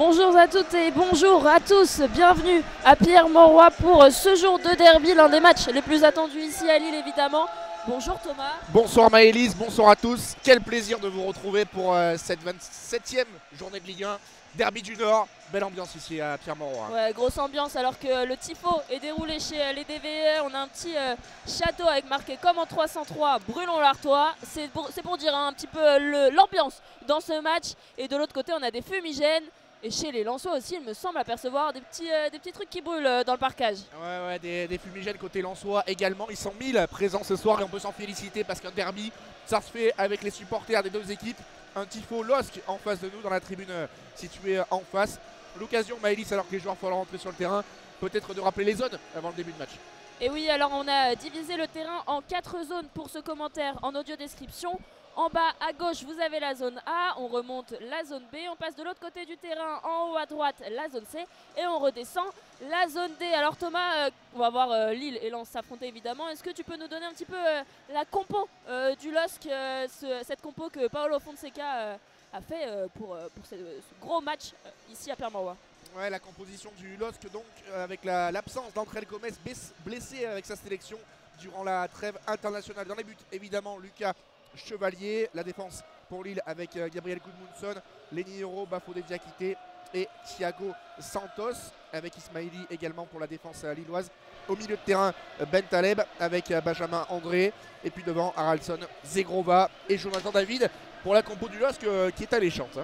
Bonjour à toutes et bonjour à tous, bienvenue à Pierre-Mauroy pour ce jour de derby, l'un des matchs les plus attendus ici à Lille évidemment. Bonjour Thomas. Bonsoir Maëlys, bonsoir à tous. Quel plaisir de vous retrouver pour cette 27e journée de Ligue 1. Derby du Nord, belle ambiance ici à Pierre-Mauroy. Ouais, grosse ambiance alors que le tifo est déroulé chez les DVE. On a un petit château avec marqué comme en 303 Brûlons-l'Artois. C'est pour dire un petit peu l'ambiance dans ce match. Et de l'autre côté on a des fumigènes. Et chez les Lensois aussi, il me semble apercevoir des petits trucs qui brûlent dans le parcage. Ouais, des fumigènes côté Lensois également. Ils sont 1000 présents ce soir et on peut s'en féliciter parce qu'un derby, ça se fait avec les supporters des deux équipes. Un tifo LOSC en face de nous dans la tribune située en face. L'occasion, Maëlys, alors que les joueurs font rentrer sur le terrain, peut-être de rappeler les zones avant le début de match. Et oui, alors on a divisé le terrain en 4 zones pour ce commentaire en audio description. En bas à gauche, vous avez la zone A, on remonte la zone B, on passe de l'autre côté du terrain, en haut à droite, la zone C, et on redescend la zone D. Alors Thomas, on va voir Lille et Lens s'affronter évidemment. Est-ce que tu peux nous donner un petit peu la compo du LOSC, cette compo que Paolo Fonseca a fait pour ce gros match ici à Pierre-Mauroy? Ouais, la composition du LOSC donc avec l'absence d'André Gomes blessé avec sa sélection durant la trêve internationale. Dans les buts, évidemment, Lucas Chevalier. La défense pour Lille avec Gabriel Gudmundsson, Lenny Hero, Bafodé Diakité et Thiago Santos, avec Ismaili également pour la défense lilloise. Au milieu de terrain, Ben Taleb avec Benjamin André, et puis devant Haraldsson, Zegrova et Jonathan David pour la compo du LOSC qui est alléchante.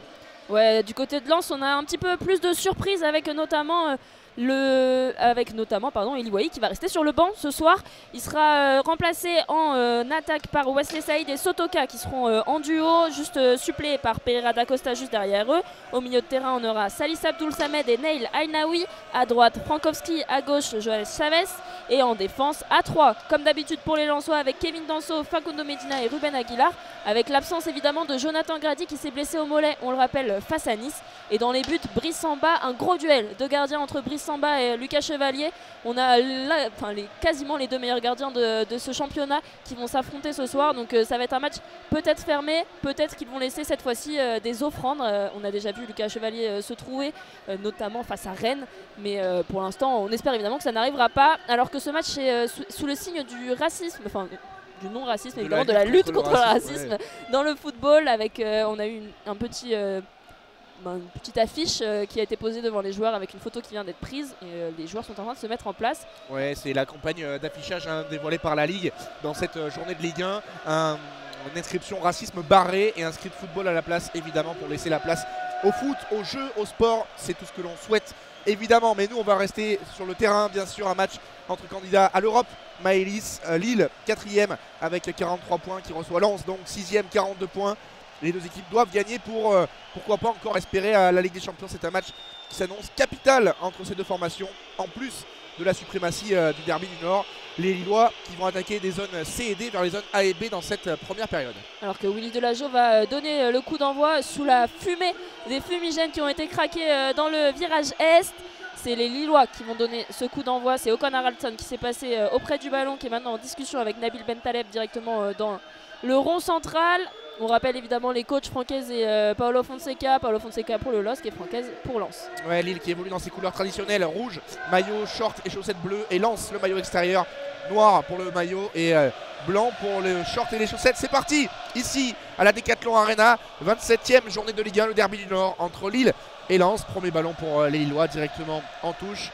Ouais, du côté de Lens, on a un petit peu plus de surprises avec notamment Eli Wahi qui va rester sur le banc ce soir. Il sera remplacé en attaque par Wesley Saïd et Sotoka qui seront en duo, juste suppléés par Pereira da Costa juste derrière eux. Au milieu de terrain, on aura Salis Abdoul Samed et Neil Ainaoui. À droite, Frankowski. À gauche, Joël Chavez. Et en défense, à 3, comme d'habitude pour les Lensois, avec Kevin Danso, Facundo Medina et Ruben Aguilar. Avec l'absence évidemment de Jonathan Grady qui s'est blessé au mollet, on le rappelle, face à Nice. Et dans les buts, Brice Samba, un gros duel de gardiens entre Brice Samba et Lucas Chevalier. On a quasiment les deux meilleurs gardiens de ce championnat qui vont s'affronter ce soir. Donc ça va être un match peut-être fermé, peut-être qu'ils vont laisser cette fois-ci des offrandes. On a déjà vu Lucas Chevalier se trouver, notamment face à Rennes. Mais pour l'instant, on espère évidemment que ça n'arrivera pas. Alors que ce match est sous le signe du racisme, du non-racisme, évidemment, de la lutte contre le racisme ouais. Dans le football, avec on a eu une petite affiche qui a été posée devant les joueurs avec une photo qui vient d'être prise et les joueurs sont en train de se mettre en place. Ouais, c'est la campagne d'affichage dévoilée par la Ligue dans cette journée de Ligue 1. Une inscription racisme barrée et un script football à la place, évidemment, pour laisser la place au foot, au jeu, au sport. C'est tout ce que l'on souhaite, évidemment. Mais nous, on va rester sur le terrain, bien sûr, un match entre candidats à l'Europe. Maëlys, Lille, 4e avec 43 points qui reçoit Lens, donc 6e, 42 points. Les deux équipes doivent gagner pour, pourquoi pas encore espérer à la Ligue des Champions. C'est un match qui s'annonce capital entre ces deux formations, en plus de la suprématie du derby du Nord. Les Lillois qui vont attaquer des zones C et D vers les zones A et B dans cette première période. Alors que Willy Delageau va donner le coup d'envoi sous la fumée des fumigènes qui ont été craqués dans le virage Est. C'est les Lillois qui vont donner ce coup d'envoi. C'est Okan Haraldsson qui s'est passé auprès du ballon, qui est maintenant en discussion avec Nabil Bentaleb directement dans le rond central. On rappelle évidemment les coachs Francaise et Paolo Fonseca. Paolo Fonseca pour le LOSC et Francaise pour Lens. Ouais, Lille qui évolue dans ses couleurs traditionnelles, rouge, maillot, short et chaussettes bleues. Et Lens, le maillot extérieur, noir pour le maillot et blanc pour le short et les chaussettes. C'est parti ici à la Decathlon Arena, 27e journée de Ligue 1, le derby du Nord entre Lille et Lens. Premier ballon pour les Lillois directement en touche.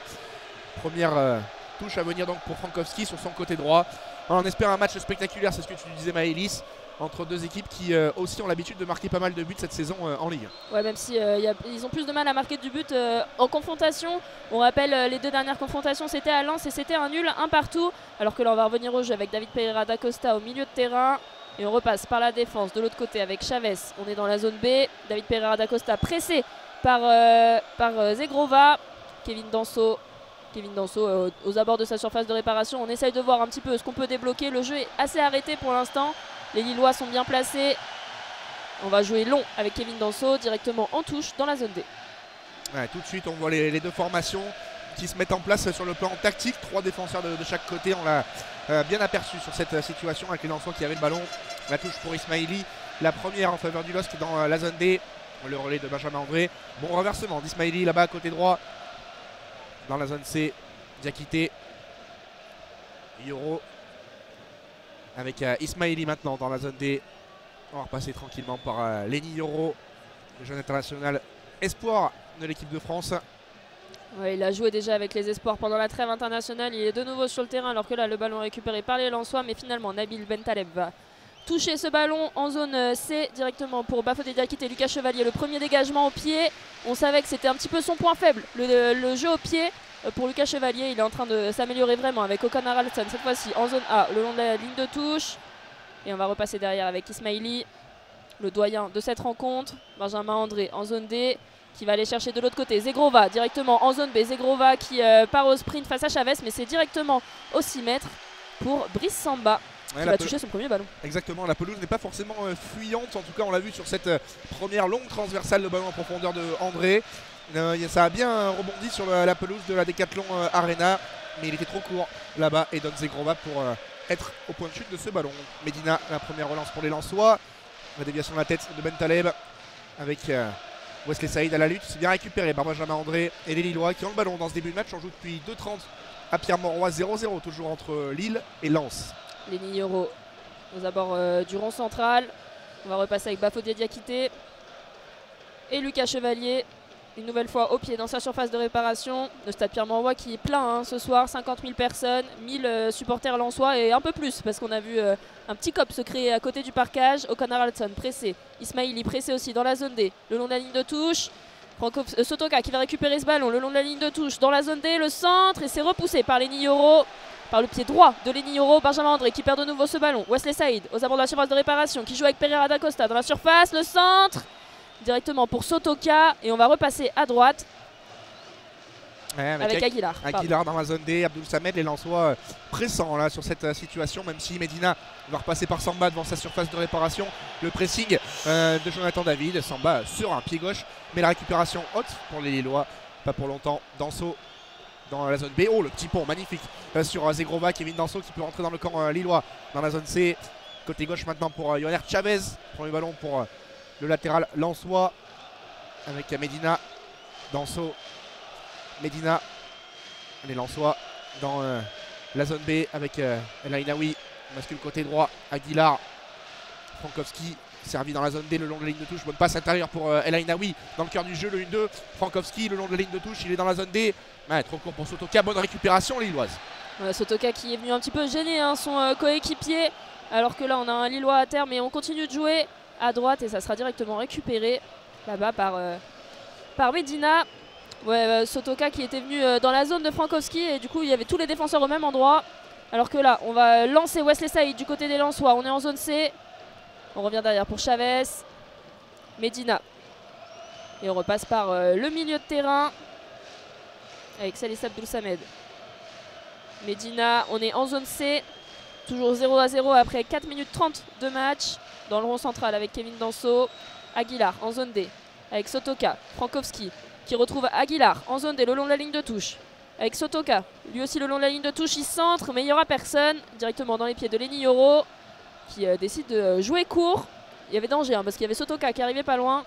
Première touche à venir donc pour Frankowski sur son côté droit. On espère un match spectaculaire, c'est ce que tu disais Maëlys, entre deux équipes qui aussi ont l'habitude de marquer pas mal de buts cette saison en Ligue. Ouais, même si ils ont plus de mal à marquer du but en confrontation. On rappelle les deux dernières confrontations, c'était à Lens et c'était un nul, un partout. Alors que là on va revenir au jeu avec David Pereira da Costa au milieu de terrain. Et on repasse par la défense de l'autre côté avec Chavez. On est dans la zone B. David Pereira da Costa pressé par Zegrova. Kevin Danso aux abords de sa surface de réparation. On essaye de voir un petit peu ce qu'on peut débloquer. Le jeu est assez arrêté pour l'instant. Les Lillois sont bien placés. On va jouer long avec Kevin Danso directement en touche dans la zone D. Ouais, tout de suite, on voit les deux formations qui se mettent en place sur le plan tactique. 3 défenseurs de chaque côté. On l'a bien aperçu sur cette situation avec les Lensois qui avaient le ballon. La touche pour Ismaili. La première en faveur du LOSC dans la zone D. le relais de Benjamin André. Bon renversement d'Ismaili là-bas côté droit dans la zone C. Diakité, Yoro avec Ismaili maintenant dans la zone D. On va repasser tranquillement par Lenny Yoro, le jeune international espoir de l'équipe de France. Ouais, il a joué déjà avec les espoirs pendant la trêve internationale. Il est de nouveau sur le terrain alors que là le ballon est récupéré par les Lensois. Mais finalement Nabil Bentaleb va toucher ce ballon en zone C directement pour Bafodé Diakité. Lucas Chevalier, le premier dégagement au pied. On savait que c'était un petit peu son point faible, le jeu au pied. Pour Lucas Chevalier, il est en train de s'améliorer vraiment avec Ocon Haraldson cette fois-ci en zone A, le long de la ligne de touche. Et on va repasser derrière avec Ismaili, le doyen de cette rencontre. Benjamin André en zone D qui va aller chercher de l'autre côté. Zegrova directement en zone B. Zegrova qui part au sprint face à Chavez, mais c'est directement au 6 mètres pour Brice Samba qui va toucher son premier ballon. Exactement, la pelouse n'est pas forcément fuyante. En tout cas, on l'a vu sur cette première longue transversale, le ballon en profondeur de André. Ça a bien rebondi sur la pelouse de la Decathlon Arena, mais il était trop court là-bas et donne Zegrova pour être au point de chute de ce ballon. Medina, la première relance pour les Lensois. La déviation de la tête de Bentaleb avec Wesley Saïd à la lutte. C'est bien récupéré par Benjamin André et les Lillois qui ont le ballon dans ce début de match. On joue depuis 2h30 à Pierre-Mauroy, 0-0 toujours entre Lille et Lens. Lenny Yoro aux abords du rond central. On va repasser avec Bafodé Diakité et Lucas Chevalier. Une nouvelle fois au pied dans sa surface de réparation. Le stade Pierre-Mauroy qui est plein ce soir, 50 000 personnes, 1000 supporters lensois et un peu plus parce qu'on a vu un petit cop se créer à côté du parquage. Ocon Haraldson pressé, Ismaili pressé aussi dans la zone D, le long de la ligne de touche. Sotoka qui va récupérer ce ballon le long de la ligne de touche dans la zone D, le centre et c'est repoussé par Lenny Yoro, par le pied droit de Lenny Yoro. Benjamin André qui perd de nouveau ce ballon. Wesley Saïd aux abords de la surface de réparation qui joue avec Pereira da Costa dans la surface, le centre directement pour Sotoka et on va repasser à droite avec Aguilar. Aguilar dans la zone D, Abdoul Samed, les Lensois pressants là sur cette situation, même si Medina va repasser par Samba devant sa surface de réparation. Le pressing de Jonathan David, Samba sur un pied gauche, mais la récupération haute pour les Lillois, pas pour longtemps. Danso dans la zone B, oh le petit pont magnifique sur Zegrova, Kevin Danso qui peut rentrer dans le camp lillois dans la zone C. Côté gauche maintenant pour Yohanner Chavez, premier ballon pour le latéral lensois avec Medina, Danso, Medina, les Lensois dans la zone B avec El Ainaoui, bascule côté droit, Aguilar, Frankowski, servi dans la zone D le long de la ligne de touche, bonne passe intérieure pour El Ainaoui dans le cœur du jeu, le 1-2, Frankowski le long de la ligne de touche, il est dans la zone D, trop court pour Sotoka, bonne récupération lilloise. Sotoka qui est venu un petit peu gêner son coéquipier, alors que là on a un Lillois à terre, mais on continue de jouer à droite et ça sera directement récupéré là-bas par Medina. Ouais, Sotoka qui était venu dans la zone de Frankowski et du coup il y avait tous les défenseurs au même endroit. Alors que là on va lancer Wesley Saïd du côté des Lensois, on est en zone C. On revient derrière pour Chavez, Medina. Et on repasse par le milieu de terrain avec Salissa Abdoul Samed. Medina, on est en zone C, toujours 0-0 après 4 minutes 30 de match. Dans le rond central avec Kevin Danso, Aguilar en zone D avec Sotoka, Frankowski qui retrouve Aguilar en zone D le long de la ligne de touche avec Sotoka, lui aussi le long de la ligne de touche, il centre mais il n'y aura personne, directement dans les pieds de Lenny Yoro qui décide de jouer court. Il y avait danger parce qu'il y avait Sotoka qui arrivait pas loin.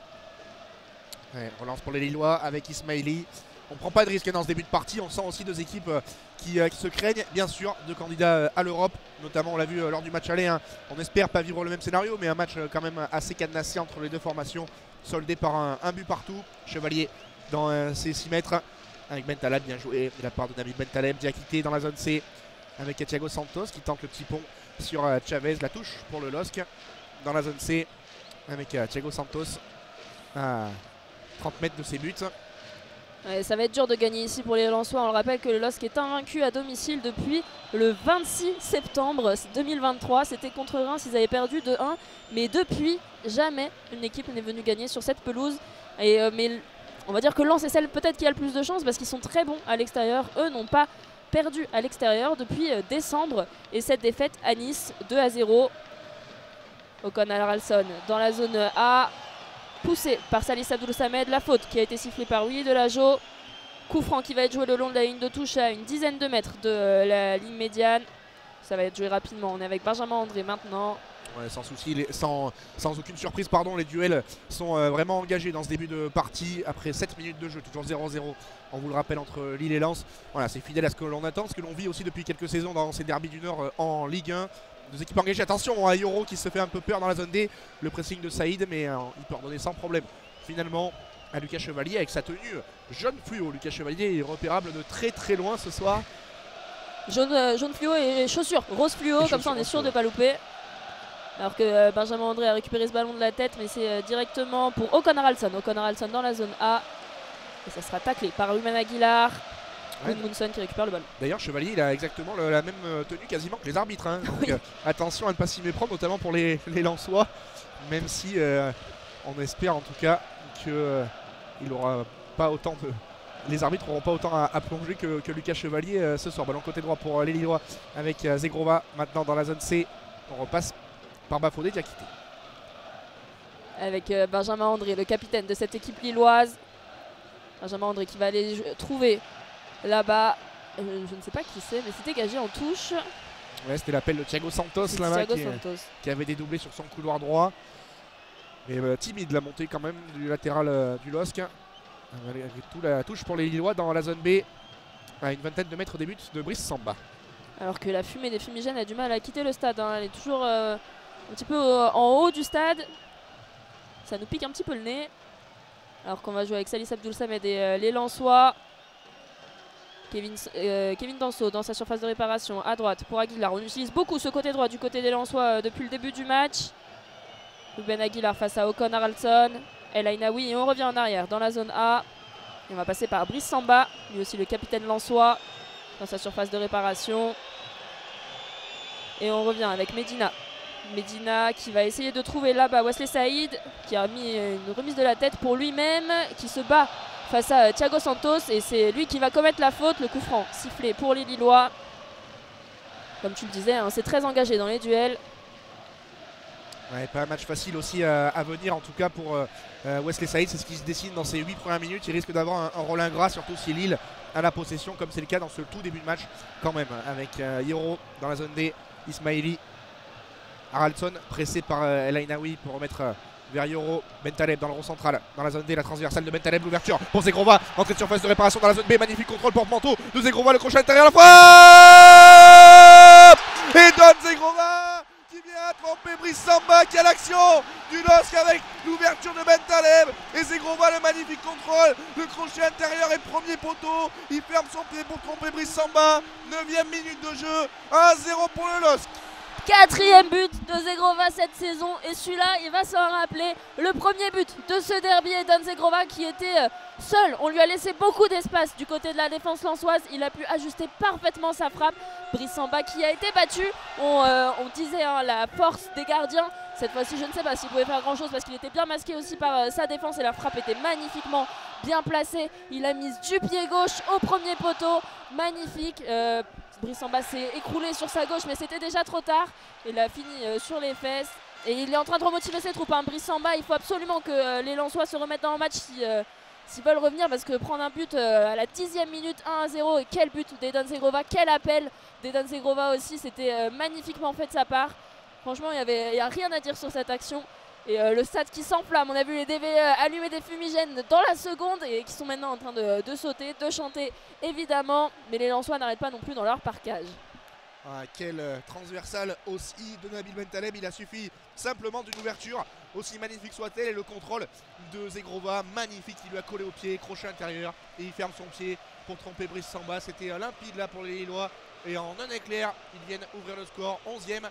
Ouais, relance pour les Lillois avec Ismaili. On prend pas de risque dans ce début de partie, on sent aussi deux équipes qui se craignent, bien sûr, deux candidats à l'Europe, notamment on l'a vu lors du match aller, on espère pas vivre le même scénario, mais un match quand même assez cadenassé entre les deux formations, soldé par un but partout. Chevalier dans ses 6 mètres, avec Bentaleb, bien joué de la part de Nabil Bentaleb, Diakité dans la zone C, avec Thiago Santos qui tente le petit pont sur Chavez, la touche pour le LOSC, dans la zone C, avec Thiago Santos à 30 mètres de ses buts. Ouais, ça va être dur de gagner ici pour les Lensois. On le rappelle que le LOSC est invaincu à domicile depuis le 26 septembre 2023. C'était contre Reims, ils avaient perdu 2-1. Mais depuis, jamais une équipe n'est venue gagner sur cette pelouse. Mais on va dire que Lens est celle peut-être qui a le plus de chance parce qu'ils sont très bons à l'extérieur. Eux n'ont pas perdu à l'extérieur depuis décembre. Et cette défaite à Nice, 2-0. Ocon Haraldson dans la zone A. Poussé par Salissa Abdoul Samed, la faute qui a été sifflée par Willy Delageau. Coup franc qui va être joué le long de la ligne de touche à une dizaine de mètres de la ligne médiane. Ça va être joué rapidement. On est avec Benjamin André maintenant. Ouais, sans souci, sans aucune surprise, pardon, les duels sont vraiment engagés dans ce début de partie après 7 minutes de jeu, toujours 0-0, on vous le rappelle, entre Lille et Lens. Voilà, c'est fidèle à ce que l'on attend, ce que l'on vit aussi depuis quelques saisons dans ces derbys du Nord en Ligue 1. Deux équipes engagées, attention à Yoro qui se fait un peu peur dans la zone D, le pressing de Saïd, mais il peut redonner sans problème. Finalement, à Lucas Chevalier avec sa tenue jaune fluo. Lucas Chevalier est repérable de très très loin ce soir. Jaune fluo et chaussures rose fluo, comme ça on est sûr de ne pas louper. Alors que Benjamin André a récupéré ce ballon de la tête, mais c'est directement pour Ocon Haraldsson. Ocon Haraldsson dans la zone A. Et ça sera taclé par Ruben Aguilar. Gudmundsson qui récupère le ballon. D'ailleurs, Chevalier, il a exactement la même tenue quasiment que les arbitres. Hein. Donc, attention à ne pas s'y méprendre, notamment pour les Lensois. Même si on espère en tout cas qu'il aura pas autant de. Les arbitres n'auront pas autant à plonger que Lucas Chevalier ce soir. Ballon côté droit pour les Lillois avec Zegrova maintenant dans la zone C. On repasse par Bafodé qui a quitté. Avec Benjamin André, le capitaine de cette équipe lilloise. Benjamin André qui va aller trouver là-bas. Je ne sais pas qui c'est, mais c'est dégagé en touche. Ouais, c'était l'appel de Thiago Santos là-bas qui avait dédoublé sur son couloir droit. Mais timide la montée quand même du latéral du LOSC. Malgré tout, la touche pour les Lillois dans la zone B. À une vingtaine de mètres des buts de Brice Samba. Alors que la fumée des fumigènes a du mal à quitter le stade. Hein. Elle est toujours un petit peu en haut du stade. Ça nous pique un petit peu le nez. Alors qu'on va jouer avec Salis Abdoul Samed et les Lensois. Kevin Danso dans sa surface de réparation à droite pour Aguilar. On utilise beaucoup ce côté droit du côté des Lensois depuis le début du match. Ruben Aguilar face à Ocon Haraldsson. El Ainaoui et on revient en arrière dans la zone A. Et on va passer par Brice Samba, lui aussi le capitaine lensois dans sa surface de réparation. Et on revient avec Medina. Medina qui va essayer de trouver là-bas Wesley Saïd qui a mis une remise de la tête pour lui-même, qui se bat face à Thiago Santos et c'est lui qui va commettre la faute. Le coup franc sifflé pour les Lillois. Comme tu le disais, hein, c'est très engagé dans les duels. Ouais, pas un match facile aussi à venir en tout cas pour Wesley Saïd. C'est ce qui se dessine dans ces 8 premières minutes. Il risque d'avoir un rôle ingrat, surtout si Lille a la possession, comme c'est le cas dans ce tout début de match quand même, avec Yoro dans la zone D, Ismaili, Haraldsson pressé par El Ainaoui pour remettre vers Yoro. Bentaleb dans le rond central, dans la zone D, la transversale de Bentaleb, l'ouverture pour Zegrova, entrée de surface de réparation dans la zone B, magnifique contrôle porte-manteau de Zegrova, le crochet intérieur, la frappe et donne Zegrova qui vient tromper Brice Samba qui a l'action du LOSC avec l'ouverture de Bentaleb et Zegrova, le magnifique contrôle, le crochet intérieur et premier poteau, il ferme son pied pour tromper Brice Samba. 9e minute de jeu, 1-0 pour le LOSC. 4e but de Zegrova cette saison et celui-là il va s'en rappeler. Le premier but de ce derby est Dan Zegrova qui était seul. On lui a laissé beaucoup d'espace du côté de la défense lensoise. Il a pu ajuster parfaitement sa frappe. Brice Samba qui a été battu. On disait hein, la force des gardiens. Cette fois-ci je ne sais pas s'il pouvait faire grand chose parce qu'il était bien masqué aussi par sa défense et la frappe était magnifiquement bien placée. Il a mis du pied gauche au premier poteau. Magnifique. Brice Samba s'est écroulé sur sa gauche mais c'était déjà trop tard. Il a fini sur les fesses et il est en train de remotiver ses troupes. Hein. Brice Samba, il faut absolument que les Lensois se remettent dans le match s'ils veulent revenir parce que prendre un but à la 10e minute 1-0 et quel but d'Edan Zegrova, quel appel d'Edan Zegrova aussi, c'était magnifiquement fait de sa part. Franchement il n'y a rien à dire sur cette action. Et le stade qui s'enflamme, on a vu les DV allumer des fumigènes dans la seconde et qui sont maintenant en train de sauter, de chanter évidemment. Mais les Lensois n'arrêtent pas non plus dans leur parquage. Ah, quel transversal aussi de Nabil Bentaleb, il a suffi simplement d'une ouverture, aussi magnifique soit-elle, et le contrôle de Zegrova, magnifique, il lui a collé au pied, crochet intérieur, et il ferme son pied pour tromper Brice Samba. C'était limpide là pour les Lillois, et en un éclair, ils viennent ouvrir le score, 11e.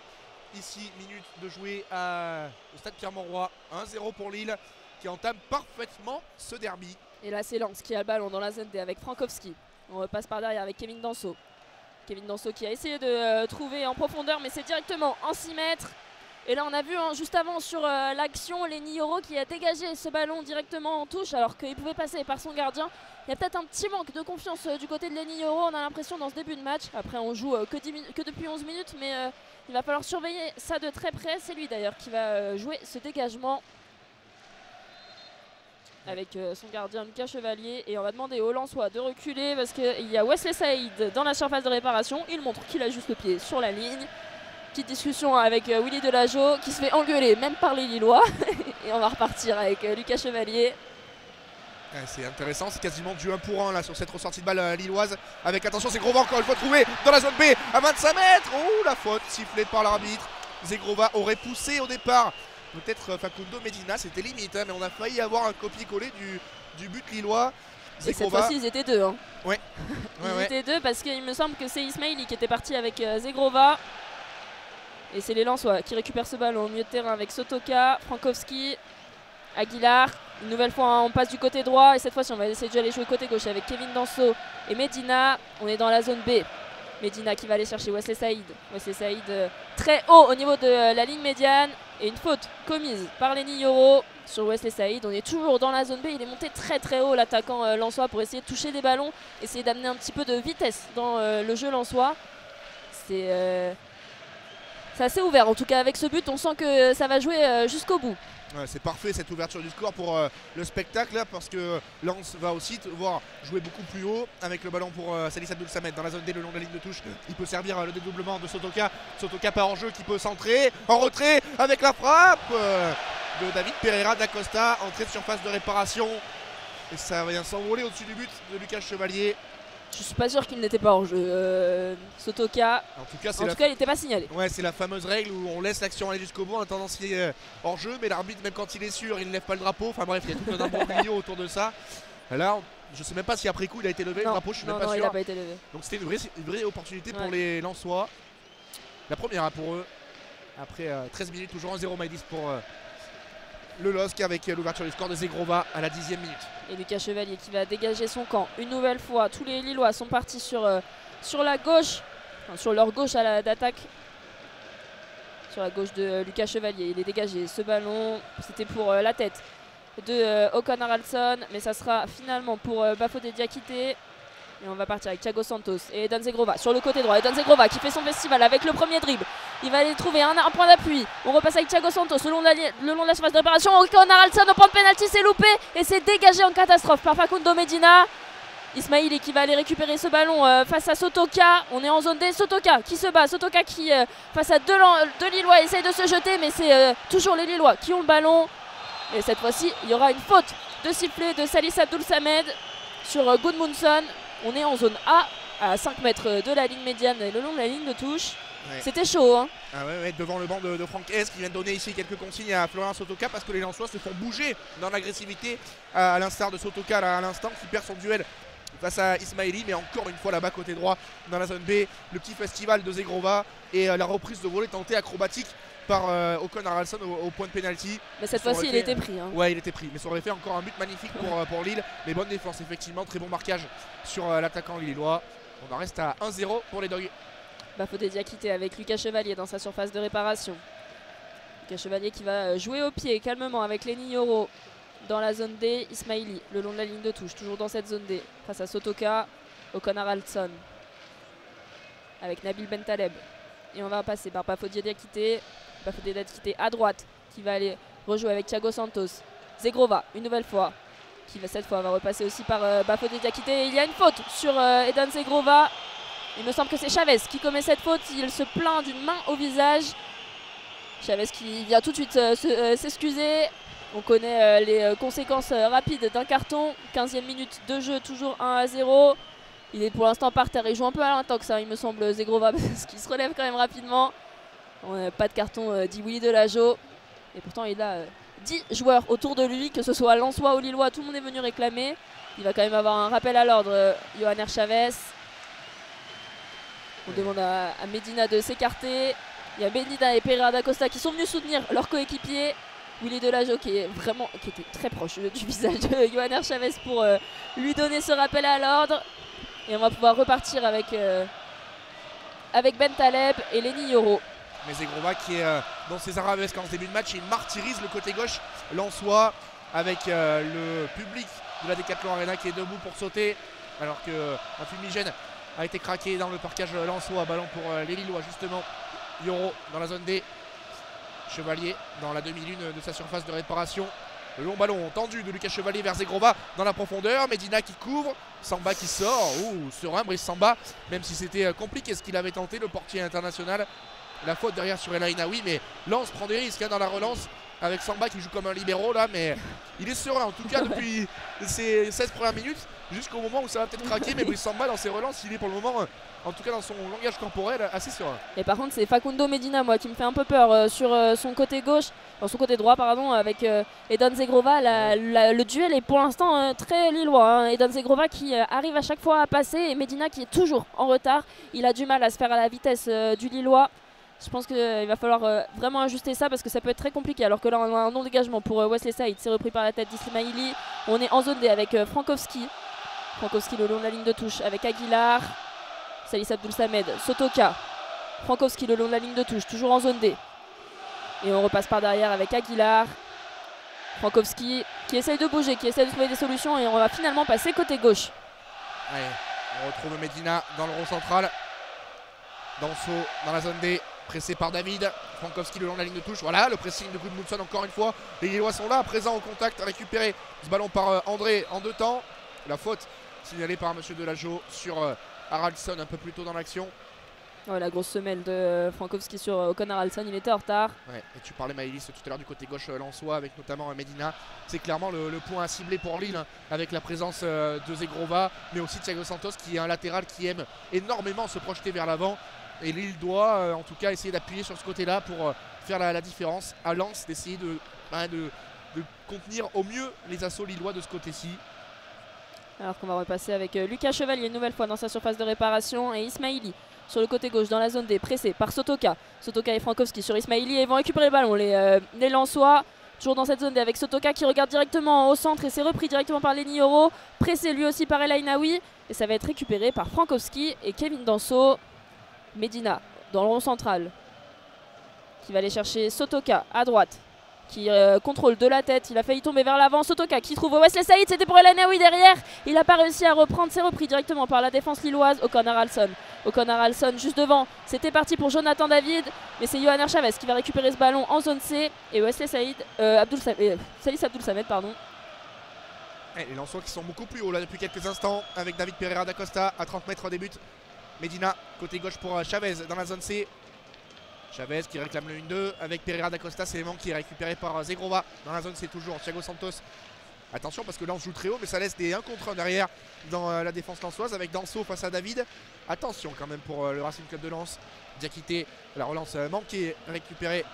Ici, minute de jouer au stade Pierre-Mauroy, 1-0 pour Lille qui entame parfaitement ce derby. Et là c'est Lens qui a le ballon dans la zone D avec Frankowski. On repasse par derrière avec Kevin Danso. Kevin Danso qui a essayé de trouver en profondeur mais c'est directement en 6 mètres. Et là on a vu hein, juste avant sur l'action Lenny Yoro qui a dégagé ce ballon directement en touche alors qu'il pouvait passer par son gardien. Il y a peut-être un petit manque de confiance du côté de Lenny Yoro, on a l'impression dans ce début de match. Après on joue que depuis 11 minutes mais il va falloir surveiller ça de très près. C'est lui d'ailleurs qui va jouer ce dégagement avec son gardien Lucas Chevalier. Et on va demander aux Lensois de reculer parce qu'il y a Wesley Saïd dans la surface de réparation. Il montre qu'il a juste le pied sur la ligne. petite discussion avec Willy Delageau qui se fait engueuler même par les Lillois. Et on va repartir avec Lucas Chevalier. C'est intéressant, c'est quasiment du 1 pour 1 là sur cette ressortie de balle lilloise. Avec attention, Zegrova encore une fois trouvé dans la zone B à 25 mètres. Oh, la faute sifflée par l'arbitre. Zegrova aurait poussé au départ. Peut-être Facundo Medina, c'était limite, hein, mais on a failli avoir un copier-coller du but lillois. Et cette fois-ci, ils étaient deux. Hein. Ouais. Ils étaient deux parce qu'il me semble que c'est Ismaili qui était parti avec Zegrova. Et c'est les Lensois qui récupèrent ce ballon au milieu de terrain avec Sotoka, Frankowski, Aguilar. Une nouvelle fois, on passe du côté droit et cette fois-ci, on va essayer de aller jouer côté gauche avec Kevin Danso et Medina. On est dans la zone B. Medina qui va aller chercher Wesley Saïd. Wesley Saïd très haut au niveau de la ligne médiane. Et une faute commise par Lenny Yoro sur Wesley Saïd. On est toujours dans la zone B. Il est monté très très haut, l'attaquant lensois, pour essayer de toucher des ballons. Essayer d'amener un petit peu de vitesse dans le jeu lensois. C'est assez ouvert. En tout cas, avec ce but, on sent que ça va jouer jusqu'au bout. Ouais, c'est parfait cette ouverture du score pour le spectacle là, parce que Lens va aussi devoir jouer beaucoup plus haut avec le ballon pour Salih Abdul Samed dans la zone D le long de la ligne de touche. Il peut servir le dédoublement de Sotoka. Sotoka pas en jeu qui peut centrer en retrait avec la frappe de David Pereira da Costa, entrée de surface de réparation et ça vient s'envoler au-dessus du but de Lucas Chevalier. Je suis pas sûr qu'il n'était pas en jeu, Sotoka. En tout cas, il n'était pas signalé. Ouais, c'est la fameuse règle où on laisse l'action aller jusqu'au bout en attendant qu'il est hors jeu, mais l'arbitre, même quand il est sûr, il ne lève pas le drapeau. Enfin bref, il y a tout un imbroglio autour de ça. Là, je sais même pas si après coup il a été levé le drapeau, je suis même pas sûr. Non, il a pas été levé. Donc c'était une vraie opportunité pour les Lensois. La première pour eux. Après 13 minutes, toujours 1-0 Maïdis pour le LOSC avec l'ouverture du score de Zegrova à la 10e minute. Et Lucas Chevalier qui va dégager son camp une nouvelle fois. Tous les Lillois sont partis sur la gauche, enfin, sur leur gauche d'attaque. Sur la gauche de Lucas Chevalier. Il est dégagé. Ce ballon, c'était pour la tête de Håkon Haraldsson. Mais ça sera finalement pour Bafodé Diakité. Et on va partir avec Thiago Santos et Eden Zegrova sur le côté droit. Eden Zegrova qui fait son festival avec le premier dribble. Il va aller trouver un point d'appui. On repasse avec Thiago Santos le long de la surface de réparation. Håkon Haraldsson au point de pénalty, c'est loupé et c'est dégagé en catastrophe par Facundo Medina. Ismaili qui va aller récupérer ce ballon face à Sotoka. On est en zone D. Sotoka qui se bat. Sotoka qui face à deux Lillois essaye de se jeter, mais c'est toujours les Lillois qui ont le ballon. Et cette fois-ci, il y aura une faute de sifflet de Salih Abdul Samed sur Gudmundsson. On est en zone A, à 5 mètres de la ligne médiane et le long de la ligne de touche. Ouais. C'était chaud. Hein. Ah ouais, devant le banc de Franck Hez qui vient de donner ici quelques consignes à Florian Sotoka parce que les Lensois se font bouger dans l'agressivité à l'instar de Sotoka là, à l'instant qui perd son duel face à Ismaili. Mais encore une fois là-bas côté droit dans la zone B, le petit festival de Zegrova et la reprise de volée tentée acrobatique par Håkon Haraldsson au point de pénalty. Mais cette fois-ci il était pris. Hein. Ouais, il était pris. Mais ça aurait fait encore un but magnifique pour Lille. Mais bonne défense effectivement, très bon marquage sur l'attaquant lillois. On en reste à 1-0 pour les Dogs. Bafodé Diakité avec Lucas Chevalier dans sa surface de réparation. Lucas Chevalier qui va jouer au pied calmement avec Lenny Yoro dans la zone D. Ismaili le long de la ligne de touche, toujours dans cette zone D. Face à Sotoka, Håkon Haraldsson avec Nabil Bentaleb. Et on va passer par Bafodé Diakité. Bafodé Diakité à droite qui va aller rejouer avec Thiago Santos. Zegrova une nouvelle fois qui va cette fois va repasser aussi par Bafodé Diakité. Il y a une faute sur Eden Zegrova. Il me semble que c'est Chavez qui commet cette faute. Il se plaint d'une main au visage. Chavez qui vient tout de suite s'excuser. On connaît les conséquences rapides d'un carton. 15e minute de jeu, toujours 1-0. Il est pour l'instant par terre. Il joue un peu à l'intox, il me semble, Zegrova, parce qu'il se relève quand même rapidement. Pas de carton, dit Willy Delageau. Et pourtant, il a 10 joueurs autour de lui, que ce soit Lensois ou Lillois. Tout le monde est venu réclamer. Il va quand même avoir un rappel à l'ordre, Yohanner Chavez. On demande à Medina de s'écarter. Il y a Medina et Pereira da Costa qui sont venus soutenir leur coéquipier. Willy Delageau qui était très proche du visage de Yohanner Chavez pour lui donner ce rappel à l'ordre. Et on va pouvoir repartir avec Bentaleb et Lenny Yoro. Mais Zegrova qui est dans ses arabesques en ce début de match, il martyrise le côté gauche lensois avec le public de la Decathlon Arena qui est debout pour sauter alors qu'un fumigène a été craqué dans le parquage lensois. Ballon pour les Lillois justement. Yoro dans la zone D. Chevalier dans la demi-lune de sa surface de réparation. Le long ballon tendu de Lucas Chevalier vers Zegrova dans la profondeur. Medina qui couvre. Samba qui sort. Ouh, serein Brice Samba. Même si c'était compliqué ce qu'il avait tenté, le portier international. la faute derrière sur El Ainaoui, mais Lens prend des risques dans la relance avec Samba qui joue comme un libéro là, mais il est serein en tout cas depuis ses 16 premières minutes jusqu'au moment où ça va peut-être craquer. Mais Brice Samba dans ses relances, il est pour le moment, en tout cas dans son langage corporel, assez serein. Et par contre c'est Facundo Medina moi qui me fait un peu peur sur son côté gauche, son côté droit pardon, avec Edan Zegrova. Le duel est pour l'instant très lillois. Edan Zegrova qui arrive à chaque fois à passer et Medina qui est toujours en retard. Il a du mal à se faire à la vitesse du lillois. Je pense qu'il va falloir vraiment ajuster ça parce que ça peut être très compliqué. Alors que là on a un non-dégagement pour Wesley Saïd, c'est repris par la tête d'Ismaili. On est en zone D avec Frankowski. Frankowski le long de la ligne de touche avec Aguilar, Salis Abdoul Samed, Sotoka. Frankowski le long de la ligne de touche, toujours en zone D. Et on repasse par derrière avec Aguilar. Frankowski qui essaye de bouger, qui essaye de trouver des solutions et on va finalement passer côté gauche. Allez, on retrouve Medina dans le rond central. Danso dans la zone D, pressé par David. Frankowski le long de la ligne de touche. Voilà, le pressing de Gudmundsson encore une fois. Les Lillois sont là, présents au contact, récupéré ce ballon par André en 2 temps. La faute signalée par Monsieur Delageau sur Haraldsson un peu plus tôt dans l'action. Ouais, la grosse semelle de Frankowski sur Ocon Haraldsson, il était en retard. Ouais, et tu parlais Maëlys tout à l'heure du côté gauche lensois avec notamment Medina. C'est clairement le point à cibler pour Lille avec la présence de Zegrova, mais aussi Thiago Santos qui est un latéral qui aime énormément se projeter vers l'avant. Et Lille doit en tout cas essayer d'appuyer sur ce côté-là pour faire la différence. À Lens d'essayer de contenir au mieux les assauts lillois de ce côté-ci. Alors qu'on va repasser avec Lucas Chevalier une nouvelle fois dans sa surface de réparation et Ismaili sur le côté gauche dans la zone D, pressé par Sotoka. Sotoka et Frankowski sur Ismaili et ils vont récupérer le ballon. Les Lensois, toujours dans cette zone D avec Sotoka qui regarde directement au centre et c'est repris directement par Lenny Yoro. Pressé lui aussi par El Ainaoui et ça va être récupéré par Frankowski et Kevin Danso. Medina dans le rond central qui va aller chercher Sotoka à droite qui contrôle de la tête, il a failli tomber vers l'avant. Sotoka qui trouve Wesley Saïd, c'était pour El Ainaoui derrière, il n'a pas réussi à reprendre, c'est repris directement par la défense lilloise. Ocon Haraldsson juste devant, c'était parti pour Jonathan David, mais c'est Yohanner Chavez qui va récupérer ce ballon en zone C et Wesley Saïd, Salis Abdoul Samed pardon. Et les Lensois qui sont beaucoup plus hauts là depuis quelques instants avec David Pereira da Costa à 30 mètres des buts. Medina côté gauche pour Chavez dans la zone C. Chavez qui réclame le 1-2 avec Pereira da Costa, c'est l'élément qui est récupéré par Zegrova dans la zone C toujours. Thiago Santos, attention parce que Lens joue très haut mais ça laisse des 1 contre 1 derrière dans la défense lensoise avec Danso face à David. Attention quand même pour le Racing Club de Lens. Diakité, la relance manquée, récupérée.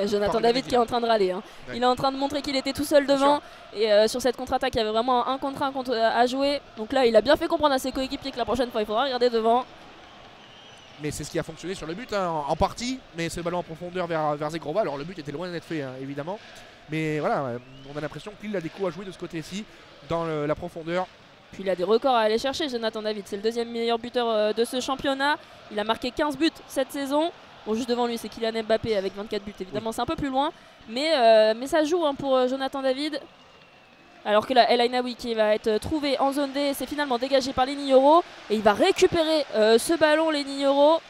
Jonathan David qui est en train de râler. Ouais. Il est en train de montrer qu'il était tout seul devant. Et sur cette contre-attaque, il y avait vraiment un contre 1 à jouer. Donc là, il a bien fait comprendre à ses coéquipiers que la prochaine fois, il faudra regarder devant. Mais c'est ce qui a fonctionné sur le but en partie. Mais ce ballon en profondeur vers Zegrova. Alors le but était loin d'être fait évidemment. Mais voilà, on a l'impression qu'il a des coups à jouer de ce côté-ci dans la profondeur. Puis il a des records à aller chercher, Jonathan David. C'est le 2e meilleur buteur de ce championnat. Il a marqué 15 buts cette saison. Bon, juste devant lui, c'est Kylian Mbappé avec 24 buts. Évidemment, oui. C'est un peu plus loin. Mais ça joue pour Jonathan David. Alors que là, El Ainaoui qui va être trouvé en zone D, c'est finalement dégagé par Lenny Yoro. Et il va récupérer ce ballon, Lenny Yoro.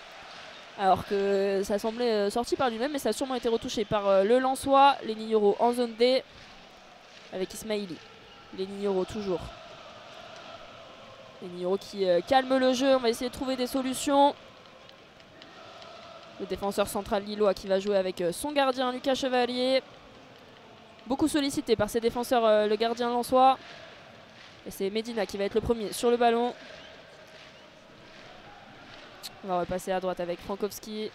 Alors que ça semblait sorti par lui-même, mais ça a sûrement été retouché par le Lensois. Lenny Yoro en zone D avec Ismaili. Lenny Yoro toujours. Lenny Yoro qui calme le jeu. On va essayer de trouver des solutions. Le défenseur central lillois qui va jouer avec son gardien Lucas Chevalier. Beaucoup sollicité par ses défenseurs, le gardien lensois. Et c'est Medina qui va être le premier sur le ballon. On va repasser à droite avec Frankowski.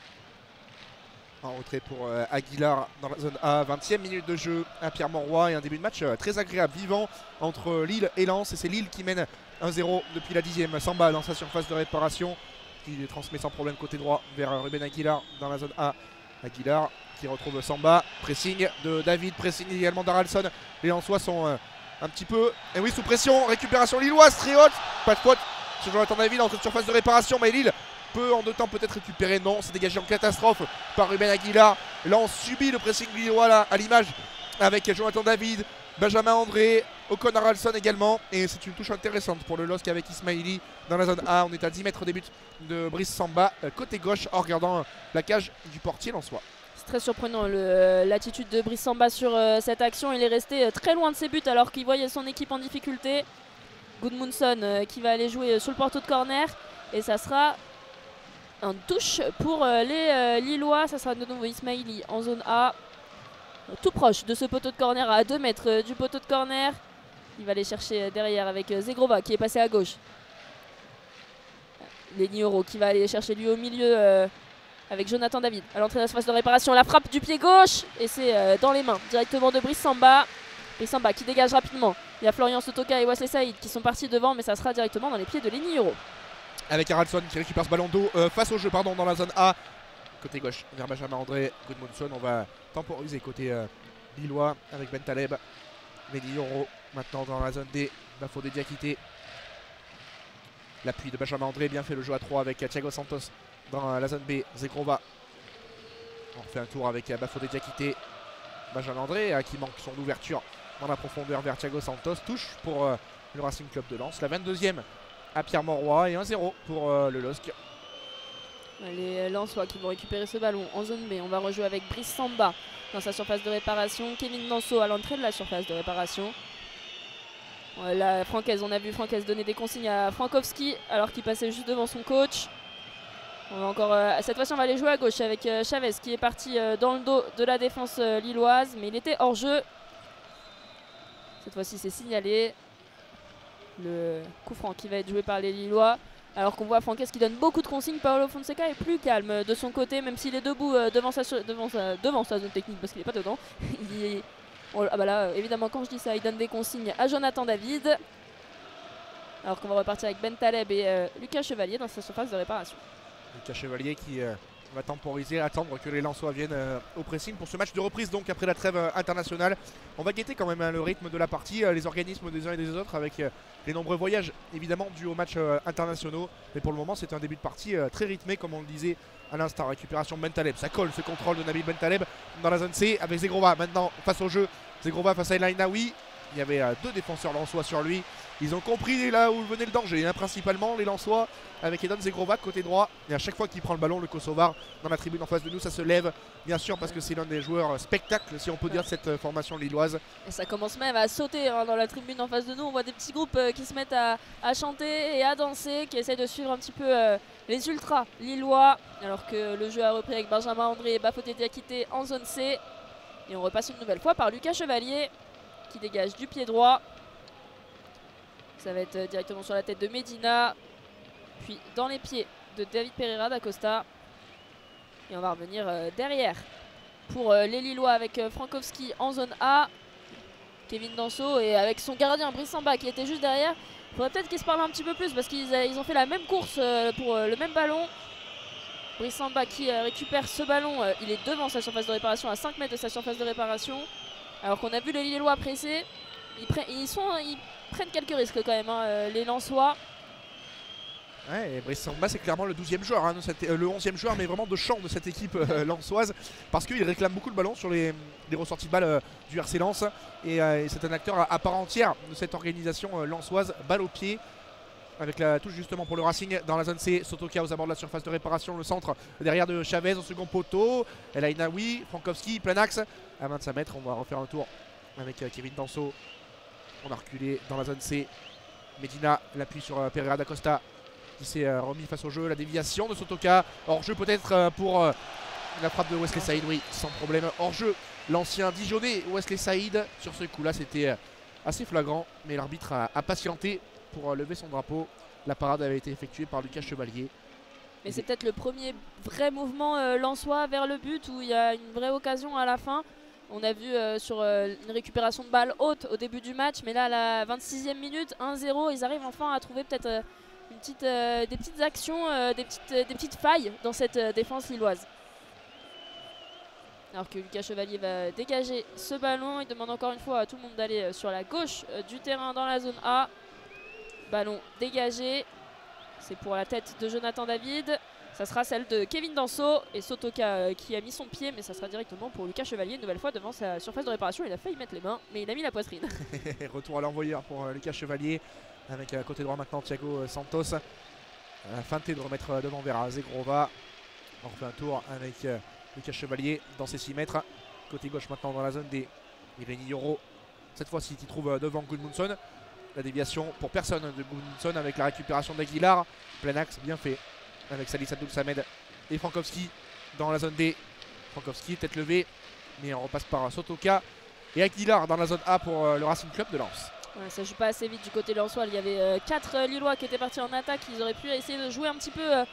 En retrait pour Aguilar dans la zone A, 20e minute de jeu à Pierre-Mauroy et un début de match très agréable, vivant entre Lille et Lens. Et c'est Lille qui mène 1-0 depuis la 10e. Samba dans sa surface de réparation. Il transmet sans problème côté droit vers Ruben Aguilar dans la zone A. Aguilar qui retrouve Samba. Pressing de David, pressing également d'Haraldsson. Les Lensois sont un petit peu sous pression. Récupération lilloise très haute. Pas de faute sur Jonathan David dans cette surface de réparation. Mais Lille peut en 2 temps peut-être récupérer. Non, c'est dégagé en catastrophe par Ruben Aguilar. Lens subit le pressing lillois là, à l'image avec Jonathan David, Benjamin André, Ocon Haraldsson également. Et c'est une touche intéressante pour le LOSC avec Ismaili dans la zone A. On est à 10 mètres des buts de Brice Samba côté gauche en regardant la cage du portier lensois. C'est très surprenant l'attitude de Brice Samba sur cette action. Il est resté très loin de ses buts alors qu'il voyait son équipe en difficulté. Gudmundsson qui va aller jouer sur le poteau de corner. Et ça sera Un touche pour les Lillois. Ça sera de nouveau Ismaili en zone A. Tout proche de ce poteau de corner, à 2 mètres du poteau de corner. Il va aller chercher derrière avec Zegrova qui est passé à gauche. Lenny Euro qui va aller chercher lui au milieu avec Jonathan David. À l'entrée de la surface de réparation, la frappe du pied gauche. Et c'est dans les mains directement de Brice Samba. Brice Samba qui dégage rapidement. Il y a Florian Sotoka et Wesley Saïd qui sont partis devant, mais ça sera directement dans les pieds de Lenny Euro. Avec Haraldson qui récupère ce ballon d'eau face au jeu, pardon, dans la zone A. Côté gauche, vers Benjamin André, Gudmundsson. On va temporiser côté lillois avec Ben Taleb. Lenny Euro maintenant dans la zone D. Bafodé Diakité. L'appui de Benjamin André, bien fait le jeu à 3 avec Thiago Santos dans la zone B. Zegrova. On fait un tour avec Bafodé Diakité. Benjamin André qui manque son ouverture dans la profondeur vers Thiago Santos. Touche pour le Racing Club de Lens. La 22e à Pierre Mauroy et 1-0 pour le LOSC. Les Lensois qui vont récupérer ce ballon en zone B. On va rejouer avec Brice Samba dans sa surface de réparation. Kevin Danso à l'entrée de la surface de réparation. Là, Francaise, on a vu Francaise donner des consignes à Frankowski alors qu'il passait juste devant son coach. On va encore, cette fois-ci, on va aller jouer à gauche avec Chavez qui est parti dans le dos de la défense lilloise, mais il était hors jeu. Cette fois-ci, c'est signalé. Le coup franc qui va être joué par les Lillois. Alors qu'on voit Francaise qui donne beaucoup de consignes. Paolo Fonseca est plus calme de son côté, même s'il est debout devant sa zone technique parce qu'il n'est pas dedans. Ah bah là, évidemment, quand je dis ça, il donne des consignes à Jonathan David. Alors qu'on va repartir avec Ben Taleb et Lucas Chevalier dans sa surface de réparation. Lucas Chevalier qui va temporiser, attendre que les Lensois viennent au pressing pour ce match de reprise donc après la trêve internationale. On va guetter quand même le rythme de la partie, les organismes des uns et des autres avec les nombreux voyages évidemment dus aux matchs internationaux. Mais pour le moment c'est un début de partie très rythmé comme on le disait à l'instant. Récupération de Ben Taleb, ça colle ce contrôle de Nabil Ben Taleb dans la zone C avec Zegrova maintenant face au jeu. Zegrova face à El Ainaoui. Il y avait 2 défenseurs lensois sur lui. Ils ont compris là où venait le danger, hein, principalement les Lensois avec Edon Zegrova côté droit. Et à chaque fois qu'il prend le ballon, le Kosovar dans la tribune en face de nous, ça se lève, bien sûr, parce que c'est l'un des joueurs spectacle, si on peut dire, de cette formation lilloise. Et ça commence même à sauter hein, dans la tribune en face de nous. On voit des petits groupes qui se mettent à chanter et à danser, qui essayent de suivre un petit peu les ultras lillois. Alors que le jeu a repris avec Benjamin André et Bafodé Diakité en zone C. Et on repasse une nouvelle fois par Lucas Chevalier qui dégage du pied droit. Ça va être directement sur la tête de Medina, puis dans les pieds de David Pereira da Costa. Et on va revenir derrière pour les Lillois avec Frankowski en zone A. Kevin Danso et avec son gardien Brice Samba qui était juste derrière. Il faudrait peut-être qu'ils se parlent un petit peu plus parce qu'ils ont fait la même course pour le même ballon. Brice Samba qui récupère ce ballon, il est devant sa surface de réparation, à 5 mètres de sa surface de réparation. Alors qu'on a vu les Lillois presser, ils prennent quelques risques quand même, hein, les Lensois. Ouais, et Brice Samba c'est clairement le 12e joueur, hein, le 11e joueur, mais vraiment de champ de cette équipe lensoise, parce qu'il réclame beaucoup le ballon sur les ressorties de balles du RC Lens. Et c'est un acteur à part entière de cette organisation lensoise, balle au pied. Avec la touche justement pour le Racing dans la zone C. Sotoka aux abords de la surface de réparation. Le centre derrière de Chavez au second poteau. El Ainaoui, Frankowski, plein axe. À 25 mètres, on va refaire un tour avec Kevin Danso. On a reculé dans la zone C. Medina, l'appui sur Pereira da Costa qui s'est remis face au jeu. La déviation de Sotoka. Hors-jeu peut-être pour la frappe de Wesley Saïd. Oui, sans problème. Hors-jeu, l'ancien Dijonais Wesley Saïd. Sur ce coup-là, c'était assez flagrant. Mais l'arbitre a patienté pour lever son drapeau. La parade avait été effectuée par Lucas Chevalier. Mais c'est peut-être le premier vrai mouvement lensois vers le but où il y a une vraie occasion à la fin. On a vu sur une récupération de balle haute au début du match, mais là à la 26e minute, 1-0, ils arrivent enfin à trouver peut-être des petites actions, des petites failles dans cette défense lilloise. Alors que Lucas Chevalier va dégager ce ballon, il demande encore une fois à tout le monde d'aller sur la gauche du terrain dans la zone A. Ballon dégagé, c'est pour la tête de Jonathan David. Ça sera celle de Kevin Danso et Sotoka qui a mis son pied, mais ça sera directement pour Lucas Chevalier, une nouvelle fois devant sa surface de réparation. Il a failli mettre les mains, mais il a mis la poitrine. Retour à l'envoyeur pour Lucas Chevalier, avec côté droit maintenant Thiago Santos. Feinté de remettre devant vers Zegrova. On refait un tour avec Lucas Chevalier dans ses 6 mètres. Côté gauche maintenant dans la zone des Lenny Euro. Cette fois-ci qui trouve devant Gudmundsson. La déviation pour personne de Gudmundsson avec la récupération d'Aguilar. Plein axe, bien fait. avec Salih Abdoul Samed et Frankowski dans la zone B. Frankowski tête levée, mais on repasse par Sotoka et Aguilar dans la zone A pour le Racing Club de Lens. Ouais, ça joue pas assez vite du côté lensois. Il y avait 4 Lillois qui étaient partis en attaque. Ils auraient pu essayer de jouer un petit peu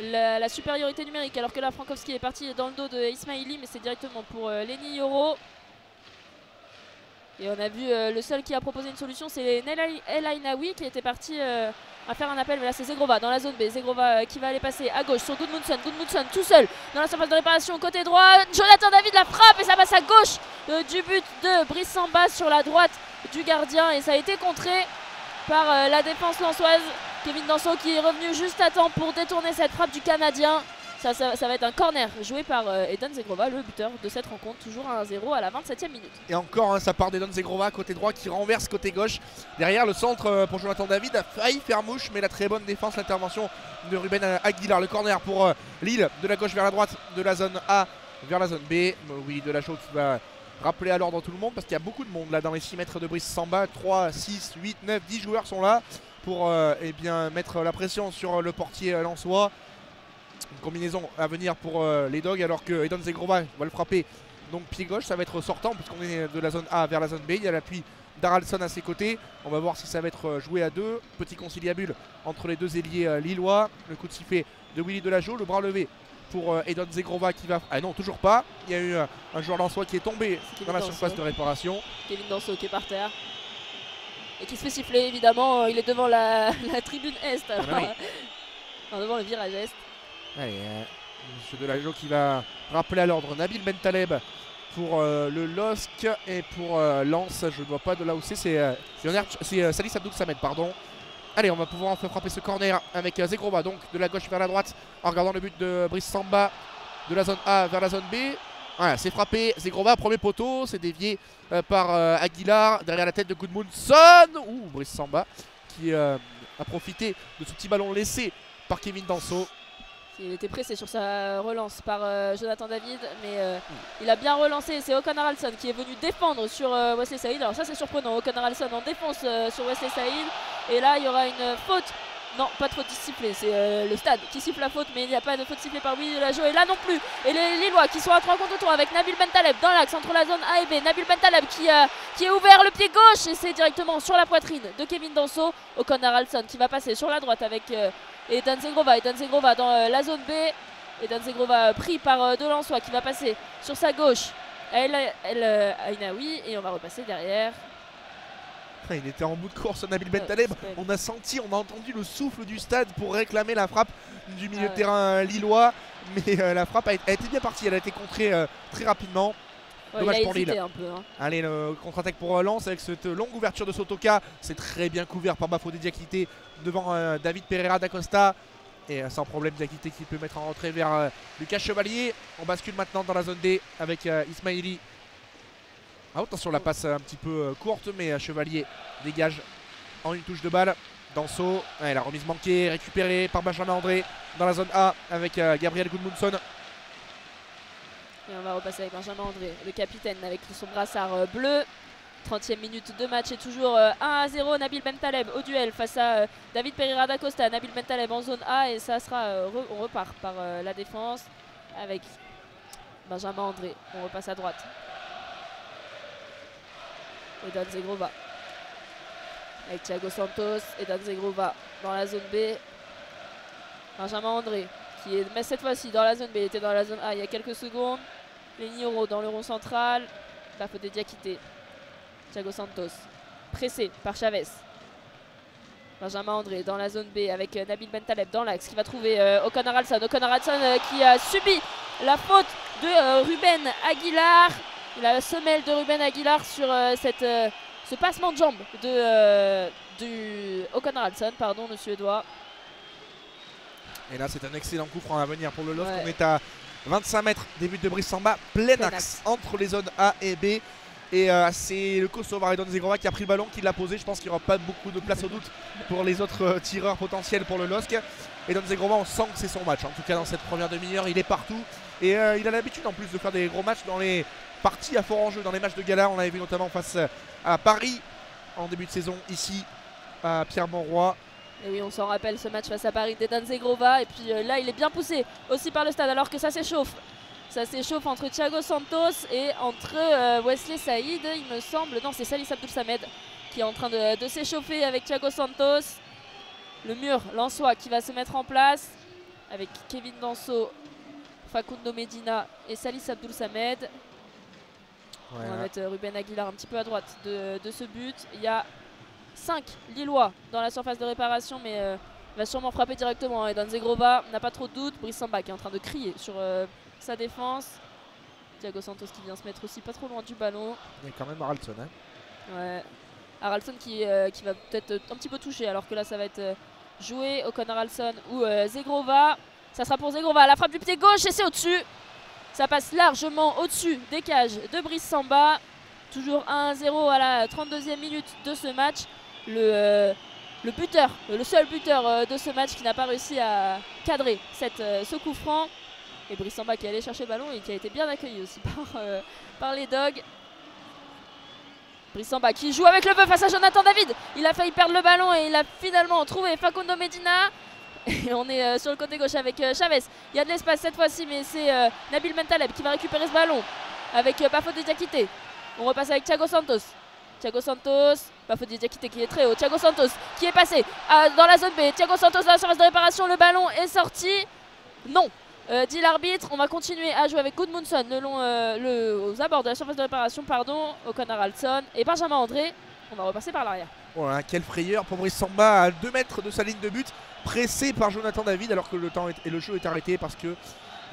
la supériorité numérique, alors que là Frankowski est parti dans le dos de Ismaili, mais c'est directement pour Lenny Yoro. Et on a vu le seul qui a proposé une solution, c'est El Ainaoui qui était parti à faire un appel, mais là c'est Zegrova dans la zone B. Zegrova qui va aller passer à gauche sur Gudmundsson. Gudmundsson tout seul dans la surface de réparation côté droit. Jonathan David la frappe et ça passe à gauche du but de Brice Samba sur la droite du gardien, et ça a été contré par la défense lensoise. Kevin Danso qui est revenu juste à temps pour détourner cette frappe du Canadien. Ça va être un corner joué par Eden Zegrova, le buteur de cette rencontre, toujours 1-0 à la 27e minute. Et encore, ça part d'Eden Zegrova côté droit qui renverse côté gauche. Derrière le centre pour Jonathan David a failli faire mouche, mais la très bonne défense, l'intervention de Ruben Aguilar. Le corner pour Lille, de la gauche vers la droite, de la zone A vers la zone B. Oui, Delachaux qui va rappeler à l'ordre tout le monde, parce qu'il y a beaucoup de monde là dans les 6 mètres de Brice Samba. 3, 6, 8, 9, 10 joueurs sont là pour eh bien, mettre la pression sur le portier lensois. Une combinaison à venir pour les Dogs, alors que Eden Zegrova va le frapper donc pied gauche. Ça va être sortant puisqu'on est de la zone A vers la zone B. Il y a l'appui d'Haraldsson à ses côtés. On va voir si ça va être joué à deux. Petit conciliabule entre les deux ailiers lillois. Le coup de sifflet de Willy Delachaux, le bras levé pour Eden Zegrova qui va... Ah non, toujours pas. Il y a eu un joueur lensois qui est tombé dans la surface de réparation. Kevin Danso qui est par terre et qui se fait siffler, évidemment. Il est devant la tribune Est, alors, oui. non, devant le virage Est. Allez, M. Delachaux qui va rappeler à l'ordre Nabil Bentaleb pour le LOSC, et pour Lens, je ne vois pas de là où c'est Salih Abdoul Samed, pardon. Allez, on va pouvoir enfin frapper ce corner avec Zegrova, donc de la gauche vers la droite, en regardant le but de Brice Samba de la zone A vers la zone B. Voilà, c'est frappé, Zegrova, premier poteau, c'est dévié par Aguilar, derrière la tête de Gudmundsson. Ouh, Brice Samba qui a profité de ce petit ballon laissé par Kevin Danso. Il était pressé sur sa relance par Jonathan David, mais il a bien relancé. C'est Håkan Haraldsson qui est venu défendre sur Wesley Saïd. Alors ça c'est surprenant, Håkan Haraldsson en défense sur Wesley Saïd. Et là il y aura une faute. Non, pas de faute sifflée, c'est le stade qui siffle la faute, mais il n'y a pas de faute sifflée par Willy Delachaux. Et là non plus. Et les Lillois qui sont à 3 contre 3 avec Nabil Bentaleb dans l'axe entre la zone A et B. Nabil Bentaleb qui est ouvert le pied gauche, et c'est directement sur la poitrine de Kevin Danso. Håkan Haraldsson qui va passer sur la droite avec Eden Zegrova dans la zone B. Eden Zegrova pris par de Lensois qui va passer sur sa gauche. El Ainaoui, et on va repasser derrière. Il était en bout de course, Nabil Bentaleb. On a senti, on a entendu le souffle du stade pour réclamer la frappe du milieu de terrain lillois. Mais la frappe a été bien partie, elle a été contrée très rapidement. Ouais, dommage pour Lille. Un peu, hein. Allez, le contre-attaque pour Lens avec cette longue ouverture de Sotoka. C'est très bien couvert par Bafodé Diakité devant David Pereira d'Acosta. Et sans problème, Diakité qui peut mettre en retrait vers Lucas Chevalier. On bascule maintenant dans la zone D avec Ismaili. Ah, attention, la passe un petit peu courte, mais Chevalier dégage en une touche de balle. Danso, la remise manquée, récupérée par Benjamin André dans la zone A avec Gabriel Gudmundsson. Et on va repasser avec Benjamin André, le capitaine, avec son brassard bleu. 30e minute de match et toujours 1-0. Nabil Bentaleb au duel face à David Pereira d'Acosta. Nabil Bentaleb en zone A, et ça sera on repart par la défense avec Benjamin André. On repasse à droite. Eden Zegrova avec Thiago Santos. Eden Zegrova dans la zone B. Benjamin André qui est, mais cette fois-ci dans la zone B. Il était dans la zone A il y a quelques secondes. Lenny Yoro dans le rond central. Bafodé Diakité. Thiago Santos pressé par Chavez. Benjamin André dans la zone B avec Nabil Bentaleb dans l'axe qui va trouver Håkan Haraldsson. Håkan Haraldsson qui a subi la faute de Ruben Aguilar. Il a la semelle de Ruben Aguilar sur ce passement de jambe de Håkan Haraldsson, pardon, le Suédois. Et là, c'est un excellent coup franc à venir pour le LOSC. On est à 25 mètres des buts de Brice Samba, plein axe entre les zones A et B. Et c'est le Kosovar Eden Zegrova qui a pris le ballon, qui l'a posé. Je pense qu'il n'y aura pas beaucoup de place au doute pour les autres tireurs potentiels pour le LOSC. Eden Zegrova, on sent que c'est son match. En tout cas, dans cette première demi-heure, il est partout. Et il a l'habitude en plus de faire des gros matchs dans les parties à fort enjeu, dans les matchs de gala. On l'avait vu notamment face à Paris en début de saison, ici à Pierre-Mauroy. Et oui, on s'en rappelle ce match face à Paris d'Edan Zegrova. Et puis là, il est bien poussé aussi par le stade alors que ça s'échauffe. Ça s'échauffe entre Thiago Santos et entre Wesley Saïd, il me semble. Non, c'est Salih Abdul Samed qui est en train de s'échauffer avec Thiago Santos. Le mur lensois qui va se mettre en place avec Kevin Danso, Facundo Medina et Salih Abdul Samed. On va mettre Ruben Aguilar un petit peu à droite de ce but. Il y a 5 Lillois dans la surface de réparation, mais il va sûrement frapper directement. Et Edan Zegrova n'a pas trop de doute. Brice Samba qui est en train de crier sur sa défense. Thiago Santos qui vient se mettre aussi pas trop loin du ballon. Il y a quand même Haraldsson. Hein. Ouais. Haraldsson qui va peut-être un petit peu toucher, alors que là ça va être joué. Ocon Haraldsson ou Zegrova. Ça sera pour Zegrova. La frappe du pied gauche et c'est au-dessus. Ça passe largement au-dessus des cages de Brice Samba. Toujours 1-0 à la 32e minute de ce match. Le buteur, le seul buteur de ce match qui n'a pas réussi à cadrer ce coup franc. Et Brice Samba qui est allé chercher le ballon et qui a été bien accueilli aussi par les Dogs. Brice Samba qui joue avec le feu face à Jonathan David. Il a failli perdre le ballon et il a finalement trouvé Facundo Medina. Et on est sur le côté gauche avec Chavez. Il y a de l'espace cette fois-ci, mais c'est Nabil Bentaleb qui va récupérer ce ballon avec Bafodé Diakité. On repasse avec Thiago Santos. Thiago Santos, Bafodé Diakité qui est très haut. Thiago Santos qui est passé dans la zone B. Thiago Santos dans la surface de réparation. Le ballon est sorti. Non, dit l'arbitre. On va continuer à jouer avec Gudmundsson aux abords de la surface de réparation. Ocon Haraldsson et Benjamin André. On va repasser par l'arrière. Voilà, quelle frayeur pour Brice Samba à 2 mètres de sa ligne de but, pressé par Jonathan David alors que le jeu est arrêté parce qu'il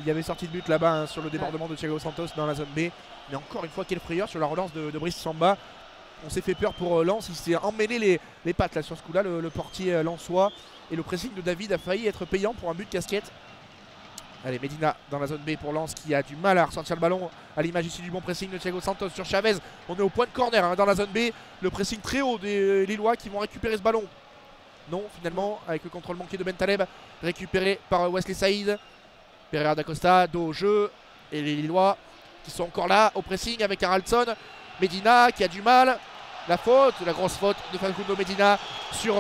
y avait sortie de but là-bas sur le débordement de Thiago Santos dans la zone B. Mais encore une fois, quelle frayeur sur la relance de Brice Samba. On s'est fait peur pour Lens, il s'est emmêlé les pattes là, sur ce coup-là, le portier lensois. Et le pressing de David a failli être payant pour un but de casquette. Allez, Medina dans la zone B pour Lens qui a du mal à ressortir le ballon à l'image ici du bon pressing de Thiago Santos sur Chavez. On est au point de corner dans la zone B. Le pressing très haut des Lillois qui vont récupérer ce ballon. Non, finalement, avec le contrôle manqué de Bentaleb, récupéré par Wesley Saïd. Pereira da Costa, dos au jeu. Et les Lillois qui sont encore là au pressing avec Haraldsson. Medina qui a du mal. La faute, la grosse faute de Facundo Medina sur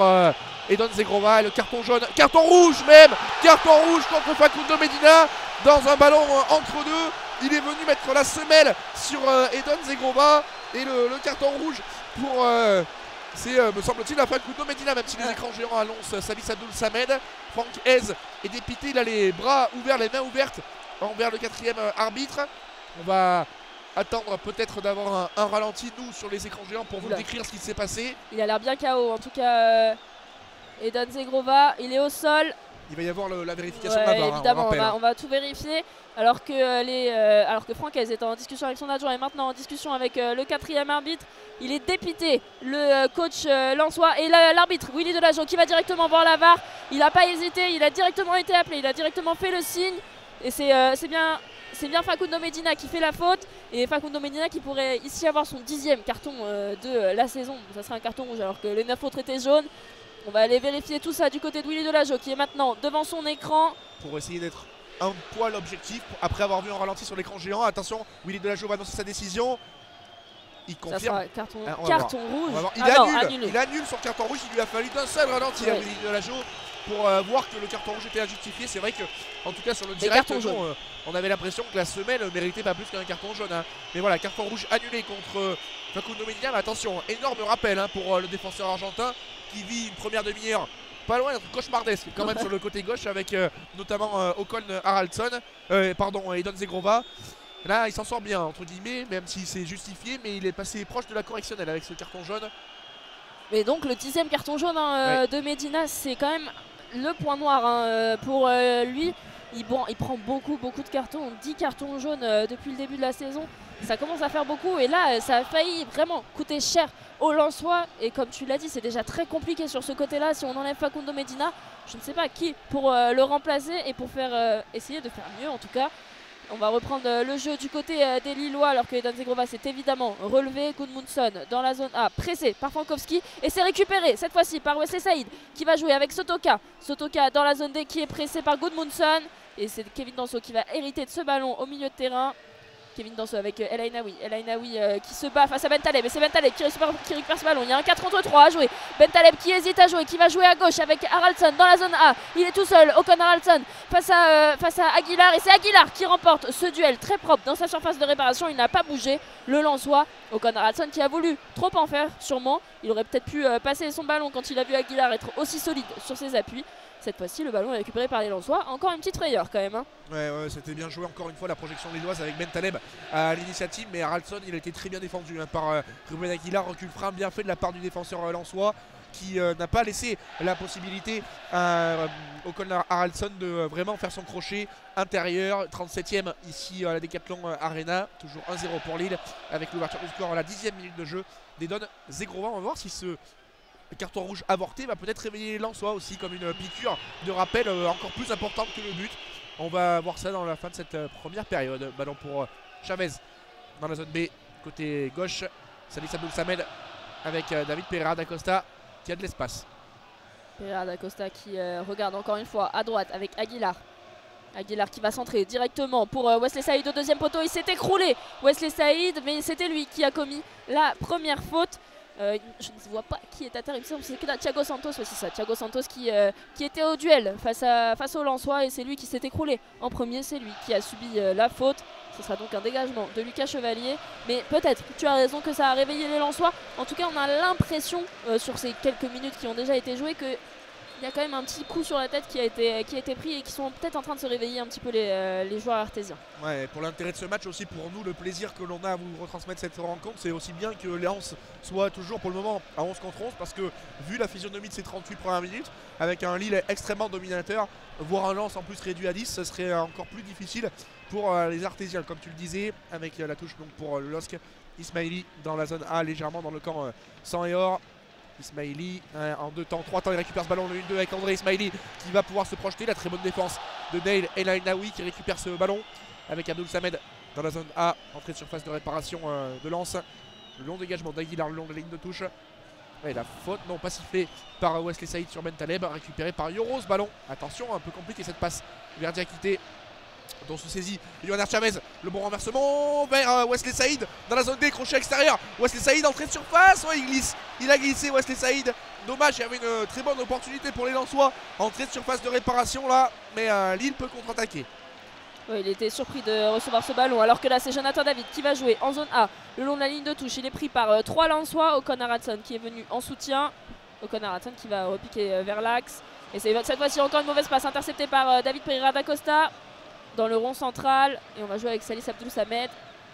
Edan Zegrova et le carton jaune, carton rouge même, carton rouge contre Facundo Medina dans un ballon entre deux. Il est venu mettre la semelle sur Edan Zegrova et le carton rouge pour, me semble-t-il, la Facundo Medina, même si les écrans géants annoncent Salih Abdul Samed. Franck Hez est dépité, il a les bras ouverts, les mains ouvertes envers le 4e arbitre. On va attendre peut-être d'avoir un ralenti nous sur les écrans géants pour vous décrire ce qui s'est passé. Il a l'air bien KO en tout cas. Edan Zegrova, il est au sol. Il va y avoir la vérification de la VAR, évidemment, on va tout vérifier. Alors que Franck Hez est en discussion avec son adjoint et maintenant en discussion avec le 4e arbitre. Il est dépité, le coach lensois, et l'arbitre Willy Delageau qui va directement voir la VAR. Il n'a pas hésité, il a directement été appelé, il a directement fait le signe. Et c'est bien Facundo Medina qui fait la faute. Et Facundo Medina qui pourrait ici avoir son 10e carton de la saison. Ça serait un carton rouge alors que les 9 autres étaient jaunes. On va aller vérifier tout ça du côté de Willy Delageau qui est maintenant devant son écran. Pour essayer d'être un poil objectif, après avoir vu un ralenti sur l'écran géant. Attention, Willy Delageau va annoncer sa décision. Il confirme. Ça sera carton rouge. Il annule son carton rouge. Il lui a fallu d'un seul ralenti à Willy Delageau pour voir que le carton rouge était injustifié. C'est vrai que, en tout cas sur le direct, on avait l'impression que la semelle ne méritait pas plus qu'un carton jaune. Mais voilà, carton rouge annulé contre Facundo Medina. Mais attention, énorme rappel pour le défenseur argentin qui vit une première demi-heure pas loin d'être cauchemardesque quand même sur le côté gauche avec notamment Ocon Haraldsson, Edan Zegrova. Là, il s'en sort bien, entre guillemets, même si c'est justifié, mais il est passé proche de la correctionnelle avec ce carton jaune. Mais donc le 10e carton jaune de Medina, c'est quand même le point noir pour lui. Il prend beaucoup de cartons, 10 cartons jaunes depuis le début de la saison. Ça commence à faire beaucoup et là, ça a failli vraiment coûter cher aux Lensois. Et comme tu l'as dit, c'est déjà très compliqué sur ce côté-là. Si on enlève Facundo Medina, je ne sais pas qui pour le remplacer et pour essayer de faire mieux en tout cas. On va reprendre le jeu du côté des Lillois alors que Edan Zegrova s'est évidemment relevé. Gudmundsson dans la zone A, pressé par Frankowski et c'est récupéré cette fois-ci par Wesley Saïd qui va jouer avec Sotoka. Sotoka dans la zone D qui est pressé par Gudmundsson et c'est Kevin Danso qui va hériter de ce ballon au milieu de terrain. Kevin Danso avec El Ainaoui. El Ainaoui qui se bat face à Bentaleb. Et c'est Bentaleb qui récupère ce ballon. Il y a un 4 contre 3 à jouer. Bentaleb qui hésite à jouer, qui va jouer à gauche avec Haraldsson dans la zone A. Il est tout seul. Ocon Haraldsson face à Aguilar. Et c'est Aguilar qui remporte ce duel très propre dans sa surface de réparation. Il n'a pas bougé. Le Lensois, Ocon Haraldsson qui a voulu trop en faire sûrement. Il aurait peut-être pu passer son ballon quand il a vu Aguilar être aussi solide sur ses appuis. Cette fois-ci, le ballon est récupéré par les Lensois. Encore une petite frayeur quand même. Hein. Ouais, c'était bien joué encore une fois la projection lilloise avec Bentaleb à l'initiative. Mais Haraldsson, il a été très bien défendu par Ruben Aguilar. Recul frein bien fait de la part du défenseur lensois qui n'a pas laissé la possibilité à Ocon Haraldsson de vraiment faire son crochet intérieur. 37e ici à la Decathlon Arena. Toujours 1-0 pour Lille avec l'ouverture du score à la 10e minute de jeu d'Edon Zegrova. On va voir si ce carton rouge avorté va peut-être réveiller les Lensois aussi comme une piqûre de rappel encore plus importante que le but. On va voir ça dans la fin de cette première période. Ballon pour Chavez dans la zone B, côté gauche. Salih Abdul Samed avec David Pereira da Costa qui a de l'espace. Pereira da Costa qui regarde encore une fois à droite avec Aguilar. Aguilar qui va centrer directement pour Wesley Saïd au deuxième poteau. Il s'est écroulé, Wesley Saïd, mais c'était lui qui a commis la première faute. Je ne vois pas qui est à terre, il me semble que c'est Thiago Santos, c'est ça, Thiago Santos qui était au duel face au Lensois et c'est lui qui s'est écroulé en premier, c'est lui qui a subi la faute. Ce sera donc un dégagement de Lucas Chevalier, mais peut-être, tu as raison que ça a réveillé les Lensois. En tout cas, on a l'impression sur ces quelques minutes qui ont déjà été jouées que il y a quand même un petit coup sur la tête qui a été pris et qui sont peut-être en train de se réveiller un petit peu les joueurs artésiens. Ouais, pour l'intérêt de ce match aussi, pour nous, le plaisir que l'on a à vous retransmettre cette rencontre, c'est aussi bien que Lens soit toujours pour le moment à 11 contre 11 parce que vu la physionomie de ces 38 premières minutes, avec un Lille extrêmement dominateur, voir un Lens en plus réduit à 10, ce serait encore plus difficile pour les artésiens, comme tu le disais, avec la touche donc pour le LOSC. Ismaili dans la zone A, légèrement dans le camp sang et or. Ismaili en 2 temps, 3 temps, il récupère ce ballon, le 1-2 avec André Ismaili qui va pouvoir se projeter. La très bonne défense de Neil El Ainaoui qui récupère ce ballon avec Abdul Samed dans la zone A, entrée de surface de réparation de Lens. Le long dégagement d'Aguilar le long de la ligne de touche. Et la faute, non pas sifflée par Wesley Saïd sur Bentaleb, récupéré par Yoro ce ballon. Attention, un peu compliqué cette passe vers Diakité. Dont se saisit Johanner Chavez, le bon renversement vers Wesley Saïd dans la zone D, crochet extérieur. Wesley Saïd entrée de surface, ouais, il glisse, il a glissé Wesley Saïd. Dommage, il y avait une très bonne opportunité pour les Lensois. Entrée de surface de réparation là, mais Lille peut contre-attaquer. Ouais, il était surpris de recevoir ce ballon alors que là c'est Jonathan David qui va jouer en zone A le long de la ligne de touche. Il est pris par 3 Lensois, Ocon Haraldsson qui est venu en soutien. Ocon Haraldsson qui va repiquer vers l'axe. Et c'est cette fois-ci encore une mauvaise passe interceptée par David Pereira da Costa dans le rond central. Et on va jouer avec Salih Abdul Samed.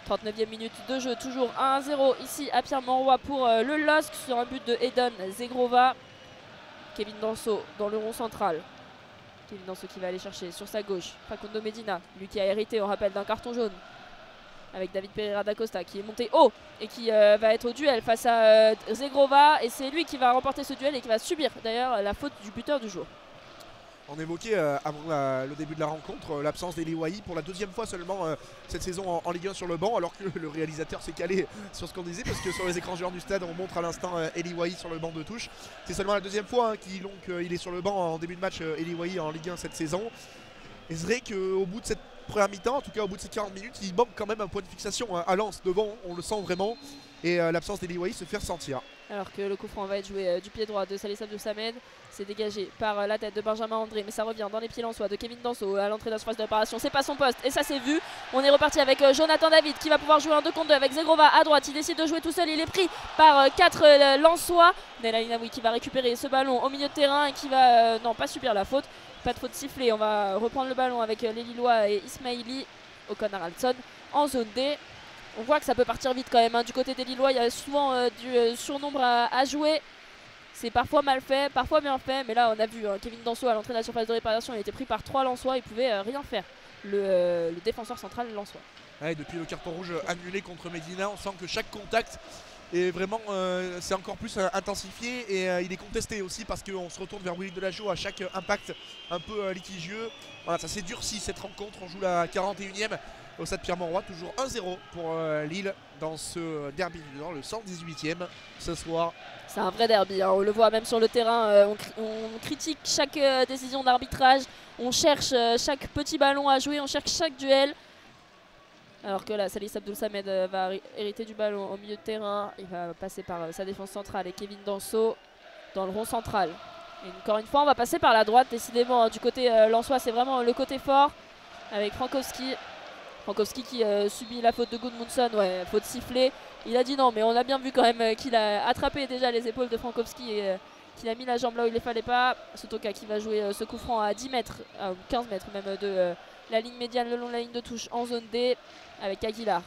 39e minute de jeu, toujours 1-0 ici à Pierre-Mauroy pour le LOSC sur un but de Edon Zegrova. Kevin Danso dans le rond central. Kevin Danso qui va aller chercher sur sa gauche Facundo Medina, lui qui a hérité, on rappelle, d'un carton jaune. Avec David Pereira da Costa qui est monté haut et qui va être au duel face à Zegrova. Et c'est lui qui va remporter ce duel et qui va subir d'ailleurs la faute du buteur du jour. On évoquait avant le début de la rencontre l'absence d'Eli Wahi pour la deuxième fois seulement cette saison en Ligue 1 sur le banc, alors que le réalisateur s'est calé sur ce qu'on disait parce que sur les écrans géants du stade on montre à l'instant Eli Wahi sur le banc de touche. C'est seulement la deuxième fois qu'il est sur le banc en début de match, Eli Wahi en Ligue 1 cette saison. Et c'est vrai qu'au bout de cette première mi-temps, en tout cas au bout de ces 40 minutes, il manque quand même un point de fixation à Lens devant, on le sent vraiment. Et l'absence d'Eli Wahi se fait ressentir. Alors que le coup franc va être joué du pied droit de Salih Abdul Samed. C'est dégagé par la tête de Benjamin André, mais ça revient dans les pieds lensois de Kevin Danso à l'entrée de la surface de réparation. C'est pas son poste et ça c'est vu. On est reparti avec Jonathan David qui va pouvoir jouer un 2 contre 2 avec Zegrova à droite. Il décide de jouer tout seul, il est pris par 4 lensois. El Ainaoui qui va récupérer ce ballon au milieu de terrain et qui va non pas subir la faute. Pas de faute sifflée, on va reprendre le ballon avec les Lillois et Ismaili. Ocon Haraldsson en zone D. On voit que ça peut partir vite quand même, hein. Du côté des Lillois, il y a souvent du surnombre à jouer. C'est parfois mal fait, parfois bien fait. Mais là, on a vu Kevin Danso à l'entrée de la surface de réparation. Il était pris par 3 Lensois. Il pouvait rien faire, le défenseur central lensois. Ouais, depuis le carton rouge annulé contre Medina, on sent que chaque contact est vraiment c'est encore plus intensifié. Et il est contesté aussi parce qu'on se retourne vers Willy Delageau à chaque impact un peu litigieux. Voilà, ça s'est durci cette rencontre. On joue la 41e. Au stade Pierre-Mauroy, toujours 1-0 pour Lille dans ce derby, dans le 118e ce soir. C'est un vrai derby, hein. On le voit même sur le terrain, on critique chaque décision d'arbitrage, on cherche chaque petit ballon à jouer, on cherche chaque duel. Alors que là, Salis Abdul Samed va hériter du ballon au milieu de terrain. Il va passer par sa défense centrale et Kevin Danso dans le rond central. Et encore une fois, on va passer par la droite, décidément. Hein, du côté lensois, c'est vraiment le côté fort avec Frankowski. Frankowski qui subit la faute de Gudmundsson, ouais, faute sifflée. Il a dit non, mais on a bien vu quand même qu'il a attrapé déjà les épaules de Frankowski et qu'il a mis la jambe là où il ne fallait pas. Sotoka qui va jouer ce coup franc à 10 mètres, à 15 mètres même de la ligne médiane, le long de la ligne de touche en zone D avec Aguilar.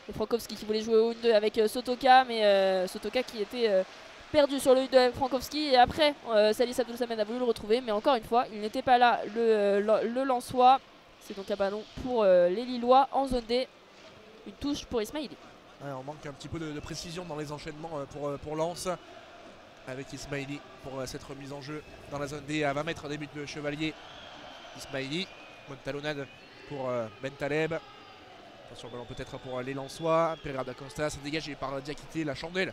Et Frankowski qui voulait jouer au 1-2 avec Sotoka, mais Sotoka qui était perdu sur le 1-2 avec Frankowski. Et après, Salis Abdul Samed a voulu le retrouver, mais encore une fois, il n'était pas là, le Lensois. C'est donc un ballon pour les Lillois en zone D. Une touche pour Ismaili. Ouais, on manque un petit peu de précision dans les enchaînements pour Lens. Avec Ismaili pour cette remise en jeu dans la zone D à 20 mètres des buts de Chevalier. Ismaili, bonne talonnade pour Bentaleb. Attention, ballon peut-être pour les Lensois. Pereira da Costa, c'est dégagé par Diakité, la chandelle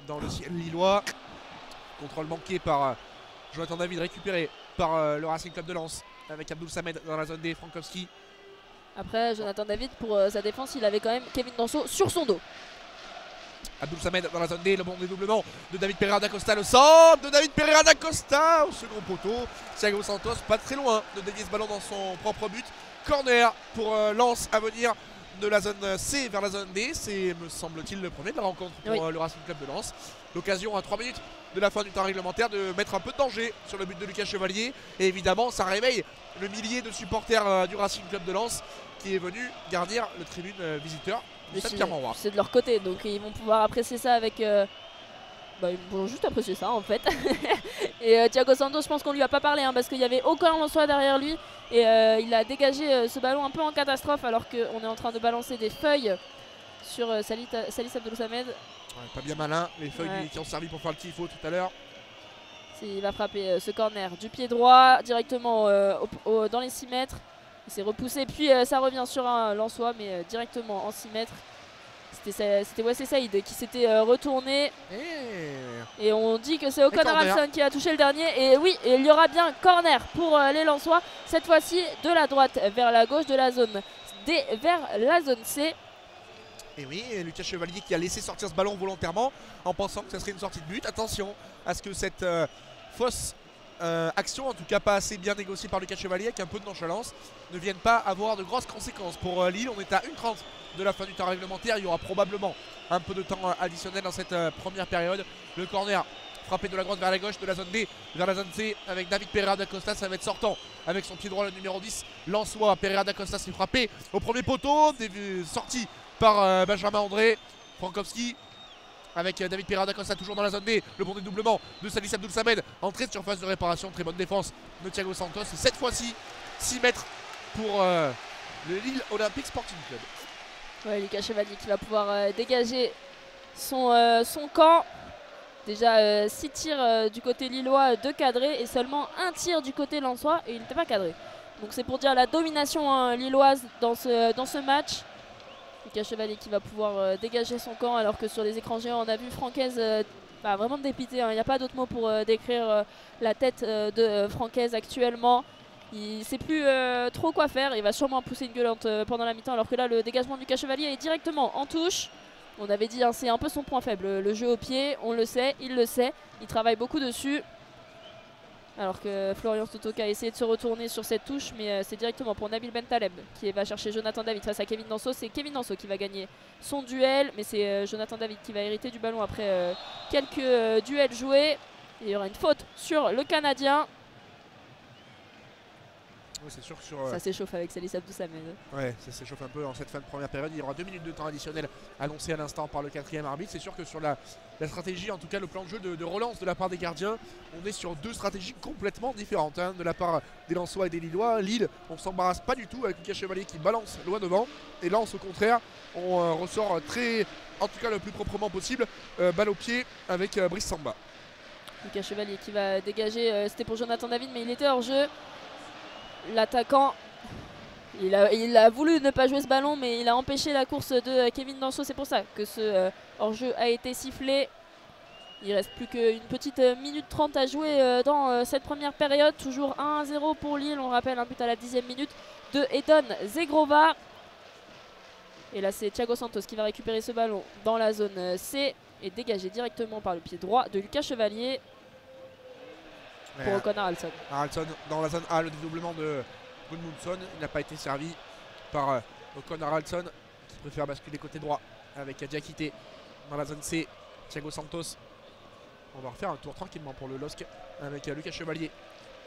dans le ciel lillois. Contrôle manqué par Jonathan David, récupéré par le Racing Club de Lens. Avec Abdul Samed dans la zone D, Frankowski. Après, Jonathan David, pour sa défense, il avait quand même Kevin Danso sur son dos. Abdul Samed dans la zone D, le bon dédoublement de David Pereira da Costa, le centre de David Pereira da Costa au second poteau. Thiago Santos pas très loin de dévier ce ballon dans son propre but. Corner pour Lens à venir de la zone C vers la zone D. C'est, me semble-t-il, le premier de la rencontre pour le Racing Club de Lens. L'occasion à 3 minutes de la fin du temps réglementaire de mettre un peu de danger sur le but de Lucas Chevalier. Et évidemment, ça réveille le millier de supporters du Racing Club de Lens qui est venu garnir le tribune visiteur. C'est de leur côté, donc ils vont pouvoir apprécier ça avec... ils vont juste apprécier ça en fait. Et Thiago Santos, je pense qu'on lui a pas parlé hein, parce qu'il n'y avait aucun Lensois derrière lui. Et il a dégagé ce ballon un peu en catastrophe alors qu'on est en train de balancer des feuilles sur Salis Abdul Samed. Ouais, pas bien malin, les feuilles qui ont servi pour faire le tifo tout à l'heure. Il va frapper ce corner du pied droit directement dans les 6 mètres. Il s'est repoussé, puis ça revient sur un Lensois, mais directement en 6 mètres. C'était Wesley Saïd qui s'était retourné. Et on dit que c'est Ocon Haraldsson qui a touché le dernier. Et oui, il y aura bien corner pour les Lensois. Cette fois-ci de la droite vers la gauche de la zone D vers la zone C. Et oui, et Lucas Chevalier qui a laissé sortir ce ballon volontairement en pensant que ça serait une sortie de but. Attention à ce que cette fausse action, en tout cas pas assez bien négociée par Lucas Chevalier avec un peu de nonchalance, ne vienne pas avoir de grosses conséquences pour Lille. On est à 1:30 de la fin du temps réglementaire. Il y aura probablement un peu de temps additionnel dans cette première période. Le corner frappé de la droite vers la gauche, de la zone D vers la zone C avec David Pereira da Costa. Ça va être sortant avec son pied droit, le numéro 10 Lensois. Pereira da Costa s'est frappé au premier poteau, sorti par Benjamin André. Frankowski avec David Pereira da Costa toujours dans la zone D. Le bon dédoublement de Salis Abdul Samed. Entrée de surface de réparation, très bonne défense de Thiago Santos. Et cette fois-ci 6 mètres pour le Lille Olympique Sporting Club. Ouais, Lucas Chevalier qui va pouvoir dégager son camp. Déjà 6 tirs du côté lillois, 2 cadrés et seulement 1 tir du côté lensois et il n'était pas cadré. Donc c'est pour dire la domination lilloise dans ce match. Lucas Chevalier qui va pouvoir dégager son camp alors que sur les écrans géants on a vu Francaise vraiment dépité. Il n'y a pas d'autre mot pour décrire la tête de Francaise actuellement. Il ne sait plus trop quoi faire. Il va sûrement pousser une gueulante pendant la mi-temps alors que là le dégagement de Lucas Chevalier est directement en touche. On avait dit c'est un peu son point faible, le jeu au pied, on le sait, il travaille beaucoup dessus. Alors que Florian Sotoka a essayé de se retourner sur cette touche, mais c'est directement pour Nabil Bentaleb qui va chercher Jonathan David face à Kevin Danso. C'est Kevin Danso qui va gagner son duel, mais c'est Jonathan David qui va hériter du ballon après quelques duels joués. Et il y aura une faute sur le Canadien. Oui, c'est sûr que ça s'échauffe avec Salis Abdul Samed. Ouais, ça s'échauffe un peu en cette fin de première période. Il y aura 2 minutes de temps additionnel annoncé à l'instant par le 4e arbitre. C'est sûr que sur la stratégie, en tout cas le plan de jeu de relance de la part des gardiens, on est sur 2 stratégies complètement différentes de la part des Lensois et des Lillois. Lille, on s'embarrasse pas du tout avec Lucas Chevalier qui balance loin devant. Et Lens, au contraire, on ressort en tout cas le plus proprement possible, balle au pied avec Brice Samba. Lucas Chevalier qui va dégager, c'était pour Jonathan David mais il était hors jeu. L'attaquant, il a voulu ne pas jouer ce ballon, mais il a empêché la course de Kevin Danso. C'est pour ça que ce hors-jeu a été sifflé. Il reste plus qu'une petite minute 30 à jouer dans cette première période. Toujours 1-0 pour Lille. On rappelle un but à la 10e minute de Edon Zegrova. Et là c'est Thiago Santos qui va récupérer ce ballon dans la zone C et dégagé directement par le pied droit de Lucas Chevalier pour Ocon Haraldson. Haraldson dans la zone A, le dédoublement de Gudmundsson, il n'a pas été servi par Ocon Haraldson qui préfère basculer côté droit avec Diakité dans la zone C. Thiago Santos, on va refaire un tour tranquillement pour le LOSC avec Lucas Chevalier,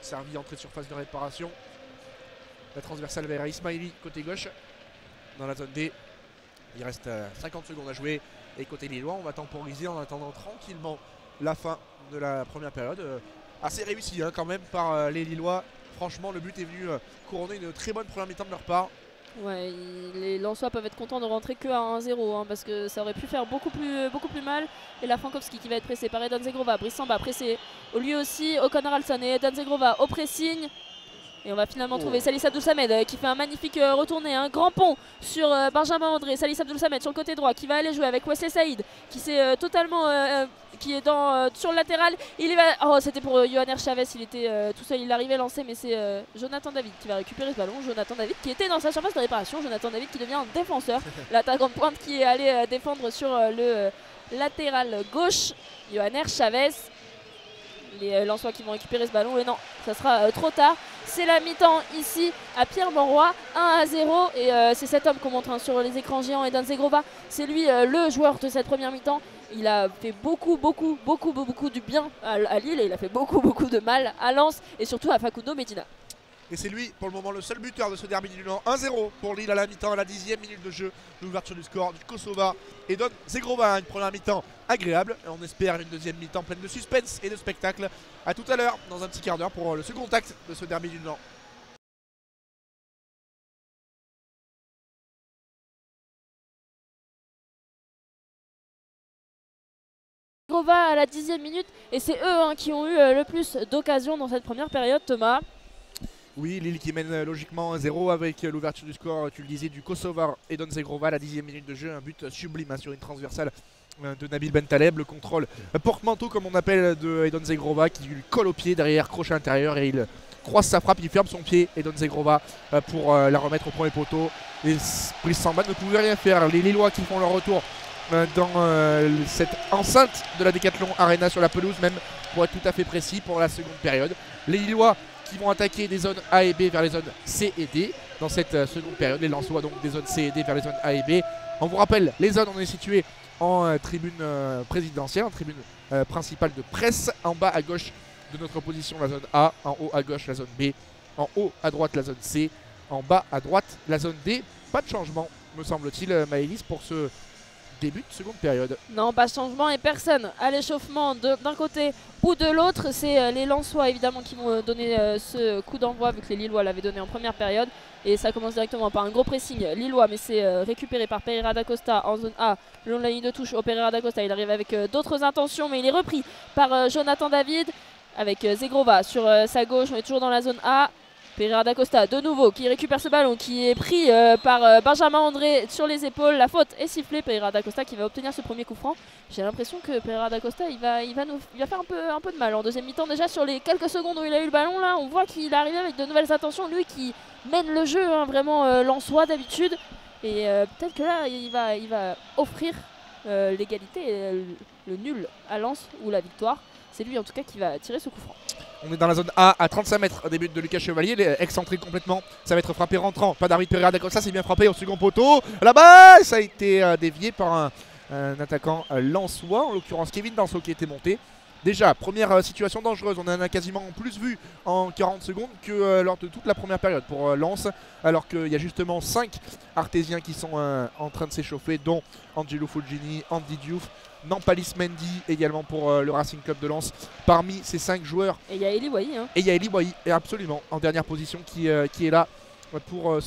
servi entrée de surface de réparation. La transversale vers Ismaili côté gauche dans la zone D. Il reste 50 secondes à jouer et côté lillois on va temporiser en attendant tranquillement la fin de la première période. Assez réussi hein, quand même par les Lillois. Franchement le but est venu couronner une très bonne première mi-temps de leur part. Ouais, les Lensois peuvent être contents de rentrer que à 1-0 hein, parce que ça aurait pu faire beaucoup plus mal. Et la Frankowski qui va être pressée par Edon Zegrova, Brice Samba pressé lui aussi, Ocon Haraldson et Edon Zegrova au pressing. Et on va finalement trouver Salih Abdul-Samed qui fait un magnifique retourné, un grand pont sur Benjamin André. Salih Abdul-Samed sur le côté droit qui va aller jouer avec Wesley Saïd qui s'est totalement qui est sur le latéral. Il va, oh c'était pour Yohanner Chavez, il était tout seul, il arrivait lancé mais c'est Jonathan David qui va récupérer ce ballon. Jonathan David qui était dans sa surface de réparation, Jonathan David qui devient un défenseur. L'attaquant de pointe qui est allé défendre sur le latéral gauche. Yohanner Chavez. Les Lensois qui vont récupérer ce ballon et non, ça sera trop tard. C'est la mi-temps ici à Pierre-Mauroy, 1-0 et c'est cet homme qu'on montre hein, sur les écrans géants, Edon Zegrova. C'est lui le joueur de cette première mi-temps. Il a fait beaucoup du bien à Lille et il a fait beaucoup de mal à Lens et surtout à Facundo Medina. Et c'est lui pour le moment le seul buteur de ce derby du Nord. 1-0 pour Lille à la mi-temps, à la 10e minute de jeu. L'ouverture du score du Kosova. Edon Zegrova, une première mi-temps agréable. On espère une deuxième mi-temps pleine de suspense et de spectacle. A tout à l'heure dans un petit quart d'heure pour le second acte de ce derby du Nord. Zegrova à la 10e minute et c'est eux hein, qui ont eu le plus d'occasions dans cette première période, Thomas. Oui, Lille qui mène logiquement 1-0 avec l'ouverture du score, tu le disais, du Kosovar Edon Zegrova à la 10e minute de jeu. Un but sublime hein, sur une transversale de Nabil Bentaleb. Le contrôle porte-manteau comme on appelle de Edon Zegrova qui lui colle au pied derrière, crochet intérieur et il croise sa frappe, il ferme son pied, Edon Zegrova pour la remettre au premier poteau. Et Brice Samba ne pouvait rien faire. Les Lillois qui font leur retour dans cette enceinte de la Decathlon Arena sur la pelouse même pour être tout à fait précis pour la seconde période. Les Lillois qui vont attaquer des zones A et B vers les zones C et D dans cette seconde période. Les Lensois donc des zones C et D vers les zones A et B. On vous rappelle, les zones, on est situé en tribune présidentielle, en tribune principale de presse. En bas à gauche de notre position la zone A, en haut à gauche la zone B, en haut à droite la zone C, en bas à droite la zone D. Pas de changement me semble-t-il Maëlys pour ce début de seconde période. Non, pas de changement et personne à l'échauffement d'un côté ou de l'autre. C'est les Lensois évidemment qui vont donner ce coup d'envoi vu que les Lillois l'avaient donné en première période. Et ça commence directement par un gros pressing lillois mais c'est récupéré par Pereira da Costa en zone A. Le long de la ligne de touche au Pereira da Costa, il arrive avec d'autres intentions mais il est repris par Jonathan David avec Zegrova sur sa gauche. On est toujours dans la zone A. Pereira da Costa de nouveau qui récupère ce ballon qui est pris par Benjamin André sur les épaules. La faute est sifflée. Pereira da Costa qui va obtenir ce premier coup franc. J'ai l'impression que Pereira da Costa il va faire un peu de mal en deuxième mi-temps. Déjà sur les quelques secondes où il a eu le ballon là, on voit qu'il est arrivé avec de nouvelles intentions. Lui qui mène le jeu hein, vraiment lensois d'habitude. Et peut-être que là il va offrir l'égalité et le nul à Lens ou la victoire. C'est lui en tout cas qui va tirer ce coup franc. On est dans la zone A à 35 mètres au début de Lucas Chevalier, il est excentré complètement, ça va être frappé rentrant, pas d'arbitre Pereira da Costa, c'est bien frappé au second poteau, là-bas ça a été dévié par un attaquant lensois, en l'occurrence Kevin Danso qui était monté. Déjà, première situation dangereuse, on en a quasiment plus vu en 40 secondes que lors de toute la première période pour Lens, alors qu'il y a justement 5 Artésiens qui sont en train de s'échauffer, dont Angelo Fulgini, Andy Diouf, Nampalis Mendy également pour le Racing Club de Lens. Parmi ces 5 joueurs. Et il y a Eli Wahi. Hein. Et il y a Eli Wahi, absolument, en dernière position qui est là pour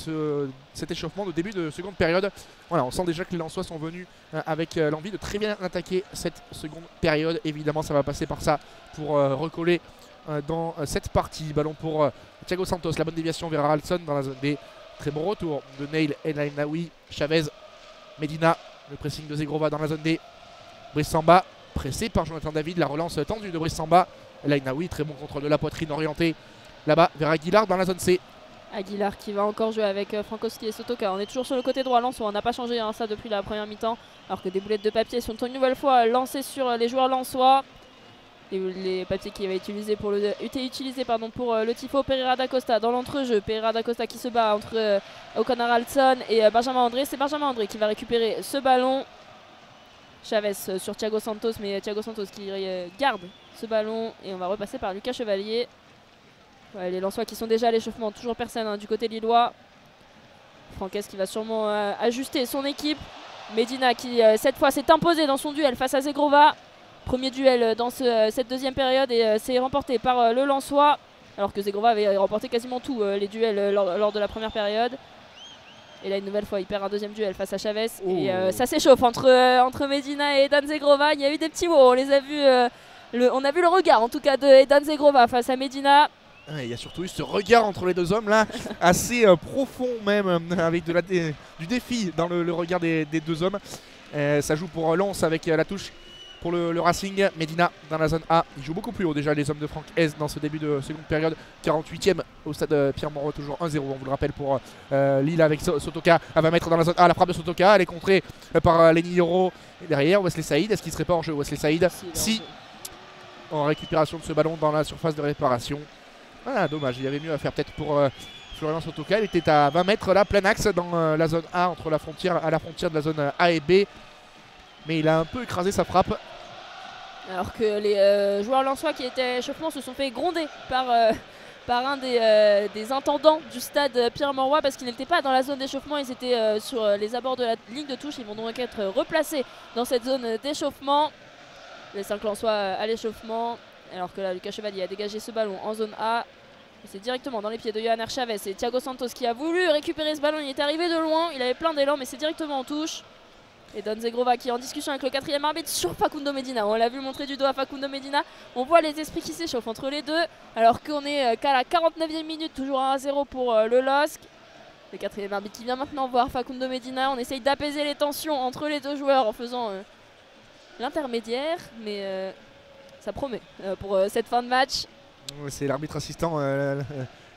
cet échauffement de début de seconde période. Voilà, on sent déjà que les Lensois sont venus avec l'envie de très bien attaquer cette seconde période. Évidemment, ça va passer par ça pour recoller dans cette partie. Ballon pour Thiago Santos, la bonne déviation vers Haraldson dans la zone B. Très bon retour de Neil El Ainaoui, Chavez, Medina, le pressing de Zegrova dans la zone D. Brice Samba, pressé par Jonathan David, la relance tendue de Brice Samba. El Ainaoui, très bon contrôle de la poitrine orientée là-bas vers Aguilar dans la zone C. Aguilar qui va encore jouer avec Frankowski et Sotoka. On est toujours sur le côté droit lensois, on n'a pas changé ça depuis la première mi-temps. Alors que des boulettes de papier sont une nouvelle fois lancées sur les joueurs lensois. Les papiers qui avaient été utilisés pour le tifo. Pereira da Costa dans l'entrejeu. Pereira da Costa qui se bat entre O'Connor Alson et Benjamin André. C'est Benjamin André qui va récupérer ce ballon. Chavez sur Thiago Santos, mais Thiago Santos qui garde ce ballon. Et on va repasser par Lucas Chevalier. Ouais, les Lensois qui sont déjà à l'échauffement, toujours personne du côté lillois. Franquès qui va sûrement ajuster son équipe. Medina qui cette fois s'est imposé dans son duel face à Zegrova. Premier duel dans cette deuxième période et c'est remporté par le Lensois. Alors que Zegrova avait remporté quasiment tous les duels lors de la première période. Et là une nouvelle fois il perd un deuxième duel face à Chavez. Et ça s'échauffe entre Medina et Edan Zegrova. Il y a eu des petits mots, on les a vus. On a vu le regard en tout cas de Edan Zegrova face à Medina. Il y a surtout eu ce regard entre les deux hommes là, assez profond même, avec du défi dans le regard des deux hommes. Ça joue pour Lens avec la touche pour le Racing. Medina dans la zone A, il joue beaucoup plus haut déjà les hommes de Franck Hez dans ce début de seconde période. 48e au stade Pierre-Mauroy, toujours 1-0 on vous le rappelle pour Lille avec Sotoka. Elle va mettre dans la zone A la frappe de Sotoka, elle est contrée par Lenny Yoro. Et derrière Wesley Saïd, est-ce qu'il serait pas en jeu Wesley Saïd? Si, en récupération de ce ballon dans la surface de réparation. Ah dommage, il y avait mieux à faire peut-être pour Florian Sotoka. Il était à 20 mètres là, plein axe dans la zone A, entre la frontière de la zone A et B. Mais il a un peu écrasé sa frappe. Alors que les joueurs lensois qui étaient à l'échauffement se sont fait gronder par un des intendants du stade Pierre-Mauroy parce qu'ils n'étaient pas dans la zone d'échauffement, ils étaient sur les abords de la ligne de touche. Ils vont donc être replacés dans cette zone d'échauffement. Les 5 lensois à l'échauffement. Alors que là, Lucas Chevalier a dégagé ce ballon en zone A. C'est directement dans les pieds de Johan Chavez. C'est Thiago Santos qui a voulu récupérer ce ballon. Il est arrivé de loin, il avait plein d'élan, mais c'est directement en touche. Et Don Zegrova qui est en discussion avec le 4e arbitre sur Facundo Medina. On l'a vu montrer du doigt à Facundo Medina. On voit les esprits qui s'échauffent entre les deux. Alors qu'on est qu'à la 49e minute, toujours 1-0 pour le LOSC. Le 4e arbitre qui vient maintenant voir Facundo Medina. On essaye d'apaiser les tensions entre les deux joueurs en faisant l'intermédiaire. Mais ça promet pour cette fin de match. C'est l'arbitre assistant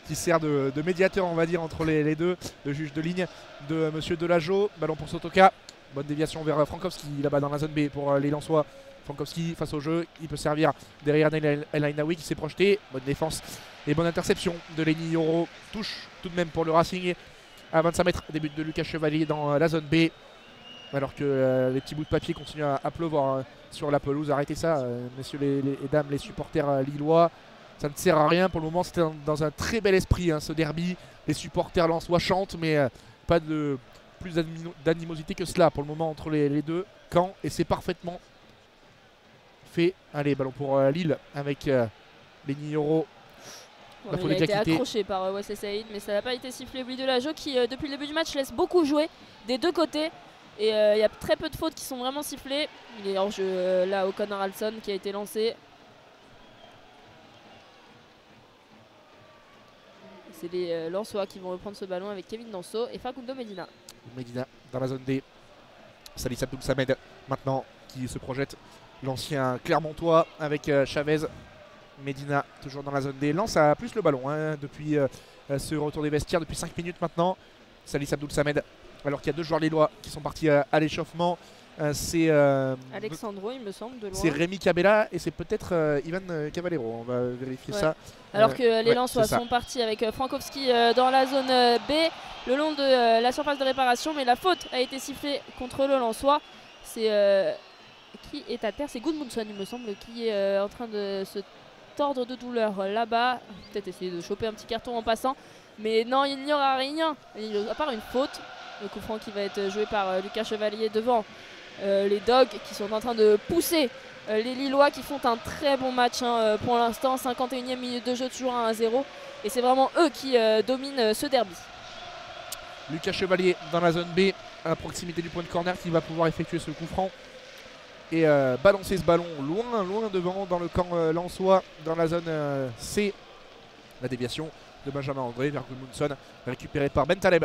qui sert de médiateur, on va dire, entre les deux. Le juge de ligne de Monsieur Delageau. Ballon pour Sotoka. Bonne déviation vers Frankowski là-bas dans la zone B pour les Lensois. Frankowski face au jeu, il peut servir derrière El Ainaoui qui s'est projeté. Bonne défense et bonne interception de Lenny Yoro. Touche tout de même pour le Racing à 25 mètres. Début de Lucas Chevalier dans la zone B. Alors que les petits bouts de papier continuent à pleuvoir sur la pelouse. Arrêtez ça, messieurs et dames, les supporters lillois. Ça ne sert à rien pour le moment. C'était dans un très bel esprit ce derby. Les supporters lensois chantent, mais pas de plus d'animosité que cela pour le moment entre les deux camps. Et c'est parfaitement fait. Allez, ballon pour Lille avec Lenny Yoro. Il a été accroché par Wesley Saïd, mais ça n'a pas été sifflé. Louis Delageau qui, depuis le début du match, laisse beaucoup jouer des deux côtés. Et il y a très peu de fautes qui sont vraiment sifflées. Il est hors jeu là, O'Connor Alson qui a été lancé. C'est les Lensois qui vont reprendre ce ballon avec Kevin Danso et Facundo Medina. Medina dans la zone D. Salis Abdoul Samed maintenant qui se projette. L'ancien Clermontois avec Chavez. Medina toujours dans la zone D. Lens a plus le ballon depuis ce retour des vestiaires depuis 5 minutes maintenant. Salis Abdoul Samed. Alors qu'il y a deux joueurs lillois qui sont partis à l'échauffement. C'est Alexandro, il me semble, de loin. C'est Rémi Cabella et c'est peut-être Ivan Cavallero. On va vérifier ça. Alors que les Lensois sont partis avec Frankowski dans la zone B, le long de la surface de réparation. Mais la faute a été sifflée contre le Lensois. C'est qui est à terre? C'est Gudmundsson, il me semble, qui est en train de se tordre de douleur là-bas. Peut-être essayer de choper un petit carton en passant. Mais non, il n'y aura rien, à part une faute. Le coup franc qui va être joué par Lucas Chevalier devant les Dogs qui sont en train de pousser les Lillois qui font un très bon match pour l'instant. 51e minute de jeu, toujours 1-0. Et c'est vraiment eux qui dominent ce derby. Lucas Chevalier dans la zone B, à proximité du point de corner, qui va pouvoir effectuer ce coup franc. Et balancer ce ballon loin devant dans le camp lensois, dans la zone C. La déviation de Benjamin André vers Gudmundsson, récupéré par Ben Taleb.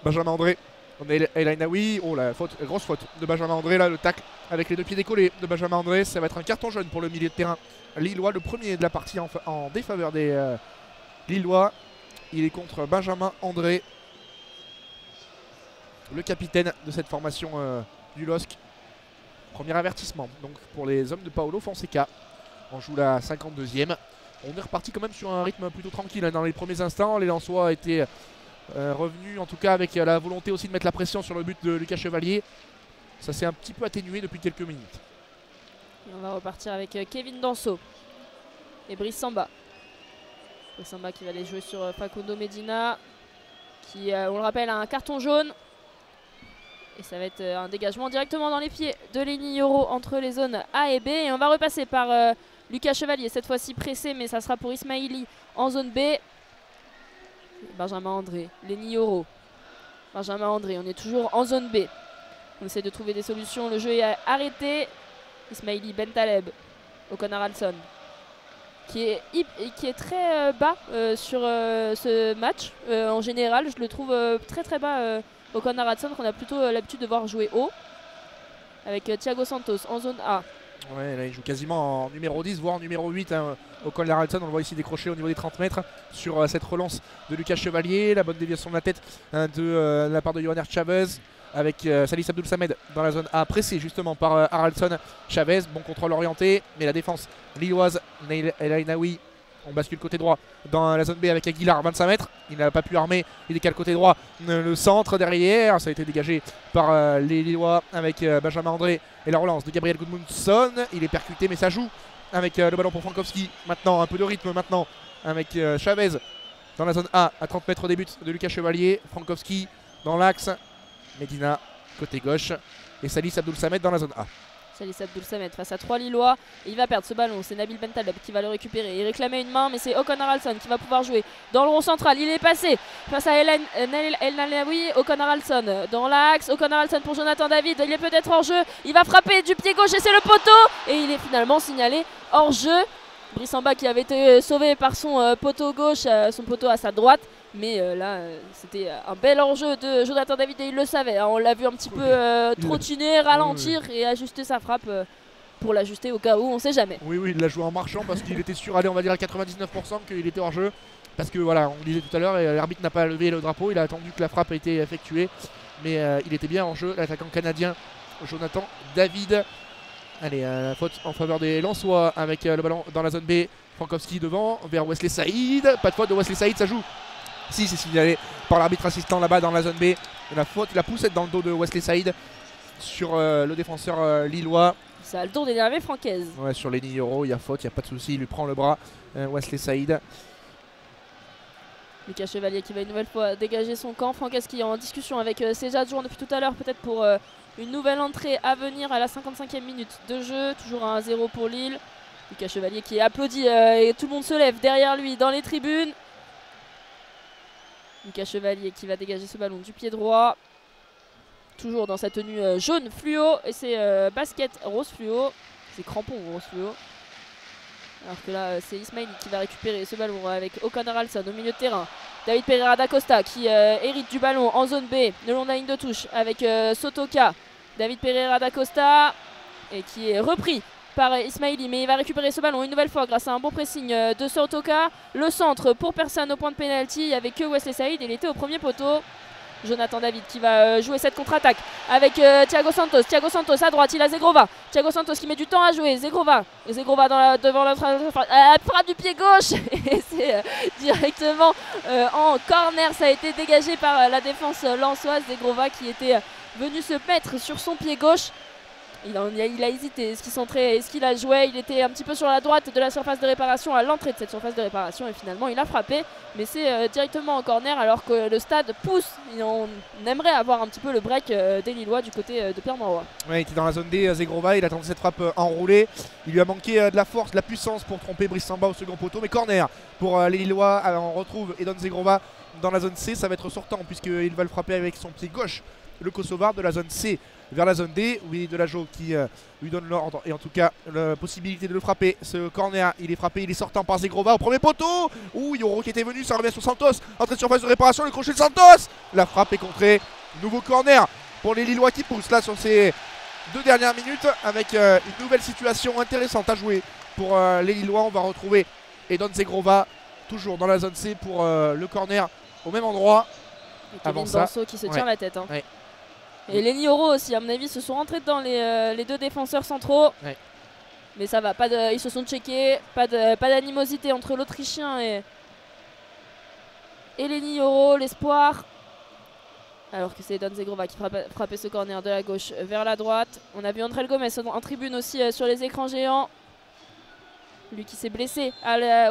Benjamin André, on est El Ainaoui. Oh la faute, grosse faute de Benjamin André là, le tacle avec les deux pieds décollés de Benjamin André. Ça va être un carton jaune pour le milieu de terrain lillois, le premier de la partie en défaveur des Lillois. Il est contre Benjamin André, le capitaine de cette formation du LOSC. Premier avertissement donc pour les hommes de Paolo Fonseca. On joue la 52e. On est reparti quand même sur un rythme plutôt tranquille hein. Dans les premiers instants, les Lensois étaient revenus en tout cas avec la volonté aussi de mettre la pression sur le but de Lucas Chevalier. Ça s'est un petit peu atténué depuis quelques minutes. Et on va repartir avec Kevin Danso et Brice Samba. Brice Samba qui va aller jouer sur Facundo Medina qui, on le rappelle, a un carton jaune. Et ça va être un dégagement directement dans les pieds de Lenny Yoro entre les zones A et B. Et on va repasser par Lucas Chevalier, cette fois-ci pressé, mais ça sera pour Ismaili en zone B. Benjamin André, Lenny Yoro. Benjamin André, on est toujours en zone B. On essaie de trouver des solutions, le jeu est arrêté. Ismaili Bentaleb, O'Connor Alson, qui est très bas sur ce match. En général, je le trouve très très bas. O'Connor Hudson qu'on a plutôt l'habitude de voir jouer haut avec Thiago Santos en zone A. Ouais, là il joue quasiment en numéro 10 voire en numéro 8 hein. O'Connor Hudson, on le voit ici décrocher au niveau des 30 mètres sur cette relance de Lucas Chevalier. La bonne déviation de la tête de la part de Johanner Chavez avec Salis Abdoul Samed dans la zone A, pressé justement par Haraldson Chavez. Bon contrôle orienté, mais la défense lilloise, Neil El Ainaoui. On bascule côté droit dans la zone B avec Aguilar, 25 mètres. Il n'a pas pu armer, il décale côté droit. Le centre derrière, ça a été dégagé par les Lillois avec Benjamin André. Et la relance de Gabriel Gudmundsson. Il est percuté, mais ça joue avec le ballon pour Frankowski. Maintenant, un peu de rythme maintenant avec Chavez dans la zone A à 30 mètres des buts de Lucas Chevalier. Frankowski dans l'axe. Medina côté gauche. Et Salis Abdoul Samed dans la zone A. Salis Abdoul Samed face à 3 Lillois. Et il va perdre ce ballon. C'est Nabil Bentaleb qui va le récupérer. Il réclamait une main, mais c'est O'Connor Alson qui va pouvoir jouer dans le rond central. Il est passé face à El Nalawi. O'Connor Alson dans l'axe. O'Connor Alson pour Jonathan David. Il est peut-être hors jeu. Il va frapper du pied gauche et c'est le poteau. Et il est finalement signalé hors jeu. Brice Samba qui avait été sauvé par son poteau gauche, son poteau à sa droite. Mais là, c'était un bel enjeu de Jonathan David et il le savait. Hein. On l'a vu un petit peu trottiner, ralentir et ajuster sa frappe pour l'ajuster au cas où, on sait jamais. Oui, il l'a joué en marchant parce qu'il était sûr, allez, on va dire à 99% qu'il était hors jeu. Parce que voilà, on le disait tout à l'heure, l'arbitre n'a pas levé le drapeau, il a attendu que la frappe ait été effectuée. Mais il était bien en jeu, l'attaquant canadien Jonathan David. Allez, la faute en faveur des Lensois avec le ballon dans la zone B. Frankowski devant, vers Wesley Saïd. Pas de faute de Wesley Saïd, ça joue. Si, c'est signalé par l'arbitre assistant là-bas dans la zone B. La faute, la poussette dans le dos de Wesley Saïd sur le défenseur lillois. Ça a le tour d'énerver Francaise. Ouais, sur Lenny Yoro, il y a faute, il n'y a pas de souci. Il lui prend le bras, Wesley Saïd. Lucas Chevalier qui va une nouvelle fois dégager son camp. Francaise qui est en discussion avec ses adjoints depuis tout à l'heure, peut-être pour une nouvelle entrée à venir à la 55e minute de jeu. Toujours à 1-0 pour Lille. Lucas Chevalier qui est applaudi et tout le monde se lève derrière lui dans les tribunes. Lucas Chevalier qui va dégager ce ballon du pied droit. Toujours dans sa tenue jaune fluo et c'est basket rose fluo. C'est crampon rose fluo. Alors que là c'est Ismaili qui va récupérer ce ballon avec O'Connor Alson au milieu de terrain. David Pereira da Costa qui hérite du ballon en zone B, le long de la ligne de touche avec Sotoka. David Pereira da Costa et qui est repris par Ismaili, mais il va récupérer ce ballon une nouvelle fois grâce à un bon pressing de Sotoka. Le centre pour personne au point de pénalty avec que Wesley Saïd, il était au premier poteau. Jonathan David qui va jouer cette contre-attaque avec Thiago Santos. Thiago Santos à droite, il a Zegrova. Thiago Santos qui met du temps à jouer. Zegrova devant la frappe du pied gauche et c'est directement en corner. Ça a été dégagé par la défense lensoise. Zegrova qui était venu se mettre sur son pied gauche. Il a hésité, est-ce qu'il centrait, est-ce qu'il a joué, il était un petit peu sur la droite de la surface de réparation, à l'entrée de cette surface de réparation et finalement il a frappé, mais c'est directement en corner alors que le stade pousse. On aimerait avoir un petit peu le break des Lillois du côté de Pierre Mauroy. Ouais, il était dans la zone D, Zegrova, il a tenté cette frappe enroulée, il lui a manqué de la force, de la puissance pour tromper Brice Samba au second poteau, mais corner pour les Lillois. On retrouve Edon Zegrova dans la zone C, ça va être sortant puisqu'il va le frapper avec son pied gauche, le Kosovar, de la zone C vers la zone D. Oui, Delageau qui lui donne l'ordre et en tout cas la possibilité de le frapper. Ce corner, il est frappé, il est sortant par Zegrova au premier poteau. Ouh, Yoro qui était venu, ça revient sur Santos. Entrée de surface de réparation, le crochet de Santos. La frappe est contrée. Nouveau corner pour les Lillois qui poussent là sur ces 2 dernières minutes avec une nouvelle situation intéressante à jouer pour les Lillois. On va retrouver Edon Zegrova toujours dans la zone C pour le corner au même endroit. Et Kevin Danso qui se tient la tête. Hein. Ouais. Et Lenny Oro aussi, à mon avis, se sont rentrés dans les deux défenseurs centraux. Ouais. Mais ça va, ils se sont checkés, pas d'animosité entre l'Autrichien et Lenny Oro, l'espoir. Alors que c'est Edon Zegrova qui frappait ce corner de la gauche vers la droite. On a vu André Gomez en tribune aussi sur les écrans géants. Lui qui s'est blessé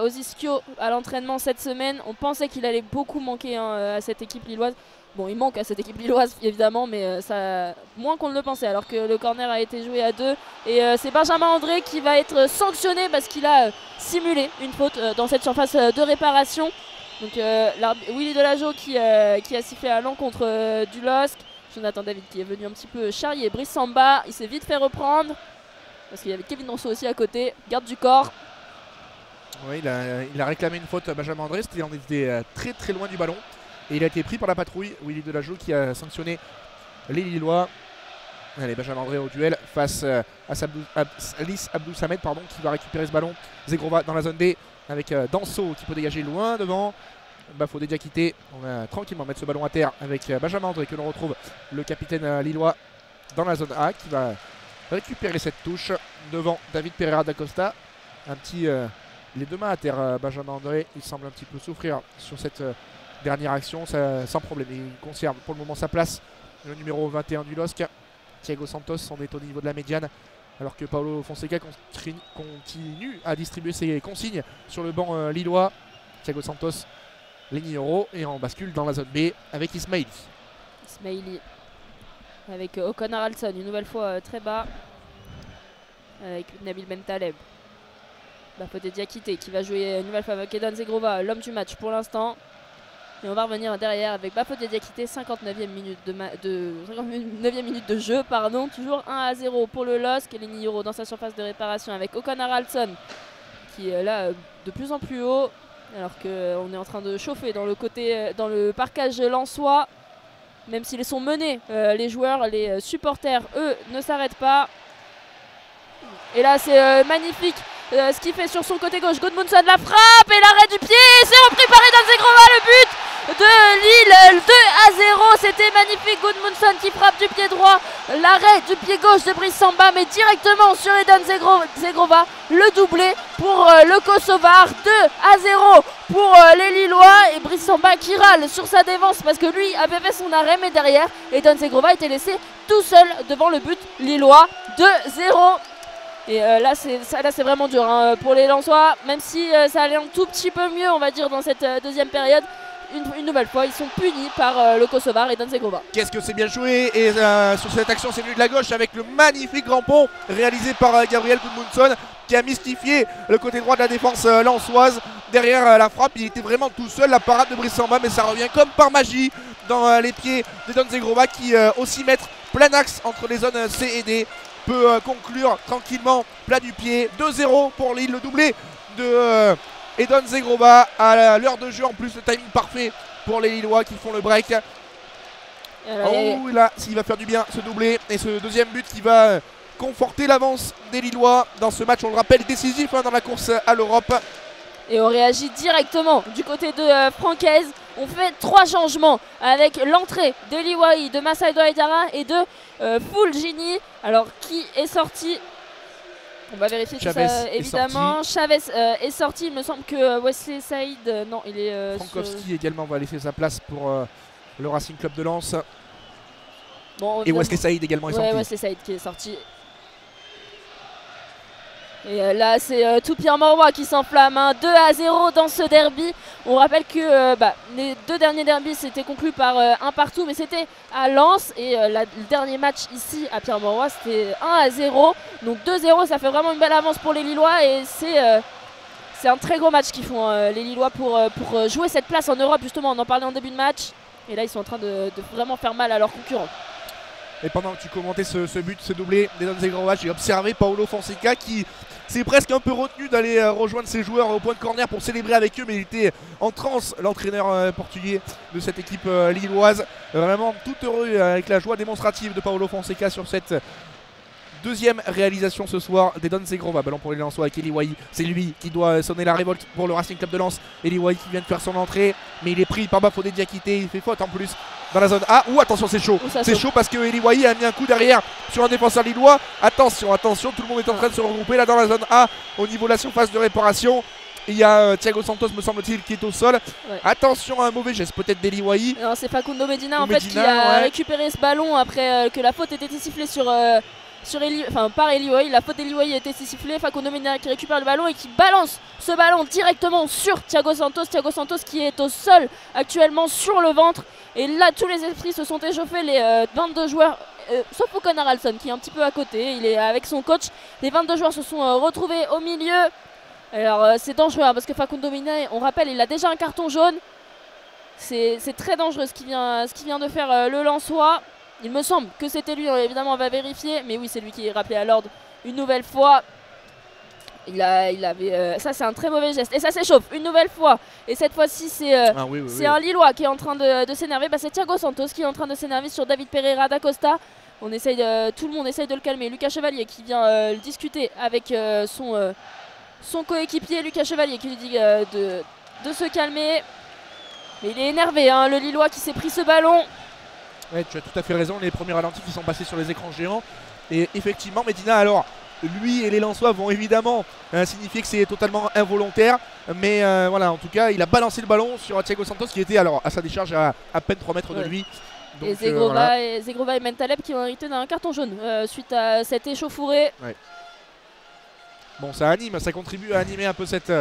aux ischios à l'entraînement cette semaine. On pensait qu'il allait beaucoup manquer à cette équipe lilloise. Bon, il manque à cette équipe lilloise évidemment, mais ça moins qu'on ne le pensait. Alors que le corner a été joué à 2. Et c'est Benjamin André qui va être sanctionné parce qu'il a simulé une faute dans cette surface de réparation. Donc Willy Delageau qui a sifflé à l'encontre du LOSC. Jonathan David qui est venu un petit peu charrier Brice Samba. Il s'est vite fait reprendre. Parce qu'il y avait Kevin Danso aussi à côté. Garde du corps. Oui, il a réclamé une faute à Benjamin André. On était très très loin du ballon. Et il a été pris par la patrouille. Willy Delageau qui a sanctionné les Lillois. Allez, Benjamin André au duel face à Alice Abdou Samed qui va récupérer ce ballon. Zegrova dans la zone D. Avec Danso qui peut dégager loin devant. Bafodé Diakité. On va tranquillement mettre ce ballon à terre avec Benjamin André que l'on retrouve le capitaine lillois dans la zone A qui va récupérer cette touche devant David Pereira da Costa. Les deux mains à terre, Benjamin André. Il semble un petit peu souffrir sur cette dernière action sans problème. Il conserve pour le moment sa place. Le numéro 21 du LOSC. Thiago Santos en est au niveau de la médiane. Alors que Paulo Fonseca continue à distribuer ses consignes sur le banc lillois. Thiago Santos, Lenny Oro et on bascule dans la zone B avec Ismaili. Ismaili avec Ocon Haraldson une nouvelle fois très bas. Avec Nabil Bentaleb. Bafodé Diakité qui va jouer une nouvelle fois avec Edon Zegrova, l'homme du match pour l'instant. Et on va revenir derrière avec Bafodé Diakité, 59e minute de jeu, toujours 1-0 pour le LOSC. Et Lenny Oro dans sa surface de réparation avec Ocon Haraldson qui est là de plus en plus haut. Alors qu'on est en train de chauffer dans le parcage lensois. Même s'ils sont menés, les joueurs, les supporters, eux, ne s'arrêtent pas. Et là c'est magnifique ce qu'il fait sur son côté gauche. Gudmundsson la frappe et l'arrêt du pied. C'est repris par Edon Zegrova, le but de Lille, 2-0. C'était magnifique. Gudmundsson qui frappe du pied droit. L'arrêt du pied gauche de Brice Samba, mais directement sur Edon Zegrova. Le doublé pour le Kosovar. 2-0 pour les Lillois. Et Brice Samba qui râle sur sa défense parce que lui avait fait son arrêt, mais derrière, Edon Zegrova était laissé tout seul devant le but lillois. 2-0. Et là c'est vraiment dur pour les Lensois, même si ça allait un tout petit peu mieux on va dire dans cette deuxième période. Une nouvelle fois ils sont punis par le Kosovar et Edon Zegrova. Qu'est-ce que c'est bien joué. Et sur cette action c'est venu de la gauche avec le magnifique grand pont réalisé par Gabriel Gudmundsson qui a mystifié le côté droit de la défense lensoise. Derrière la frappe il était vraiment tout seul, la parade de Brice Samba, mais ça revient comme par magie dans les pieds d'Edon Zegrova qui aussi mettre plein axe entre les zones C et D peut conclure tranquillement plat du pied. 2-0 pour Lille, le doublé de Edon Zegrova à l'heure de jeu. En plus le timing parfait pour les Lillois qui font le break. Là s'il va faire du bien ce doublé et ce deuxième but qui va conforter l'avance des Lillois dans ce match, on le rappelle, décisif dans la course à l'Europe. Et on réagit directement du côté de Francaise. On fait 3 changements avec l'entrée d'Eli Wahi, de Massaïdo Aïdara et de Fulgini. Alors qui est sorti? On va vérifier Chavez tout ça évidemment. Chavez est sorti. Il me semble que Wesley Saïd, non, il est. Frankowski également va laisser sa place pour le Racing Club de Lens. Bon, et Wesley Saïd également est sorti. Wesley Saïd qui est sorti. Et là c'est tout Pierre Mauroy qui s'enflamme, 2-0 dans ce derby. On rappelle que les 2 derniers derbys c'était conclu par un partout, mais c'était à Lens. Et le dernier match ici à Pierre Mauroy c'était 1-0. Donc 2-0, ça fait vraiment une belle avance pour les Lillois. Et c'est un très gros match qu'ils font les Lillois pour jouer cette place en Europe. Justement on en parlait en début de match. Et là ils sont en train de vraiment faire mal à leurs concurrents. Et pendant que tu commentais ce but, ce doublé d'Edon Zegrova, j'ai observé Paulo Fonseca qui s'est presque un peu retenu d'aller rejoindre ses joueurs au point de corner pour célébrer avec eux, mais il était en transe, l'entraîneur portugais de cette équipe lilloise. Vraiment tout heureux avec la joie démonstrative de Paulo Fonseca sur cette Deuxième réalisation ce soir d'Edon Zegrova. Ballon pour les Lensois avec Eli Wahi. C'est lui qui doit sonner la révolte pour le Racing Club de Lens. Eli Wahi qui vient de faire son entrée, mais il est pris par Bafodé Diakité. Il fait faute en plus dans la zone A. Ouh, attention, c'est chaud. C'est chaud parce que Eli Wahi a mis un coup derrière sur un défenseur lillois. Attention, attention, tout le monde est en train de se regrouper là dans la zone A au niveau de la surface de réparation. Il y a Thiago Santos, me semble-t-il, qui est au sol. Ouais. Attention à un mauvais geste peut-être d'Eli Wahi. Non, c'est Facundo Medina en fait qui a récupéré ce ballon après que la faute ait été sifflée par Eli Wahi. La faute d'Eli Wahi a été sifflée. Facundo Medina qui récupère le ballon et qui balance ce ballon directement sur Thiago Santos. Thiago Santos qui est au sol actuellement sur le ventre. Et là, tous les esprits se sont échauffés. Les 22 joueurs, sauf Ocon Haraldsson qui est un petit peu à côté. Il est avec son coach. Les 22 joueurs se sont retrouvés au milieu. Alors c'est dangereux parce que Facundo Medina, on rappelle, il a déjà un carton jaune. C'est très dangereux ce qu'il vient de faire le Lensois. Il me semble que c'était lui, évidemment on va vérifier. Mais oui, c'est lui qui est rappelé à l'ordre une nouvelle fois. Ça c'est un très mauvais geste. Et ça s'échauffe une nouvelle fois. Et cette fois-ci c'est un Lillois qui est en train de s'énerver. C'est Thiago Santos qui est en train de s'énerver sur David Pereira da Costa. Tout le monde essaye de le calmer. Lucas Chevalier qui vient discuter avec son coéquipier Lucas Chevalier qui lui dit de se calmer. Mais il est énervé, hein, le Lillois qui s'est pris ce ballon. Ouais, tu as tout à fait raison, les premiers ralentis qui sont passés sur les écrans géants. Et effectivement, Medina, alors, lui et les Lensois vont évidemment signifier que c'est totalement involontaire. Mais voilà, en tout cas, il a balancé le ballon sur Thiago Santos qui était alors à sa décharge à peine 3 mètres de lui. Donc, et Zegrova et Mentaleb qui ont hérité d'un carton jaune suite à cette échauffourée. Ouais. Bon, ça anime, ça contribue à animer un peu cette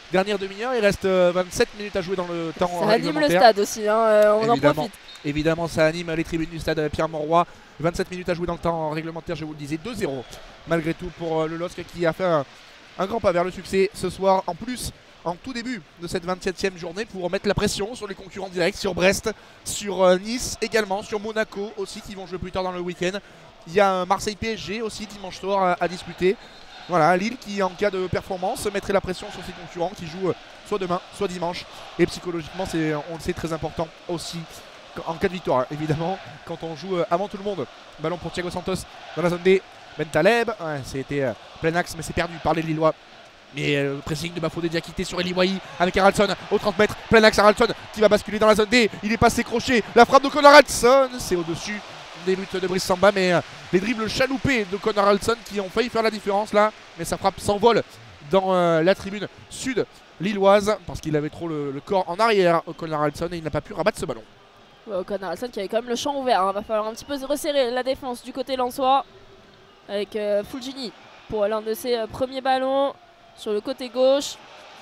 dernière demi-heure. Il reste 27 minutes à jouer dans le temps réglementaire. Ça anime le stade aussi, hein, on en profite. Évidemment, ça anime les tribunes du stade Pierre-Mauroy. 27 minutes à jouer dans le temps réglementaire, je vous le disais, 2-0. Malgré tout pour le LOSC qui a fait un grand pas vers le succès ce soir. En plus, en tout début de cette 27e journée pour mettre la pression sur les concurrents directs, sur Brest, sur Nice également, sur Monaco aussi qui vont jouer plus tard dans le week-end. Il y a un Marseille-PSG aussi dimanche soir à disputer. Voilà, Lille qui en cas de performance mettrait la pression sur ses concurrents qui jouent soit demain, soit dimanche. Et psychologiquement, c'est, on le sait, très important aussi en cas de victoire, hein, évidemment, quand on joue avant tout le monde. Ballon pour Thiago Santos dans la zone D. Bentaleb, ouais, c'était plein axe mais c'est perdu par les Lillois. Mais le pressing de Bafodé Diakité sur Eli Wahi avec Haraldsson au 30 mètres. Plein axe Haraldsson qui va basculer dans la zone D. Il est passé crochet. La frappe de Conor Haraldsson, c'est au-dessus des buts de Brice Samba, mais les dribbles chaloupés de Conor Haraldsson qui ont failli faire la différence là, mais sa frappe s'envole dans la tribune sud lilloise parce qu'il avait trop le corps en arrière, Conor Haraldsson, et il n'a pas pu rabattre ce ballon. Conor Haraldsson qui avait quand même le champ ouvert, hein. Va falloir un petit peu resserrer la défense du côté lensois avec Fulgini pour l'un de ses premiers ballons sur le côté gauche,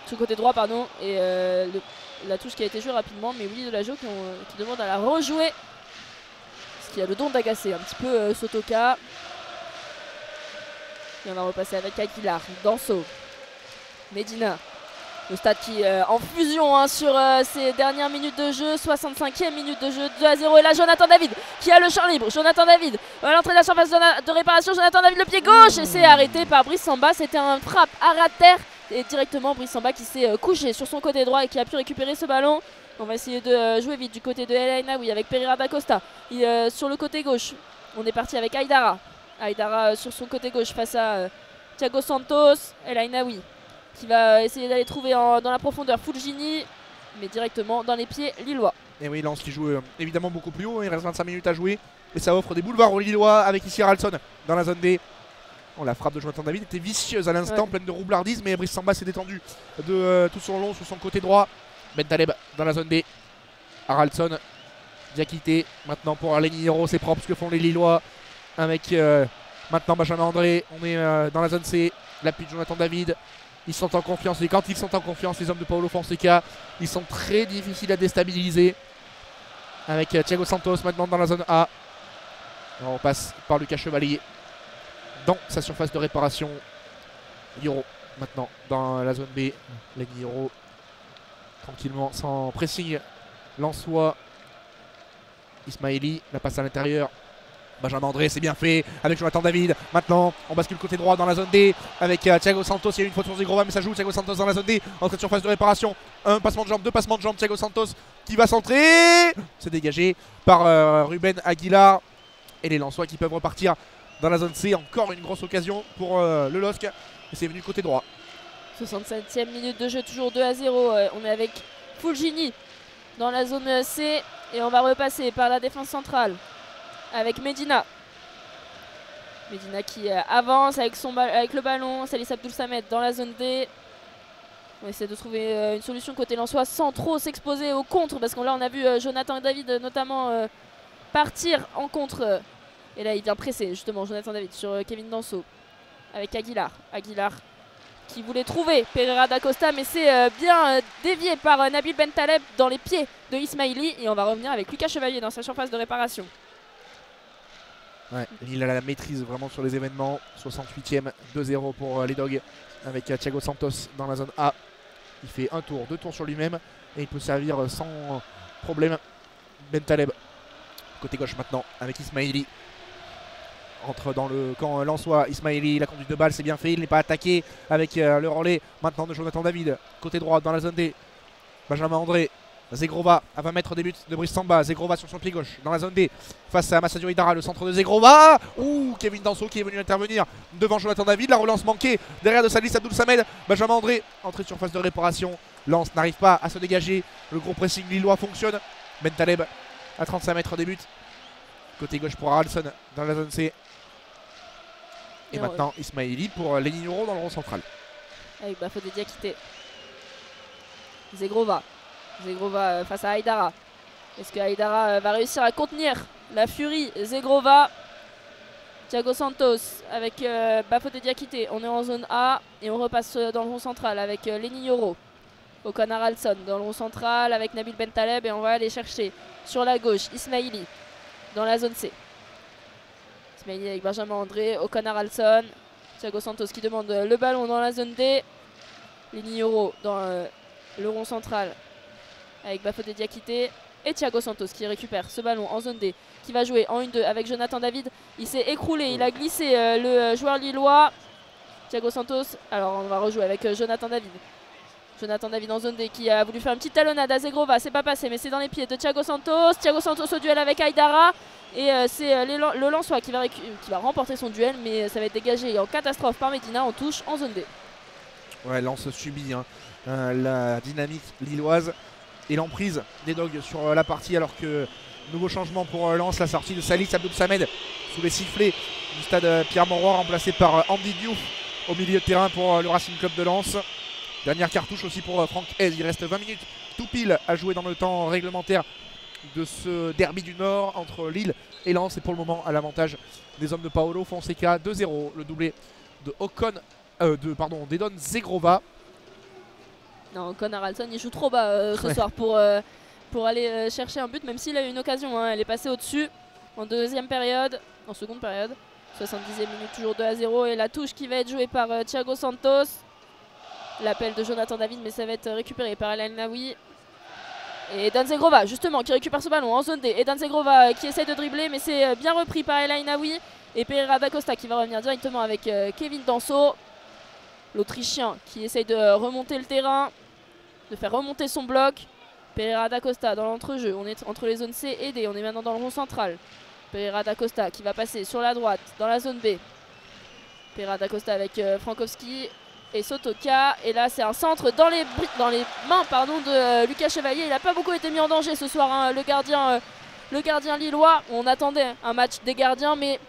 sur le côté droit pardon, et la touche qui a été jouée rapidement, mais Willy Delageau qui demande à la rejouer. Qui a le don d'agacer un petit peu Sotoka. Et on va repasser avec Aguilar, Danso, Medina. Le stade qui en fusion hein, sur ces dernières minutes de jeu. 65e minute de jeu, 2-0. Et là Jonathan David qui a le champ libre. Jonathan David à l'entrée de la surface de réparation. Jonathan David le pied gauche et c'est arrêté par Brice Samba. C'était un frappe à ras de terre. Et directement Brice Samba qui s'est couché sur son côté droit et qui a pu récupérer ce ballon. On va essayer de jouer vite du côté de El Ainaoui avec Pereira da Costa. Sur le côté gauche, on est parti avec Aïdara. Aïdara sur son côté gauche face à Thiago Santos. El Ainaoui qui va essayer d'aller trouver dans la profondeur Fulgini, mais directement dans les pieds lillois. Et oui, Lens qui joue évidemment beaucoup plus haut. Il reste 25 minutes à jouer et ça offre des boulevards aux Lillois avec ici Haraldsson dans la zone D. Oh, la frappe de Jonathan David était vicieuse à l'instant, pleine de roublardise, mais Brice Samba s'est détendu de tout son long sur son côté droit. Bentaleb dans la zone D. Haraldsson, Diakité. Maintenant pour Lenny Hiro, c'est propre ce que font les Lillois. Avec maintenant Benjamin André. On est dans la zone C. L'appui de Jonathan David. Ils sont en confiance. Et quand ils sont en confiance, les hommes de Paulo Fonseca, ils sont très difficiles à déstabiliser. Avec Thiago Santos maintenant dans la zone A. Et on passe par Lucas Chevalier dans sa surface de réparation. Hiro maintenant dans la zone B. Lenny Hiro. Tranquillement, sans pressing, Lensois, Ismaili, la passe à l'intérieur, Benjamin André, c'est bien fait, avec Jonathan David. Maintenant, on bascule côté droit dans la zone D, avec Thiago Santos, il y a une faute sur Zegrova, mais ça joue, Thiago Santos dans la zone D, en cette surface de réparation, un passement de jambe, deux passements de jambe, Thiago Santos qui va centrer, c'est dégagé par Ruben Aguilar, et les Lensois qui peuvent repartir dans la zone C. Encore une grosse occasion pour le LOSC. Et c'est venu côté droit. 67e minute de jeu, toujours 2-0. On est avec Fulgini dans la zone C. Et on va repasser par la défense centrale avec Medina. Medina qui avance avec le ballon. Salih Abdul Samed dans la zone D. On essaie de trouver une solution côté lensois sans trop s'exposer au contre. Parce que là on a vu Jonathan David notamment partir en contre. Et là il vient presser justement Jonathan David sur Kevin Danso. Avec Aguilar. Aguilar qui voulait trouver Pereira da Costa. Mais c'est bien dévié par Nabil Bentaleb dans les pieds de Ismaili. Et on va revenir avec Lucas Chevalier dans sa surface de réparation. Ouais, il a la maîtrise vraiment sur les événements. 68e, 2-0 pour les Dogs avec Thiago Santos dans la zone A. Il fait un tour, 2 tours sur lui-même et il peut servir sans problème. Bentaleb côté gauche maintenant avec Ismaili. Entre dans le camp lensois. Ismaili, la conduite de balle, c'est bien fait. Il n'est pas attaqué avec le relais maintenant de Jonathan David. Côté droit dans la zone D. Benjamin André. Zegrova à 20 mètres des buts de Brice Samba. Zegrova sur son pied gauche dans la zone D face à Massadio Idara, le centre de Zegrova. Ouh, Kevin Danso qui est venu intervenir devant Jonathan David. La relance manquée derrière de Salih Abdul Samed. Benjamin André, entrée de surface de réparation. Lens n'arrive pas à se dégager. Le gros pressing lillois fonctionne. Bentaleb à 35 mètres des buts. Côté gauche pour Haralson dans la zone C. Et maintenant Ismaili pour Lenny Euro dans le rond central. Avec Bafodé Diakité. Zegrova. Zegrova face à Aïdara. Est-ce que Aïdara va réussir à contenir la furie Zegrova? Thiago Santos avec Bafodé Diakité. On est en zone A et on repasse dans le rond central avec Lenny Euro. Ocon Haralson dans le rond central avec Nabil Bentaleb et on va aller chercher sur la gauche Ismaili dans la zone C. Ismaili avec Benjamin André, Ocon Haralson, Thiago Santos qui demande le ballon dans la zone D. Lenny Euro dans le rond central avec Bafodé Diakité et Thiago Santos qui récupère ce ballon en zone D, qui va jouer en 1-2 avec Jonathan David. Il s'est écroulé, il a glissé le joueur lillois. Thiago Santos, alors on va rejouer avec Jonathan David. Jonathan David en zone D qui a voulu faire une petite talonnade à Zegrova, c'est pas passé mais c'est dans les pieds de Thiago Santos. Thiago Santos au duel avec Aïdara et c'est le Lensois qui va remporter son duel, mais ça va être dégagé en catastrophe par Medina en touche en zone D. Ouais, Lens subit la dynamique lilloise et l'emprise des Dogs sur la partie, alors que nouveau changement pour Lens, la sortie de Salih Abdul Samed sous les sifflets du stade Pierre-Mauroy, remplacé par Andy Diouf au milieu de terrain pour le Racing Club de Lens. Dernière cartouche aussi pour Franck Hez. Il reste 20 minutes tout pile à jouer dans le temps réglementaire de ce derby du Nord entre Lille et Lens, et pour le moment à l'avantage des hommes de Paolo Fonseca. 2-0, le doublé de d'Edon Zegrova. Non, Ocon Haralson il joue trop bas ce soir pour aller chercher un but, même s'il a eu une occasion, hein. Elle est passée au-dessus en seconde période. 70e minute, toujours 2-0 et la touche qui va être jouée par Thiago Santos. L'appel de Jonathan David, mais ça va être récupéré par El Ainaoui. Et Edan Zegrova justement qui récupère ce ballon en zone D. Edan Zegrova qui essaie de dribbler, mais c'est bien repris par El Ainaoui. Et Pereira da Costa qui va revenir directement avec Kevin Danso, l'Autrichien qui essaye de remonter le terrain, de faire remonter son bloc. Pereira da Costa dans l'entrejeu, on est entre les zones C et D, on est maintenant dans le rond central. Pereira da Costa qui va passer sur la droite dans la zone B. Pereira da Costa avec Frankowski et Sotoka, et là c'est un centre dans les mains de Lucas Chevalier. Il n'a pas beaucoup été mis en danger ce soir, hein, le gardien lillois. On attendait un match des gardiens, mais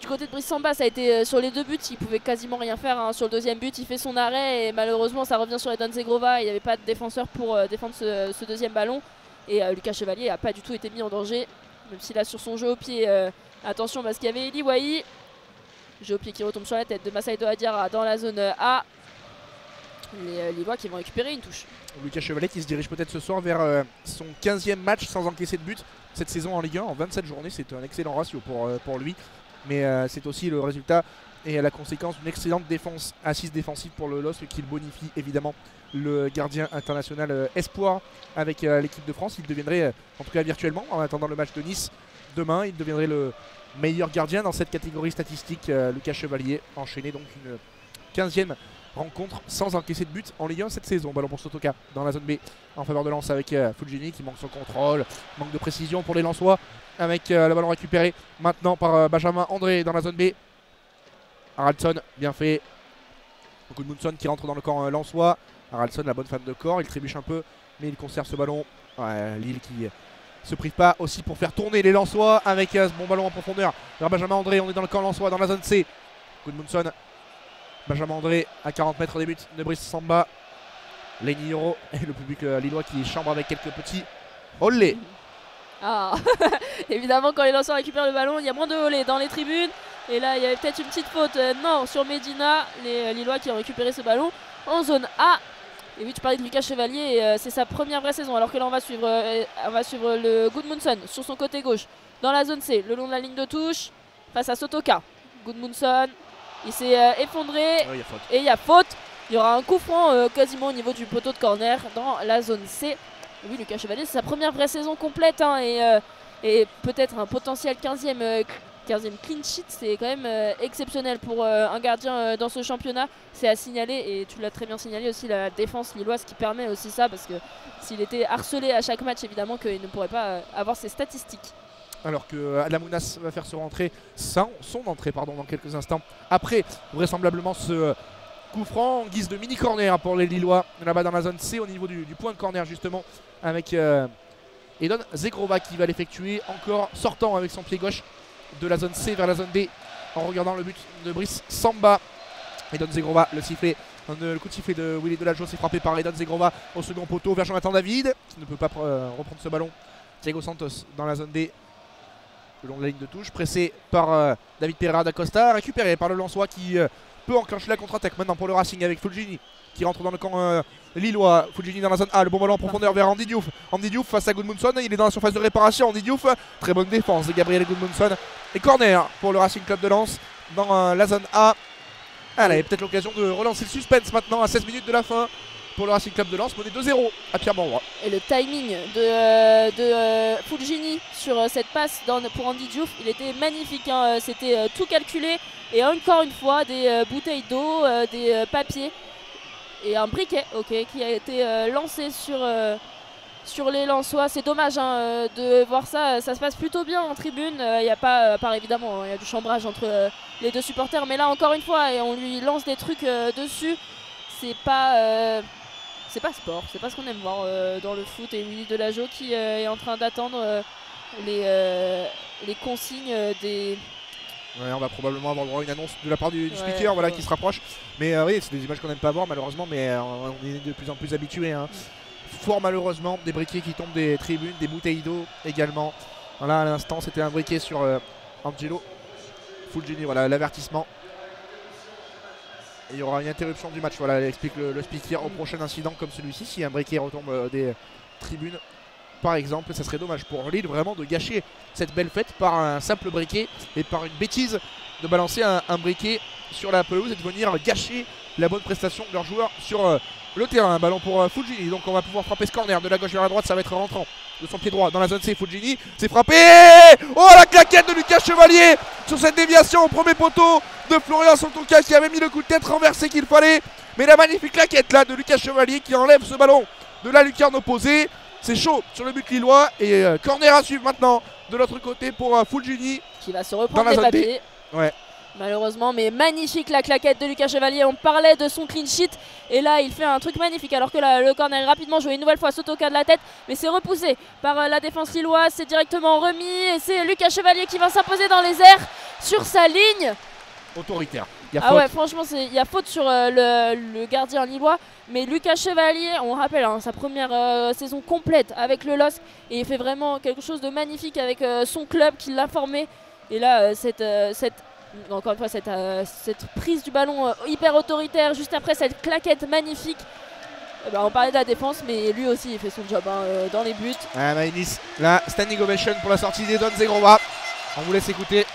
du côté de Brice Samba ça a été sur les deux buts, il pouvait quasiment rien faire, hein. Sur le deuxième but il fait son arrêt et malheureusement ça revient sur Edan Zegrova. Il n'y avait pas de défenseur pour défendre ce deuxième ballon, et Lucas Chevalier n'a pas du tout été mis en danger, même s'il a sur son jeu au pied, attention parce qu'il y avait Eli Wahi. Jeu au pied qui retombe sur la tête de Massaïdo Adiara dans la zone A. Les Lillois qui vont récupérer une touche. Lucas Chevalier qui se dirige peut-être ce soir vers son 15e match sans encaisser de but cette saison en Ligue 1 en 27 journées. C'est un excellent ratio pour lui, mais c'est aussi le résultat et la conséquence d'une excellente défense, assise défensive pour le LOSC, qui bonifie évidemment le gardien international espoir avec l'équipe de France. Il deviendrait, en tout cas virtuellement, en attendant le match de Nice demain, il deviendrait le meilleur gardien dans cette catégorie statistique. Lucas Chevalier enchaîné donc une 15e rencontre sans encaisser de but en Ligue 1 cette saison. Ballon pour Sotoka dans la zone B en faveur de Lens avec Fulgini qui manque son contrôle, manque de précision pour les Lensois avec le ballon récupéré maintenant par Benjamin André dans la zone B. Haraldsson, bien fait. Gudmundsson qui rentre dans le camp lensois. Haraldsson, la bonne femme de corps, il trébuche un peu mais il conserve ce ballon. Ouais, Lille qui se prive pas aussi pour faire tourner les Lensois avec ce bon ballon en profondeur vers Benjamin André. On est dans le camp lensois dans la zone C. Gudmundsson, Benjamin André à 40 mètres des buts de Brice Samba. Lenny Yoro et le public lillois qui chambre avec quelques petits olé. Ah, évidemment quand les Lensois récupèrent le ballon, il y a moins de olé dans les tribunes. Et là il y avait peut-être une petite faute, non, sur Medina, les Lillois qui ont récupéré ce ballon en zone A. Et oui, tu parlais de Lucas Chevalier, c'est sa première vraie saison. Alors que là on va suivre le Gudmundsson sur son côté gauche dans la zone C, le long de la ligne de touche, face à Sotoka. Gudmundsson, il s'est effondré et il y a faute. Il y aura un coup franc quasiment au niveau du poteau de corner dans la zone C. Oui, Lucas Chevalier, c'est sa première vraie saison complète hein, et peut-être un potentiel 15e clean sheet. C'est quand même exceptionnel pour un gardien dans ce championnat. C'est à signaler et tu l'as très bien signalé aussi, la défense lilloise qui permet aussi ça, parce que s'il était harcelé à chaque match, évidemment qu'il ne pourrait pas avoir ses statistiques. Alors que Adamounas va faire son entrée dans quelques instants. Après, vraisemblablement, ce coup franc en guise de mini corner pour les Lillois là-bas dans la zone C au niveau du point de corner justement avec Edon Zegrova qui va l'effectuer encore sortant avec son pied gauche de la zone C vers la zone D en regardant le but de Brice Samba. Edon Zegrova, le coup de sifflet de Willy Delageau, c'est frappé par Edon Zegrova au second poteau vers Jonathan David qui ne peut pas reprendre ce ballon. Thiago Santos dans la zone D le long de la ligne de touche, pressé par David Pereira da Costa, récupéré par le Lensois qui peut enclencher la contre-attaque maintenant pour le Racing avec Fulgini qui rentre dans le camp lillois. Fulgini dans la zone A, le bon ballon en profondeur vers Andy Diouf. Andy Diouf face à Gudmundsson, il est dans la surface de réparation. Andy Diouf, très bonne défense de Gabriel Gudmundsson. Et corner pour le Racing Club de Lens dans la zone A. Elle avait peut-être l'occasion de relancer le suspense maintenant à 16 minutes de la fin pour le Racing Club de Lens, mené 2-0 à Pierre-Mauroy. Et le timing de Fulgini sur cette passe pour Andy Diouf, il était magnifique, hein. C'était tout calculé. Et encore une fois, des bouteilles d'eau, des papiers et un briquet qui a été lancé sur les Lensois. C'est dommage hein, de voir ça. Ça se passe plutôt bien en tribune. Il n'y a pas, à part évidemment, il y a du chambrage entre les deux supporters. Mais là, encore une fois, et on lui lance des trucs dessus. C'est pas sport, c'est pas ce qu'on aime voir dans le foot. Et Willy Delageau qui est en train d'attendre les consignes des... Ouais, on va probablement avoir le droit à une annonce de la part du speaker voilà, qui se rapproche. Mais oui, c'est des images qu'on n'aime pas voir malheureusement, mais on est de plus en plus habitués. Hein. Fort malheureusement, des briquets qui tombent des tribunes, des bouteilles d'eau également. Voilà, à l'instant, c'était un briquet sur Angelo Fulgini, voilà l'avertissement. Il y aura une interruption du match, voilà, explique le speaker. Au prochain incident comme celui-ci, si un briquet retombe des tribunes, par exemple, ça serait dommage pour Lille vraiment de gâcher cette belle fête par un simple briquet et par une bêtise de balancer un briquet sur la pelouse et de venir gâcher la bonne prestation de leurs joueurs sur le terrain. Un ballon pour Fulgini, donc on va pouvoir frapper ce corner de la gauche vers la droite, ça va être rentrant de son pied droit dans la zone C. Fulgini, c'est frappé. Oh, la claquette de Lucas Chevalier sur cette déviation au premier poteau de Florian Sotoka qui avait mis le coup de tête renversé qu'il fallait. Mais la magnifique claquette là de Lucas Chevalier qui enlève ce ballon de la lucarne opposée. C'est chaud sur le but lillois et corner à suivre maintenant de l'autre côté pour Fulgini qui va se reprendre les papiers. Ouais. Malheureusement, mais magnifique la claquette de Lucas Chevalier. On parlait de son clean sheet et là il fait un truc magnifique alors que le corner est rapidement joué une nouvelle fois. Sotoka de la tête, mais c'est repoussé par la défense lilloise. C'est directement remis et c'est Lucas Chevalier qui va s'imposer dans les airs sur sa ligne. Autoritaire. Ah ouais, franchement, il y a faute sur le gardien lillois. Mais Lucas Chevalier, on rappelle hein, sa première saison complète avec le LOSC. Et il fait vraiment quelque chose de magnifique avec son club qui l'a formé. Et là, encore une fois, cette prise du ballon hyper autoritaire, juste après cette claquette magnifique. On parlait de la défense, mais lui aussi, il fait son job hein, dans les buts. Ah, Maïnis, la standing ovation pour la sortie d'Edon Zegrova. On vous laisse écouter.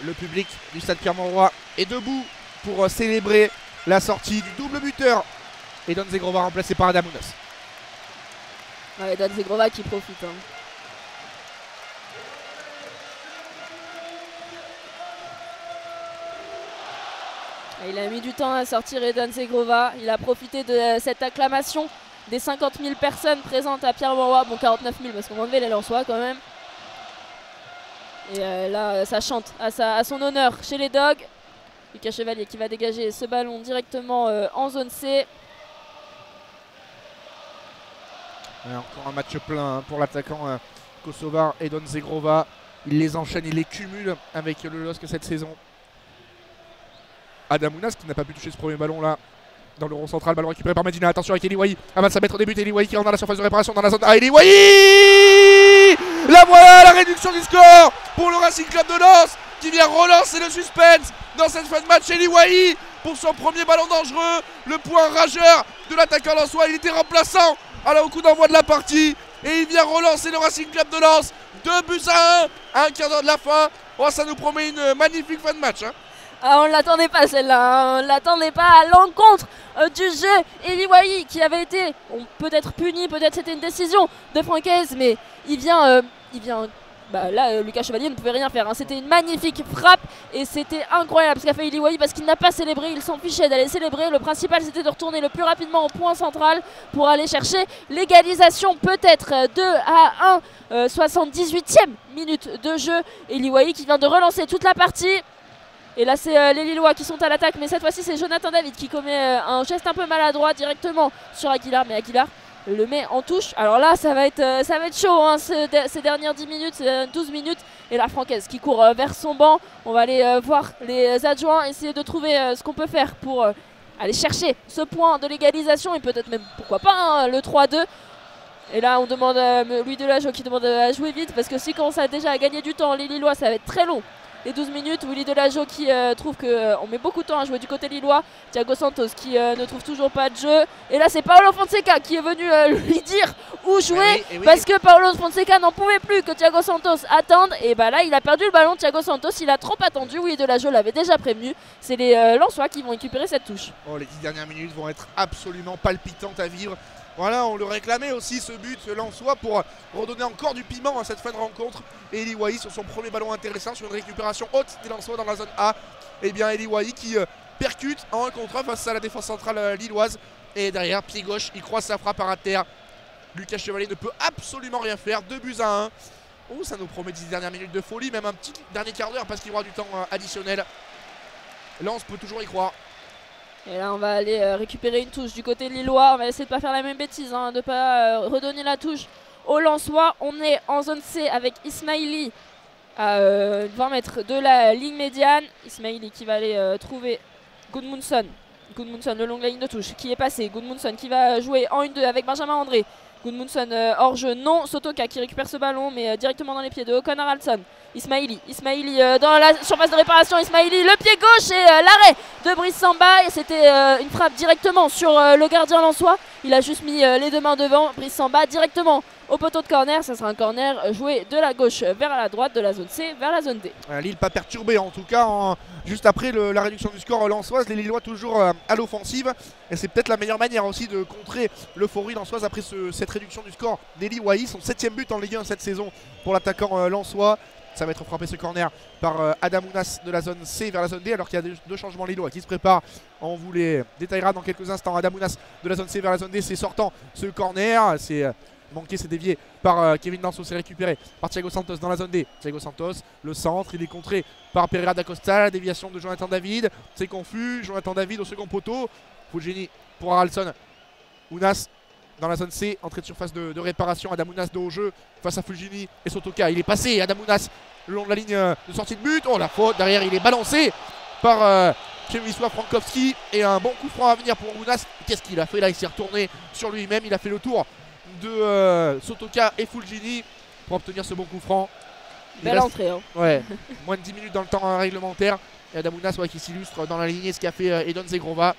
Le public du stade Pierre-Mauroy est debout pour célébrer la sortie du double buteur. Edon Zegrova remplacé par Adamounas. Ouais, Edon Zegrova qui profite. Hein. Il a mis du temps à sortir Eden Zegrova. Il a profité de cette acclamation des 50 000 personnes présentes à Pierre-Mauroy. Bon, 49 000 parce qu'on va enlever les Lensois quand même. Et là, ça chante à son honneur chez les Dogs. Lucas Chevalier qui va dégager ce ballon directement en zone C. Ouais, encore un match plein pour l'attaquant kosovar Edon Zegrova. Il les enchaîne, il les cumule avec le LOSC cette saison. Adamounas qui n'a pas pu toucher ce premier ballon là dans le rond central, ballon récupéré par Medina. Attention avec Eliwahi, à 25 mètres au début, Eliwahi qui rentre dans la surface de réparation dans la zone A. Eliwahi, la voilà, la réduction du score pour le Racing Club de Lens qui vient relancer le suspense dans cette fin de match. Eliwahi pour son premier ballon dangereux, le point rageur de l'attaquant lensois. Il était remplaçant au coup d'envoi de la partie et il vient relancer le Racing Club de Lens. 2-1 à un quart d'heure de la fin. Oh, ça nous promet une magnifique fin de match. Ah, on ne l'attendait pas celle-là, hein. On ne l'attendait pas à l'encontre du jeu. Eliwahi qui avait été peut-être puni, peut-être c'était une décision de Francaise, mais il vient là Lucas Chevalier ne pouvait rien faire, hein. C'était une magnifique frappe et c'était incroyable ce qu'a fait Eliwahi parce qu'il n'a pas célébré, il s'en fichait d'aller célébrer. Le principal c'était de retourner le plus rapidement au point central pour aller chercher l'égalisation, peut-être 2-1, 78e minute de jeu. Eliwahi qui vient de relancer toute la partie. Et là c'est les Lillois qui sont à l'attaque, mais cette fois-ci c'est Jonathan David qui commet un geste un peu maladroit directement sur Aguilar, mais Aguilar le met en touche. Alors là ça va être chaud, hein, ces dernières 10 minutes, 12 minutes. Et la Francaise qui court vers son banc. On va aller voir les adjoints, essayer de trouver ce qu'on peut faire pour aller chercher ce point de l'égalisation et peut-être même pourquoi pas hein, le 3-2. Et là on demande Louis Delageau qui demande à jouer vite parce que si commence déjà à gagner du temps les Lillois ça va être très long. Les 12 minutes, Willy Delageau qui trouve qu'on met beaucoup de temps à jouer du côté lillois. Thiago Santos qui ne trouve toujours pas de jeu. Et là c'est Paolo Fonseca qui est venu lui dire où jouer parce que Paolo Fonseca n'en pouvait plus que Thiago Santos attende. Et bah là il a perdu le ballon, Thiago Santos, il a trop attendu. Willy Delageau l'avait déjà prévenu. C'est les Lensois qui vont récupérer cette touche. Oh, les 10 dernières minutes vont être absolument palpitantes à vivre. Voilà, on le réclamait aussi ce but lensois pour redonner encore du piment à cette fin de rencontre. Et Eliwahi sur son premier ballon intéressant sur une récupération haute des Lensois dans la zone A. Et bien Eliwahi qui percute en 1 contre 1 face à la défense centrale lilloise. Et derrière, pied gauche, il croise sa frappe à terre. Lucas Chevalier ne peut absolument rien faire. 2-1. Oh, ça nous promet 10 dernières minutes de folie, même un petit dernier quart d'heure parce qu'il y aura du temps additionnel. Lens peut toujours y croire. Et là on va aller récupérer une touche du côté lillois. On va essayer de ne pas faire la même bêtise, hein, de ne pas redonner la touche aux Lensois. On est en zone C avec Ismaili à 20 mètres de la ligne médiane. Ismaili qui va aller trouver Gudmundsson. Gudmundsson le long de la ligne de touche qui est passé. Gudmundsson qui va jouer en 1-2 avec Benjamin André. Gudmundsson hors jeu, non. Sotoka qui récupère ce ballon mais directement dans les pieds de Håkon Haraldsson. Ismaili dans la surface de réparation. Ismaili, le pied gauche et l'arrêt de Brice Samba. Et c'était une frappe directement sur le gardien lensois. Il a juste mis les deux mains devant. Brice Samba directement au poteau de corner. Ça sera un corner joué de la gauche vers la droite, de la zone C vers la zone D. Lille pas perturbé en tout cas. Juste après la réduction du score lensoise, les Lillois toujours à l'offensive. Et c'est peut-être la meilleure manière aussi de contrer l'euphorie lensoise après cette réduction du score d'Eliwahi. Son 7e but en Ligue 1 cette saison pour l'attaquant lensois. Ça va être frappé ce corner par Adamounas de la zone C vers la zone D alors qu'il y a deux changements lillois qui se préparent. On vous les détaillera dans quelques instants. Adamounas de la zone C vers la zone D, c'est sortant ce corner. C'est manqué, c'est dévié par Kevin Danso, c'est récupéré par Thiago Santos dans la zone D. Thiago Santos, le centre, il est contré par Pereira da Costa, la déviation de Jonathan David. C'est confus, Jonathan David au second poteau. Fulgini pour Haraldsson. Ounas dans la zone C, entrée de surface de réparation. Adamounas de haut jeu face à Fulgini et Sotoka. Il est passé, Adamounas le long de la ligne de sortie de but. Oh la faute, derrière il est balancé par Przemysław Frankowski. Et un bon coup franc à venir pour Ounas. Qu'est-ce qu'il a fait là? Il s'est retourné sur lui-même. Il a fait le tour de Sotoka et Fulgini pour obtenir ce bon coup franc. Belle entrée, hein. Ouais, moins de 10 minutes dans le temps réglementaire. Et Adamounas qui s'illustre dans la lignée ce qu'a fait Edon Zegrova.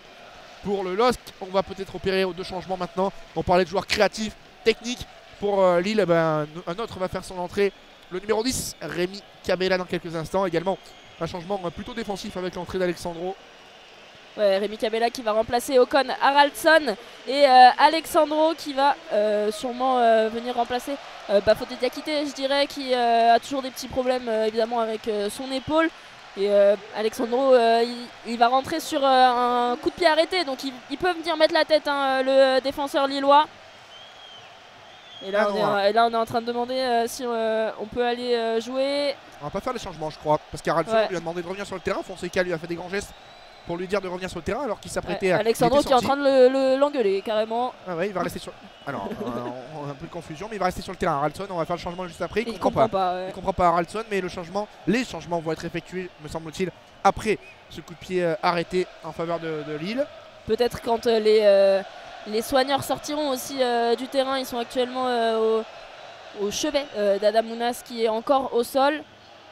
Pour le LOSC, on va peut-être opérer aux 2 changements maintenant. On parlait de joueurs créatifs, techniques. Pour Lille, un autre va faire son entrée. Le numéro 10, Rémi Cabella dans quelques instants. Également un changement plutôt défensif avec l'entrée d'Alexandro. Ouais, Rémi Cabella qui va remplacer Håkon Haraldsson. Et Alexandro qui va sûrement venir remplacer Bafodé Diakité, je dirais, qui a toujours des petits problèmes évidemment avec son épaule. Et Alexandro, il va rentrer sur un coup de pied arrêté, donc il peut venir mettre la tête, hein, le défenseur lillois. Et là, on est en train de demander si on peut aller jouer. On va pas faire les changements, je crois, parce qu'Haraldsson lui a demandé de revenir sur le terrain. Fonseca lui a fait des grands gestes pour lui dire de revenir sur le terrain alors qu'il s'apprêtait à. Alexandro qui est en train de l'engueuler carrément. Ah ouais, il va rester sur. Alors, on a un peu de confusion, mais il va rester sur le terrain. Haraldsson, on va faire le changement juste après. Il comprend pas. Il comprend pas Haraldsson, mais les changements vont être effectués, me semble-t-il, après ce coup de pied arrêté en faveur de Lille. Peut-être quand les soigneurs sortiront aussi du terrain. Ils sont actuellement au chevet d'Adam Mounas qui est encore au sol.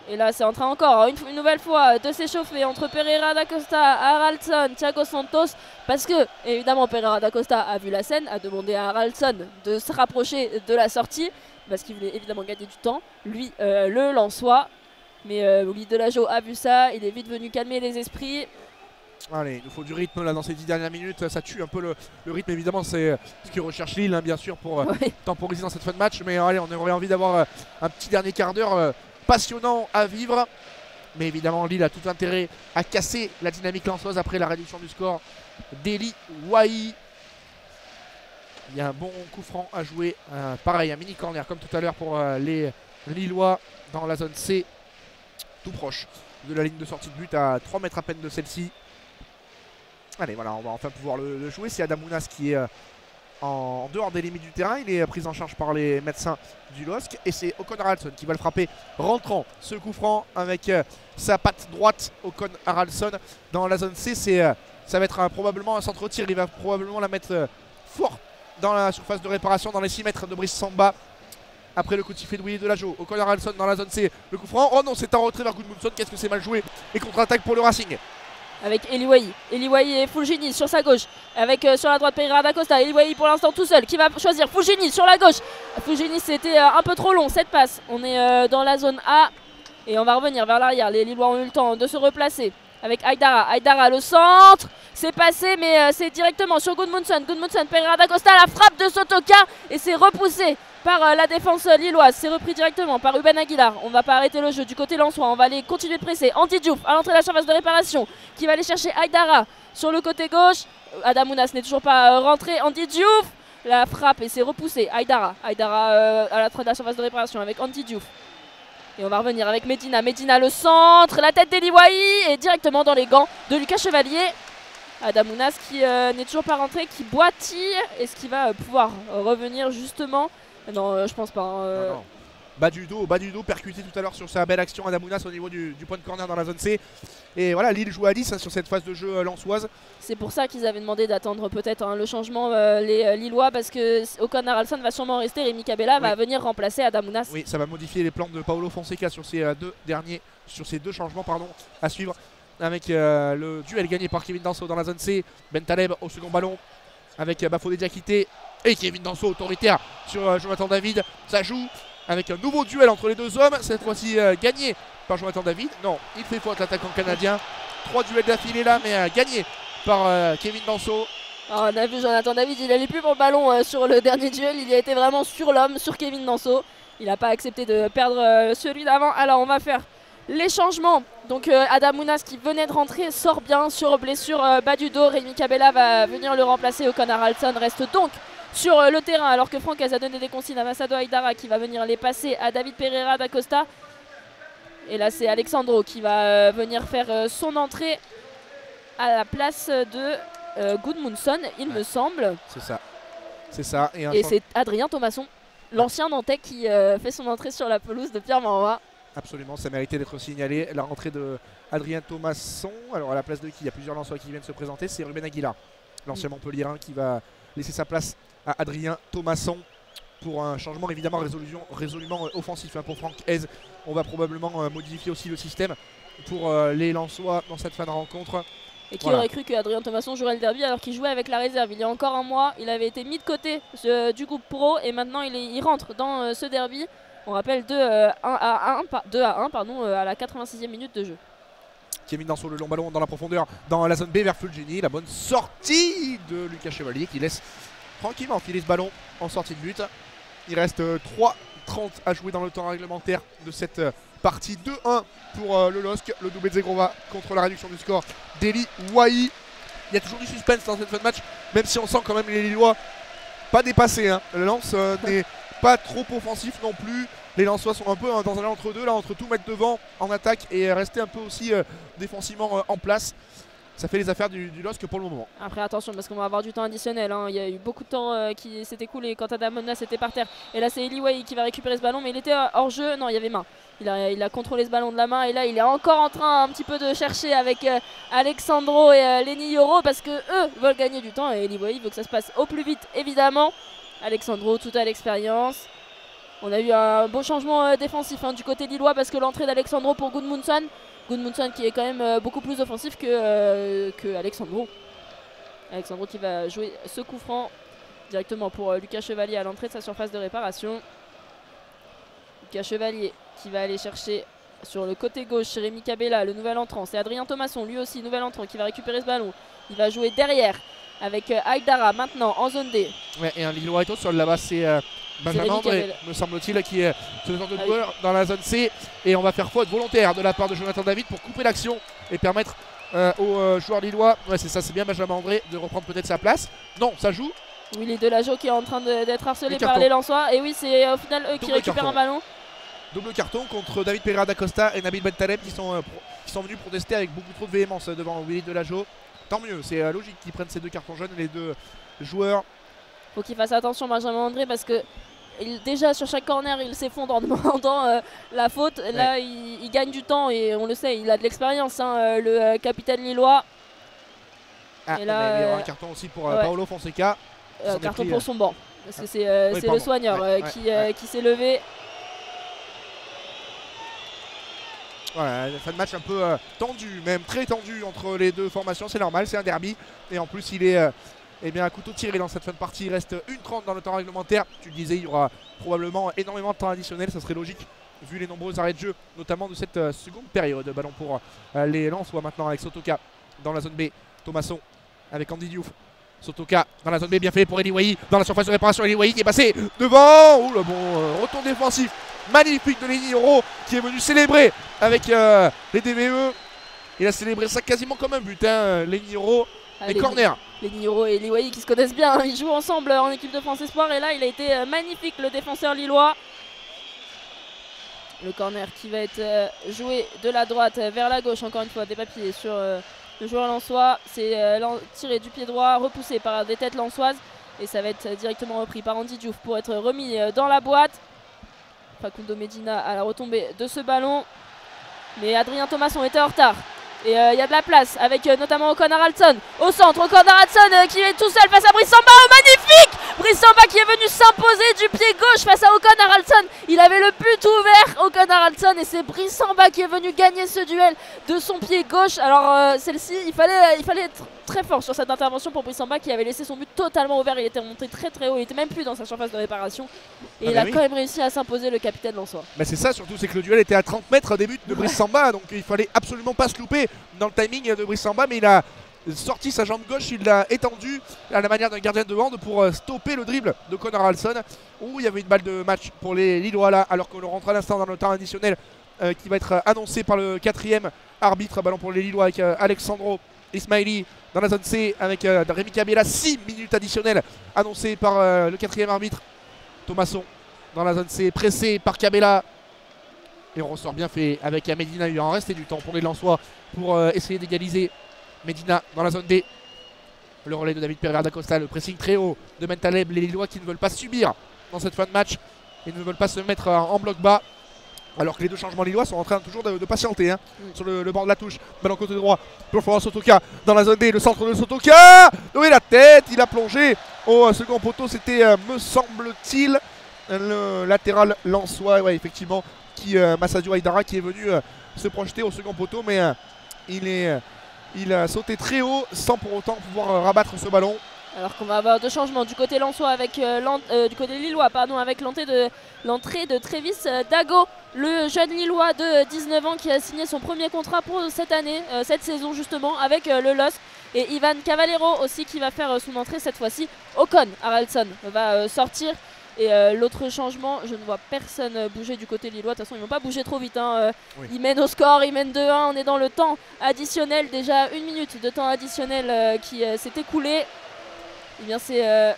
Et là c'est en train encore une nouvelle fois de s'échauffer entre Pereira da Costa, Haraldsson, Thiago Santos, parce que évidemment Pereira da Costa a vu la scène, a demandé à Haraldsson de se rapprocher de la sortie parce qu'il voulait évidemment gagner du temps, lui le Lensois, mais Louis Delageau a vu ça, il est vite venu calmer les esprits. Allez, il nous faut du rythme là dans ces 10 dernières minutes, ça tue un peu le rythme, évidemment c'est ce que recherche Lille, hein, bien sûr, pour temporiser dans cette fin de match, mais allez, on aurait envie d'avoir un petit dernier quart d'heure passionnant à vivre. Mais évidemment Lille a tout intérêt à casser la dynamique lensoise après la réduction du score d'Eli Wahi. Il y a un bon coup franc à jouer, pareil, un mini corner comme tout à l'heure pour les Lillois dans la zone C, tout proche de la ligne de sortie de but, à 3 mètres à peine de celle-ci. Allez, voilà, on va enfin pouvoir le jouer. C'est Adam Mounas qui est en dehors des limites du terrain. Il est pris en charge par les médecins du LOSC. Et c'est Ocon Haraldsson qui va le frapper rentrant ce coup franc avec sa patte droite. Ocon Haraldsson dans la zone C. Ça va être probablement un centre-tir. Il va probablement la mettre fort dans la surface de réparation, dans les 6 mètres de Brice Samba. Après le coup de sifflet de Willy Delageau, Ocon Haraldsson dans la zone C. Le coup franc. Oh non, c'est un retrait vers Gudmundsson. Qu'est-ce que c'est mal joué. Et contre-attaque pour le Racing. Avec Eli Wahi et Fulgini sur sa gauche. Avec sur la droite Pereira da Costa. Eli Wahi pour l'instant tout seul qui va choisir Fulgini sur la gauche. Fulgini c'était un peu trop long cette passe. On est dans la zone A et on va revenir vers l'arrière. Les Lillois ont eu le temps de se replacer. Avec Aïdara le centre. C'est passé mais c'est directement sur Gudmundsson. Pereira da Costa, la frappe de Sotoka et c'est repoussé par la défense lilloise. C'est repris directement par Ruben Aguilar. On va pas arrêter le jeu du côté lensois. On va aller continuer de presser. Andy Diouf à l'entrée de la surface de réparation qui va aller chercher Aïdara sur le côté gauche. Adam Mounas n'est toujours pas rentré. Andy Diouf, la frappe et c'est repoussé. Aïdara à l'entrée de la surface de réparation avec Andy Diouf. Et on va revenir avec Medina le centre, la tête d'Eli Wahi et directement dans les gants de Lucas Chevalier. Adam Mounas qui n'est toujours pas rentré, qui boitille. Est-ce qu'il va pouvoir revenir justement? Non, je pense pas. Non. Bas du dos percuté tout à l'heure sur sa belle action Adam Mounas au niveau du point de corner dans la zone C. Et voilà, Lille joue à 10 sur cette phase de jeu lensoise. C'est pour ça qu'ils avaient demandé d'attendre peut-être le changement les Lillois, parce que Ocon Haraldsson va sûrement rester. Rémi Cabella va venir remplacer Adam Mounas. Oui, ça va modifier les plans de Paulo Fonseca sur ces deux changements à suivre. Avec le duel gagné par Kevin Danso dans la zone C. Ben Taleb au second ballon avec Bafodé Diakité et Kevin Danso autoritaire sur Jonathan David. Ça joue avec un nouveau duel entre les deux hommes, cette fois-ci gagné par Jonathan David. Non, il fait faute l'attaquant canadien. 3 duels d'affilée là, mais gagné par Kevin Danso. Alors, on a vu Jonathan David, il n'allait plus pour le ballon sur le dernier duel. Il y a été vraiment sur l'homme, sur Kevin Danso. Il n'a pas accepté de perdre celui d'avant. Alors on va faire les changements. Donc Adam Mounas qui venait de rentrer sort bien sur blessure bas du dos. Rémi Cabella va venir le remplacer. Ocon Haraldsson reste donc sur le terrain alors que Franck a donné des consignes à Massado Aïdara qui va venir les passer à David Pereira da Costa. Et là c'est Alexandro qui va venir faire son entrée à la place de Gudmundsson, il me semble. C'est ça. Et c'est Adrien Thomasson, l'ancien Nantais, qui fait son entrée sur la pelouse de Pierre Mauroy. Absolument, ça méritait d'être signalé. La rentrée de Adrien Thomasson. Alors à la place de qui? Il y a plusieurs Lensois qui viennent se présenter. C'est Ruben Aguilar, l'ancien Montpellierin, qui va laisser sa place à Adrien Thomasson pour un changement évidemment résolument offensif pour Franck Hez. On va probablement modifier aussi le système pour les Lensois dans cette fin de rencontre. Et qui aurait cru que Adrien Thomasson jouerait le derby alors qu'il jouait avec la réserve? Il y a encore un mois, il avait été mis de côté du groupe pro et maintenant il rentre dans ce derby. On rappelle 2 à 1 à la 86e minute de jeu. Kevin Danso, le long ballon dans la profondeur dans la zone B vers Fulgini. La bonne sortie de Lucas Chevalier qui laisse tranquillement filer ce ballon en sortie de but. Il reste 3:30 à jouer dans le temps réglementaire de cette partie. 2-1 pour le LOSC, le doublé de Zegrova contre la réduction du score d'Eli Wahi. Il y a toujours du suspense dans cette fin de match, même si on sent quand même les Lillois pas dépassés. Hein. Le Lens n'est pas trop offensif non plus. Les Lensois sont un peu dans un entre-deux, là, entre tout mettre devant en attaque et rester un peu aussi défensivement en place. Ça fait les affaires du LOSC pour le moment. Après attention parce qu'on va avoir du temps additionnel, hein. Il y a eu beaucoup de temps qui s'est écoulé quand Adamona était par terre. Et là c'est Eli Wahi qui va récupérer ce ballon, mais il était hors jeu, non il y avait main. Il a contrôlé ce ballon de la main et là il est encore en train un petit peu de chercher avec Alexandro et Lenny Yoro parce que eux veulent gagner du temps et Eli Wahi veut que ça se passe au plus vite évidemment. Alexandro tout à l'expérience. On a eu un beau changement défensif hein, du côté lillois parce que l'entrée d'Alexandro pour Gudmundsson qui est quand même beaucoup plus offensif que Alexandro. Alexandro qui va jouer ce coup franc directement pour Lucas Chevalier à l'entrée de sa surface de réparation. Lucas Chevalier qui va aller chercher sur le côté gauche Rémi Cabella, le nouvel entrant. C'est Adrien Thomasson, lui aussi nouvel entrant qui va récupérer ce ballon. Il va jouer derrière avec Aïdara maintenant en zone D. Ouais, et un Lillois sur là-bas c'est Benjamin André, me semble-t-il, qui est ce genre de joueur dans la zone C. Et on va faire faute volontaire de la part de Jonathan David pour couper l'action et permettre aux joueurs lillois, ouais c'est ça, c'est bien Benjamin André, de reprendre peut-être sa place. Non, ça joue. Willy Delageau qui est en train d'être harcelé par les Lensois. Et oui, c'est au final eux qui récupèrent un ballon. Double carton contre David Pereira da Costa et Nabil Bentaleb qui sont venus protester avec beaucoup trop de véhémence devant Willy Delageau. Tant mieux, c'est logique qu'ils prennent ces deux cartons jaunes, les deux joueurs. Faut qu'il fasse attention Benjamin André parce que déjà sur chaque corner il s'effondre en demandant la faute. Ouais. Là il gagne du temps et on le sait, il a de l'expérience hein, le capitaine lillois. Ah, et là, il y aura un carton aussi pour Paolo Fonseca. Carton pour son banc parce que c'est le soigneur qui s'est levé. Voilà, fin de match un peu tendu, même très tendu entre les deux formations, c'est normal, c'est un derby. Et en plus il est à couteau tiré dans cette fin de partie. Il reste 1:30 dans le temps réglementaire. Tu le disais, il y aura probablement énormément de temps additionnel, ça serait logique vu les nombreux arrêts de jeu, notamment de cette seconde période. Ballon pour les Lensois maintenant avec Sotoka dans la zone B. Thomasson avec Andy Diouf. Sotoka dans la zone B, bien fait pour Eli Wahi dans la surface de réparation. Eli Wahi qui est passé devant. Ouh, le bon retour défensif magnifique de Lenny Yoro qui est venu célébrer avec les DVE. Il a célébré ça quasiment comme un but, hein, Lenny Yoro. Les corners. Lenny Yoro et Eli Wahi qui se connaissent bien, hein. Ils jouent ensemble en équipe de France Espoir et là il a été magnifique le défenseur lillois. Le corner qui va être joué de la droite vers la gauche, encore une fois des papiers sur le joueur lensois. C'est tiré du pied droit, repoussé par des têtes lensoises et ça va être directement repris par Andy Diouf pour être remis dans la boîte. Facundo Medina à la retombée de ce ballon, mais Adrien Thomasson était en retard. Et il y a de la place avec notamment Ocon Haraldson au centre. Ocon Haraldson qui est tout seul face à Brice Samba. Oh, magnifique! Brice Samba qui est venu s'imposer du pied gauche face à Ocon Haraldson. Il avait le but ouvert, Ocon Haraldson, et c'est Brice Samba qui est venu gagner ce duel de son pied gauche. Alors celle-ci, il fallait être très fort sur cette intervention pour Brice Samba qui avait laissé son but totalement ouvert. Il était remonté très très haut, il était même plus dans sa surface de réparation. Et il a quand même réussi à s'imposer le capitaine lensois. Mais c'est ça surtout, c'est que le duel était à 30 mètres des buts de Brice Samba, donc il fallait absolument pas se louper dans le timing de Brice Samba, mais il a sorti sa jambe gauche, il l'a étendue à la manière d'un gardien de hand pour stopper le dribble de Conor Haraldson, où il y avait une balle de match pour les Lillois là, alors qu'on rentre à l'instant dans le temps additionnel qui va être annoncé par le 4e arbitre. Ballon pour les Lillois avec Alexandro Ismaili dans la zone C avec Rémi Cabella. 6 minutes additionnelles annoncées par le 4e arbitre. Thomasson dans la zone C, pressé par Cabella. Et on ressort bien fait avec Medina. Il en restait du temps pour les Lensois pour essayer d'égaliser. Medina dans la zone D. Le relais de David Pereira da Costa, le pressing très haut de Bentaleb. Les Lillois qui ne veulent pas subir dans cette fin de match. Ils ne veulent pas se mettre en bloc bas. Alors que les deux changements lillois sont en train toujours de patienter hein, sur le banc de la touche. Ballon côté droit pour Florent Sotoka dans la zone D. Le centre de Sotoka. Oui, la tête, il a plongé au second poteau. C'était, me semble-t-il, le latéral lensois. Ouais, effectivement, Massadio Aïdara qui est venu se projeter au second poteau. Mais il a sauté très haut sans pour autant pouvoir rabattre ce ballon. Alors qu'on va avoir deux changements du côté lensois avec du côté lillois avec l'entrée de Trévis Dago, le jeune lillois de 19 ans qui a signé son premier contrat pour cette année, cette saison justement avec le LOSC, et Ivan Cavallero aussi qui va faire son entrée cette fois-ci. Ocon Haraldson va sortir Et l'autre changement, je ne vois personne bouger du côté lillois. De toute façon, ils ne vont pas bouger trop vite. Hein. Oui. Ils mènent au score, ils mènent 2-1. On est dans le temps additionnel. Déjà 1 minute de temps additionnel qui s'est écoulé. Eh bien, c'est.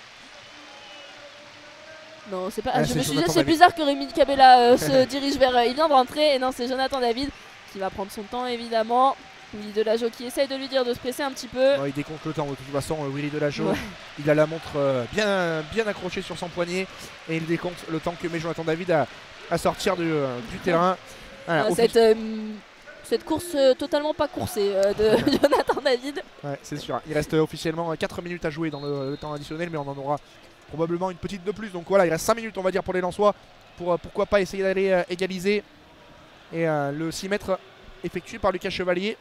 Non, c'est pas. Ah, je me suis dit, Jonathan c'est David. bizarre que Rémi Cabella se dirige vers. Il vient de rentrer. Et non, c'est Jonathan David qui va prendre son temps, évidemment. Willy Delageau qui essaye de lui dire de se presser un petit peu. Il décompte le temps de toute façon, Willy Delageau. Ouais. Il a la montre bien accrochée sur son poignet et il décompte le temps que met Jonathan David à sortir du terrain. Voilà, Cette course totalement pas coursée de Jonathan David. ouais, c'est sûr. Il reste officiellement 4 minutes à jouer dans le temps additionnel, mais on en aura probablement une petite de plus. Donc voilà, il reste 5 minutes on va dire pour les Lensois pour pourquoi pas essayer d'aller égaliser. Et le 6 mètres effectué par Lucas Chevalier.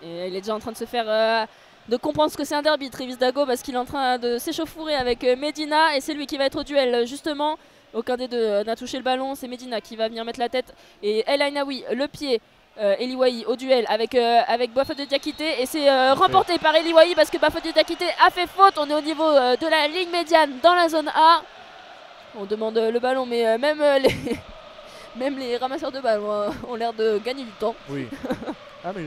Et il est déjà en train de se faire de comprendre ce que c'est un derby, Trévis Dago, parce qu'il est en train de s'échauffourrer avec Medina et c'est lui qui va être au duel justement. Aucun des deux n'a touché le ballon, c'est Medina qui va venir mettre la tête et El Ainaoui le pied. Eliwahi au duel avec Bafodé Diakité et c'est remporté par Eliwahi parce que Bafodé Diakité a fait faute. On est au niveau de la ligne médiane dans la zone A. On demande le ballon mais même les ramasseurs de balles ont l'air de gagner du temps. Oui. Ah mais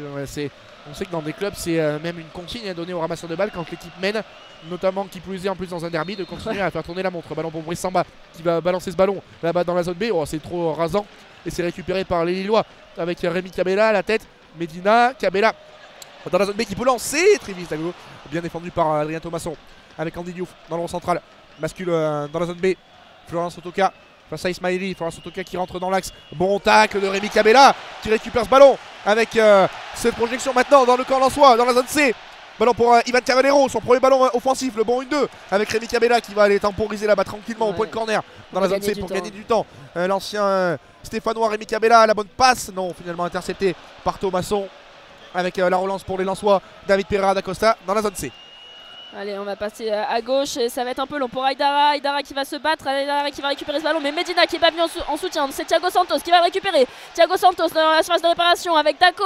on sait que dans des clubs c'est même une consigne à donner aux ramasseurs de balles quand l'équipe mène, notamment qui plus est en plus dans un derby, de continuer à faire tourner la montre. Ballon pour Brice Samba qui va balancer ce ballon là-bas dans la zone B. Oh, c'est trop rasant et c'est récupéré par les Lillois avec Rémi Cabella à la tête. Medina, Cabella dans la zone B qui peut lancer. Trévis Dago bien défendu par Adrien Thomasson avec Andy Diouf dans le rond central. Bascule dans la zone B. Florence Sotoka face à Ismaili. Florence Sotoka qui rentre dans l'axe. Bon tacle de Rémi Cabella qui récupère ce ballon avec cette projection maintenant dans le camp lensois, dans la zone C. Ballon pour Ivan Cavallero, son premier ballon offensif, le bon 1-2 avec Rémi Cabella qui va aller temporiser là-bas tranquillement au point de corner dans la zone C pour gagner du temps. L'ancien Stéphanois Rémi Cabella, la bonne passe, non, finalement intercepté par Thomasson avec la relance pour les Lensois. David Pereira da Costa dans la zone C. Allez, on va passer à gauche et ça va être un peu long pour Aïdara. Aïdara qui va se battre, Aïdara qui va récupérer ce ballon, mais Medina qui est pas venu en soutien. C'est Thiago Santos qui va le récupérer. Thiago Santos dans la surface de réparation avec Daco.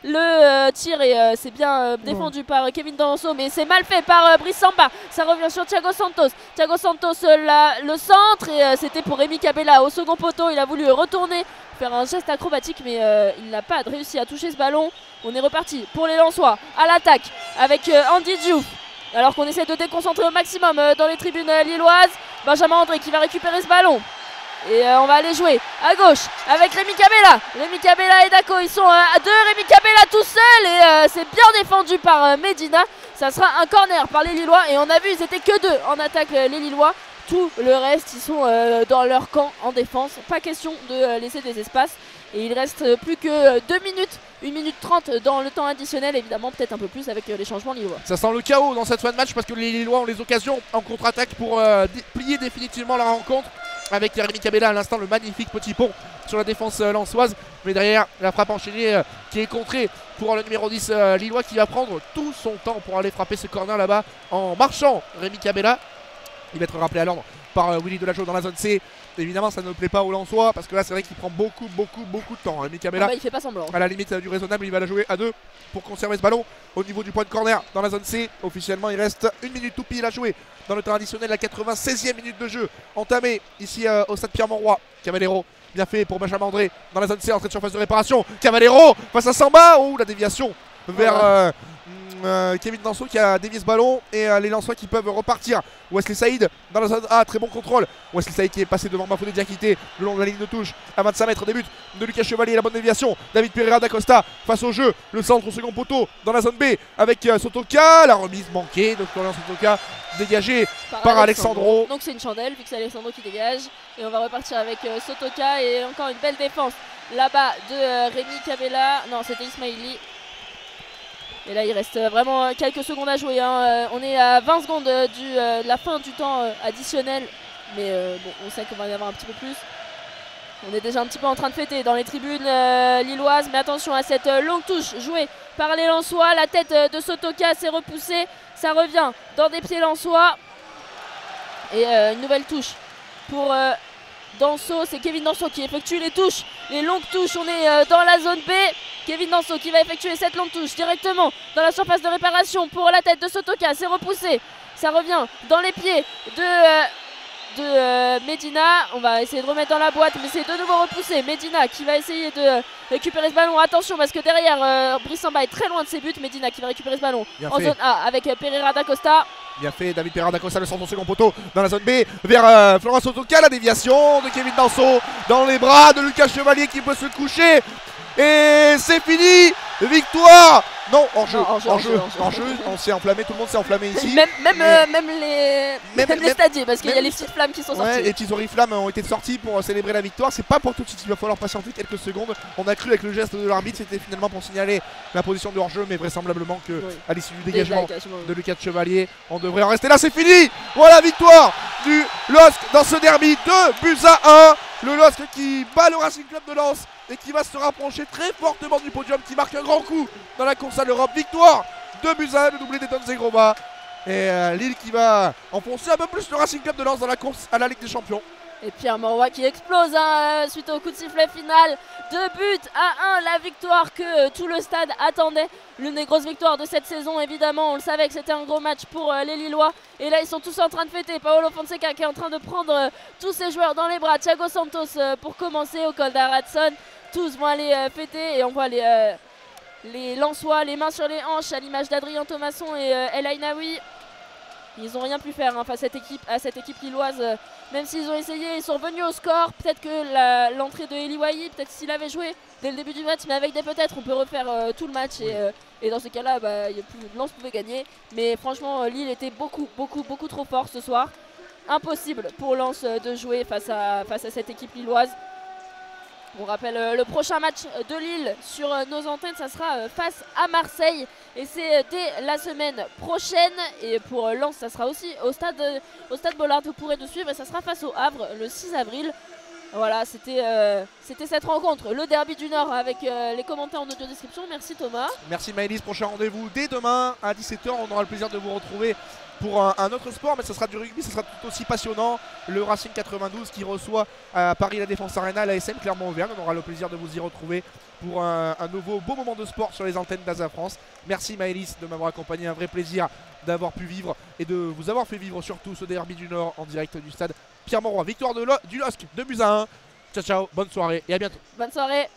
Le tir et c'est bien défendu par Kevin Danso, mais c'est mal fait par Brice Samba. Ça revient sur Thiago Santos. Thiago Santos le centre et c'était pour Rémi Cabella au second poteau. Il a voulu retourner, faire un geste acrobatique, mais il n'a pas réussi à toucher ce ballon. On est reparti pour les Lensois à l'attaque avec Andy Diouf. Alors qu'on essaie de déconcentrer au maximum dans les tribunes lilloises. Benjamin André qui va récupérer ce ballon. Et on va aller jouer à gauche avec Rémi Cabella. Rémi Cabella et Daco, ils sont à deux. Rémi Cabella tout seul et c'est bien défendu par Medina. Ça sera un corner par les Lillois. Et on a vu, ils étaient que deux en attaque les Lillois. Tout le reste, ils sont dans leur camp en défense. Pas question de laisser des espaces. Et il reste plus que 2 minutes, 1 minute 30 dans le temps additionnel, évidemment peut-être un peu plus avec les changements lillois. Ça sent le chaos dans cette fin de match parce que les Lillois ont les occasions en contre-attaque pour plier définitivement la rencontre. Avec Rémi Cabella à l'instant, le magnifique petit pont sur la défense lensoise. Mais derrière, la frappe enchaînée qui est contrée pour le numéro 10 lillois qui va prendre tout son temps pour aller frapper ce corner là-bas en marchant. Rémi Cabella, il va être rappelé à l'ordre par Willy Delageau dans la zone C. Évidemment ça ne plaît pas aux Lensois parce que là c'est vrai qu'il prend beaucoup de temps. Rémi Cabella, il fait pas semblant. À la limite du raisonnable, il va la jouer à 2 pour conserver ce ballon au niveau du point de corner dans la zone C. Officiellement il reste 1 minute tout pile à jouer dans le temps additionnel, la 96e minute de jeu entamée ici au stade Pierre-Mauroy. Cavallero, bien fait pour Benjamin André dans la zone C, entrée de surface de réparation. Cavallero face à Samba, oh la déviation vers Kevin Danso qui a dévié ce ballon et les Lensois qui peuvent repartir. Wesley Saïd dans la zone A, très bon contrôle. Wesley Saïd qui est passé devant Bafodé Diakité le long de la ligne de touche à 25 mètres des buts de Lucas Chevalier, la bonne déviation. David Pereira da Costa face au jeu, le centre au second poteau dans la zone B avec Sotoka, la remise manquée de Florian Sotoka dégagée par Alexandro. Donc c'est une chandelle vu que c'est Alexandro qui dégage et on va repartir avec Sotoka et encore une belle défense là-bas de Rémi Cabella. Non, c'était Ismaili. Et là il reste vraiment quelques secondes à jouer hein. On est à 20 secondes de la fin du temps additionnel. Mais bon, on sait qu'on va y avoir un petit peu plus. On est déjà un petit peu en train de fêter dans les tribunes lilloises. Mais attention à cette longue touche jouée par les Lensois. La tête de Sotoka s'est repoussée. Ça revient dans des pieds lensois. Et une nouvelle touche pour Danso. C'est Kevin Danso qui effectue les touches. Les longues touches, on est dans la zone B. Kevin Danso qui va effectuer cette longue touche directement dans la surface de réparation pour la tête de Sotoka. C'est repoussé. Ça revient dans les pieds de de Medina. On va essayer de remettre dans la boîte, mais c'est de nouveau repoussé. Medina qui va essayer de récupérer ce ballon. Attention parce que derrière, Brissamba est très loin de ses buts. Medina qui va récupérer ce ballon en zone A avec Pereira da Costa. Bien fait, David Pereira da Costa, le centre au second poteau dans la zone B vers Florent Sotoka. La déviation de Kevin Danso dans les bras de Lucas Chevalier qui peut se coucher. Et c'est fini. Victoire. Non, en jeu, on s'est enflammé, tout le monde s'est enflammé ici. Même les stadiers, parce qu'il y a les petites flammes qui sont sorties. Les petits oriflammes ont été sortis pour célébrer la victoire. C'est pas pour tout de suite, il va falloir patienter quelques secondes. On a cru avec le geste de l'arbitre, c'était finalement pour signaler la position de hors-jeu, mais vraisemblablement que à l'issue du dégagement de Lucas Chevalier, on devrait en rester là. C'est fini. Voilà, victoire du LOSC dans ce derby, 2-1. Le LOSC qui bat le Racing Club de Lens et qui va se rapprocher très fortement du podium, qui marque un grand coup dans la course à l'Europe. Victoire 2-1, le doublé d'Eton Zegrova. Et Lille qui va enfoncer un peu plus le Racing Club de Lens dans la course à la Ligue des Champions. Et Pierre Mauroy qui explose suite au coup de sifflet final. 2-1, la victoire que tout le stade attendait. L'une des grosses victoires de cette saison, évidemment. On le savait que c'était un gros match pour les Lillois. Et là, ils sont tous en train de fêter. Paolo Fonseca qui est en train de prendre tous ses joueurs dans les bras. Thiago Santos pour commencer au col d'Aradson. Tous vont aller fêter et on voit les Lensois, les mains sur les hanches à l'image d'Adrien Thomasson et El Ainaoui. Ils n'ont rien pu faire face à cette équipe lilloise. Même s'ils ont essayé, ils sont revenus au score. Peut-être que l'entrée de Eli Wahi, peut-être s'il avait joué dès le début du match, mais avec des peut-être, on peut refaire tout le match. Et dans ce cas-là, Lens pouvait gagner. Mais franchement, Lille était beaucoup trop fort ce soir. Impossible pour Lens de jouer face à cette équipe lilloise. On rappelle le prochain match de Lille sur nos antennes, ça sera face à Marseille et c'est dès la semaine prochaine. Et pour Lens, ça sera aussi au stade Bollard, vous pourrez nous suivre et ça sera face au Havre le 6 avril. Voilà, c'était cette rencontre, le derby du Nord avec les commentaires en audio description. Merci Thomas. Merci Maëlys, prochain rendez-vous dès demain à 17 h. On aura le plaisir de vous retrouver pour un autre sport, mais ce sera du rugby, ce sera tout aussi passionnant. Le Racing 92 qui reçoit à Paris la Défense Arena, l'ASM Clermont-Auvergne. On aura le plaisir de vous y retrouver pour un nouveau beau moment de sport sur les antennes d'Asa France. Merci Maëlys de m'avoir accompagné, un vrai plaisir d'avoir pu vivre et de vous avoir fait vivre surtout ce derby du Nord en direct du stade Pierre Mauroy. Victoire du LOSC 2-1. Ciao ciao, bonne soirée et à bientôt. Bonne soirée.